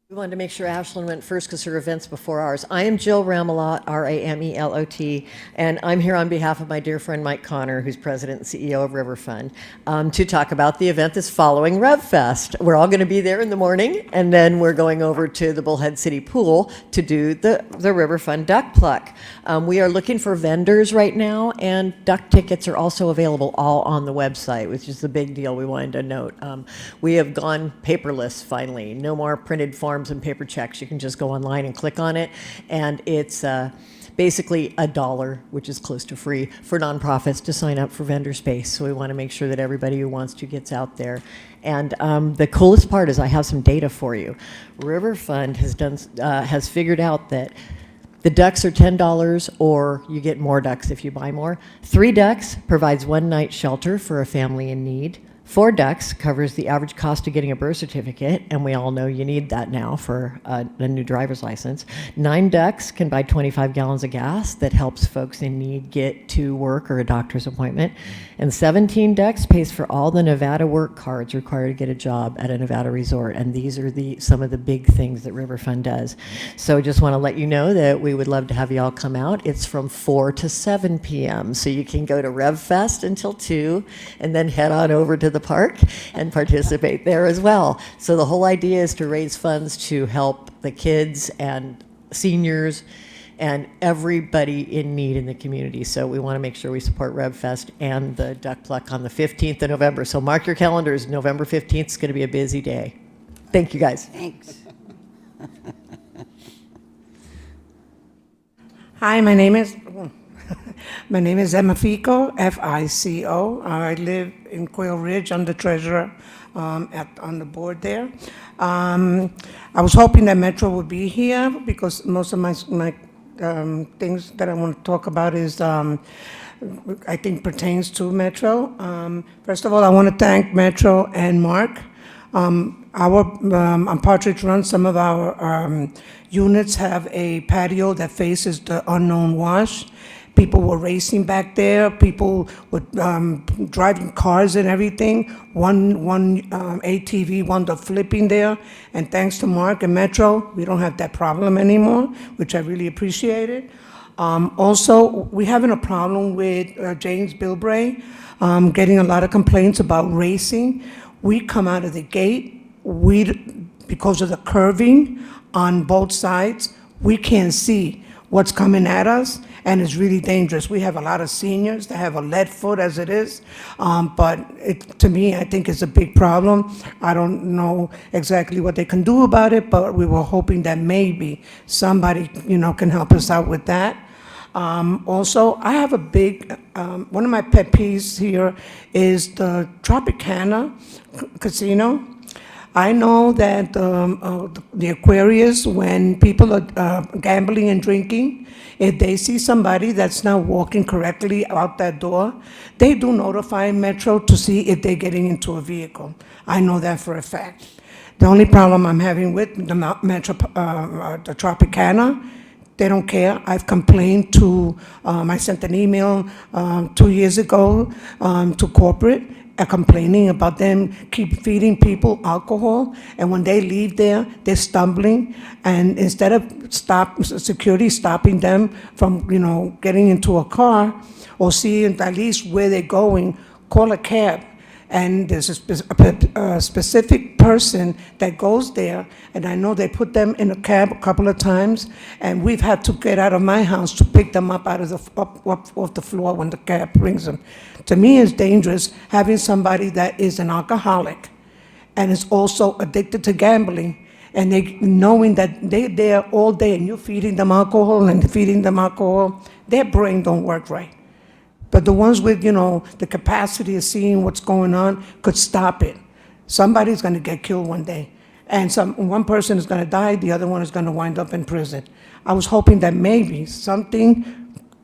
We wanted to make sure Ashland went first because her event's before ours. I am Jill Ramelot, Ramelot, and I'm here on behalf of my dear friend Mike Connor, who's president and CEO of River Fund, to talk about the event that's following RevFest. We're all going to be there in the morning, and then we're going over to the Bullhead City Pool to do the River Fund duck pluck. We are looking for vendors right now, and duck tickets are also available all on the website, which is the big deal we wanted to note. We have gone paperless finally. No more printed forms and paper checks. You can just go online and click on it, and it's basically $1, which is close to free, for nonprofits to sign up for vendor space. So we want to make sure that everybody who wants to gets out there. And the coolest part is I have some data for you. River Fund has figured out that the ducks are $10, or you get more ducks if you buy more. 3 ducks provides 1 night shelter for a family in need. 4 ducks covers the average cost of getting a birth certificate, and we all know you need that now for a new driver's license. 9 ducks can buy 25 gallons of gas that helps folks in need get to work or a doctor's appointment. And 17 ducks pays for all the Nevada work cards required to get a job at a Nevada resort. And these are some of the big things that River Fund does. So just want to let you know that we would love to have you all come out. It's from 4 to 7 p.m. So you can go to RevFest until 2 and then head on over to the park and participate there as well. So the whole idea is to raise funds to help the kids and seniors and everybody in need in the community. So we want to make sure we support RevFest and the duck pluck on the 15th of November. So mark your calendars. November 15th is going to be a busy day. Thank you, guys. Thanks. Hi, my name is Emma Fico, F-I-C-O. I live in Quail Ridge. I'm the treasurer on the board there. I was hoping that Metro would be here because most of my things that I want to talk about is I think pertains to Metro. First of all, I want to thank Metro and Mark. On Partridge Run, some of our units have a patio that faces the unknown wash. People were racing back there. People were driving cars and everything. One ATV wound up flipping there. And thanks to Mark and Metro, we don't have that problem anymore, which I really appreciated. Also, we're having a problem with James Bilbray getting a lot of complaints about racing. We come out of the gate, because of the curving on both sides, we can't see what's coming at us, and it's really dangerous. We have a lot of seniors that have a lead foot as it is, but to me, I think it's a big problem. I don't know exactly what they can do about it, but we were hoping that maybe somebody, can help us out with that. Also, I have a big, one of my pet peeves here is the Tropicana Casino. I know that the Aquarius, when people are gambling and drinking, if they see somebody that's not walking correctly out that door, they do notify Metro to see if they're getting into a vehicle. I know that for a fact. The only problem I'm having with the Metro, the Tropicana, they don't care. I've complained to, I sent an email 2 years ago to corporate, complaining about them keep feeding people alcohol, and when they leave there, they're stumbling, and instead of security stopping them from, getting into a car or seeing at least where they're going, call a cab. And there's a specific person that goes there, and I know they put them in a cab a couple of times, and we've had to get out of my house to pick them up out of off the floor when the cab brings them. To me, it's dangerous having somebody that is an alcoholic and is also addicted to gambling. And they, knowing that they're there all day and you're feeding them alcohol and feeding them alcohol, their brain don't work right. But the ones with, the capacity of seeing what's going on could stop it. Somebody's gonna get killed one day. And one person is gonna die, the other one is gonna wind up in prison. I was hoping that maybe something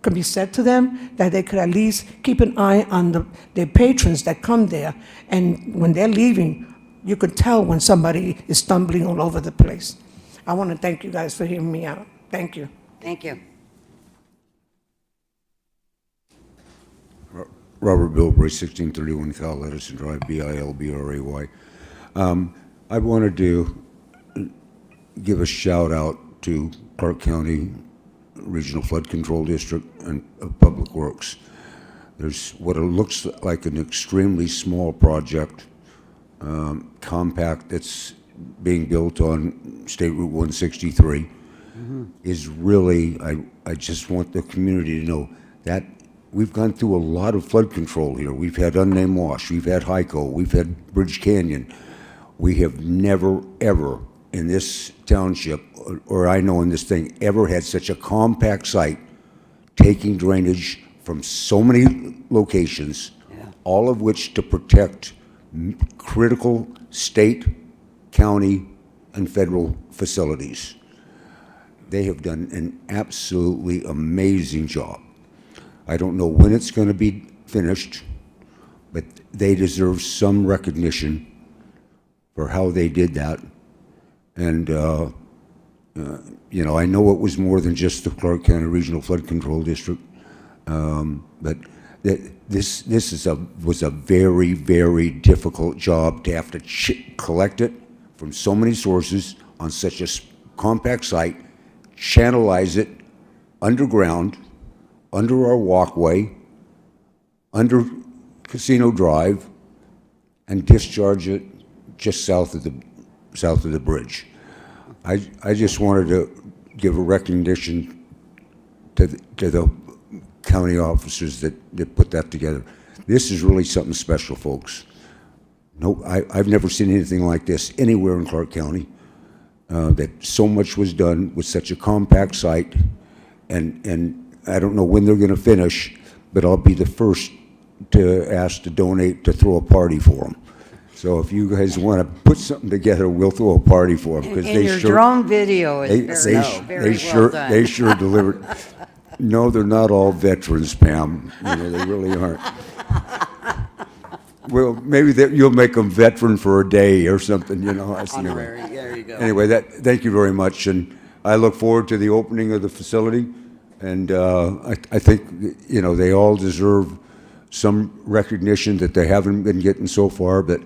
could be said to them, that they could at least keep an eye on their patrons that come there. And when they're leaving, you could tell when somebody is stumbling all over the place. I wanna thank you guys for hearing me out. Thank you. Thank you. Robert Bilbray, 1631 Cal Edison Drive, Bilbray. I wanted to give a shout out to Clark County Regional Flood Control District and Public Works. There's what it looks like an extremely small project, compact, that's being built on State Route 163, is really, I just want the community to know that we've gone through a lot of flood control here. We've had unnamed wash, we've had Hyco, we've had Bridge Canyon. We have never, ever in this township, or I know in this thing, ever had such a compact site taking drainage from so many locations, all of which to protect critical state, county, and federal facilities. They have done an absolutely amazing job. I don't know when it's going to be finished, but they deserve some recognition for how they did that. And, I know it was more than just the Clark County Regional Flood Control District, but this was a very, very difficult job to have to collect it from so many sources on such a compact site, channelize it underground, under our walkway, under Casino Drive, and discharge it just south of the bridge. I just wanted to give a recognition to the county officers that put that together. This is really something special, folks. No, I've never seen anything like this anywhere in Clark County, that so much was done with such a compact site, and I don't know when they're going to finish, but I'll be the first to ask to donate to throw a party for them. So if you guys want to put something together, we'll throw a party for them. And your drone video is very well done. They sure delivered. No, they're not all veterans, Pam. They really aren't. Well, maybe you'll make them veteran for a day or something, Honorary, there you go. Anyway, thank you very much, and I look forward to the opening of the facility. And I think, they all deserve some recognition that they haven't been getting so far. But,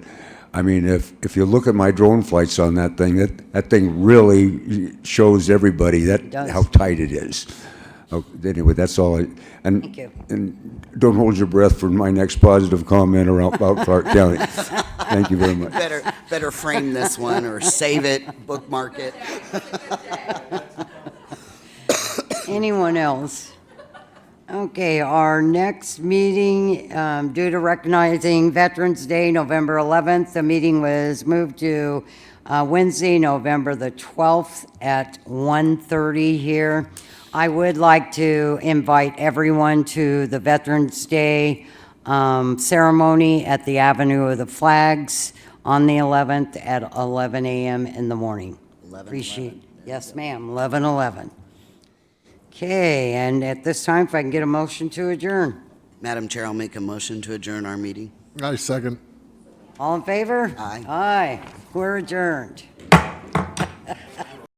I mean, if you look at my drone flights on that thing, that thing really shows everybody how tight it is. Anyway, that's all. Thank you. And don't hold your breath for my next positive comment about Clark County. Thank you very much. Better frame this one or save it, bookmark it. Anyone else? Okay, our next meeting, due to recognizing Veterans Day, November 11th, the meeting was moved to Wednesday, November the 12th at 1:30 here. I would like to invite everyone to the Veterans Day ceremony at the Avenue of the Flags on the 11th at 11 a.m. in the morning. 11. Yes, ma'am, 11:11. Okay, and at this time, if I can get a motion to adjourn. Madam Chair, I'll make a motion to adjourn our meeting. I second. All in favor? Aye. Aye, we're adjourned.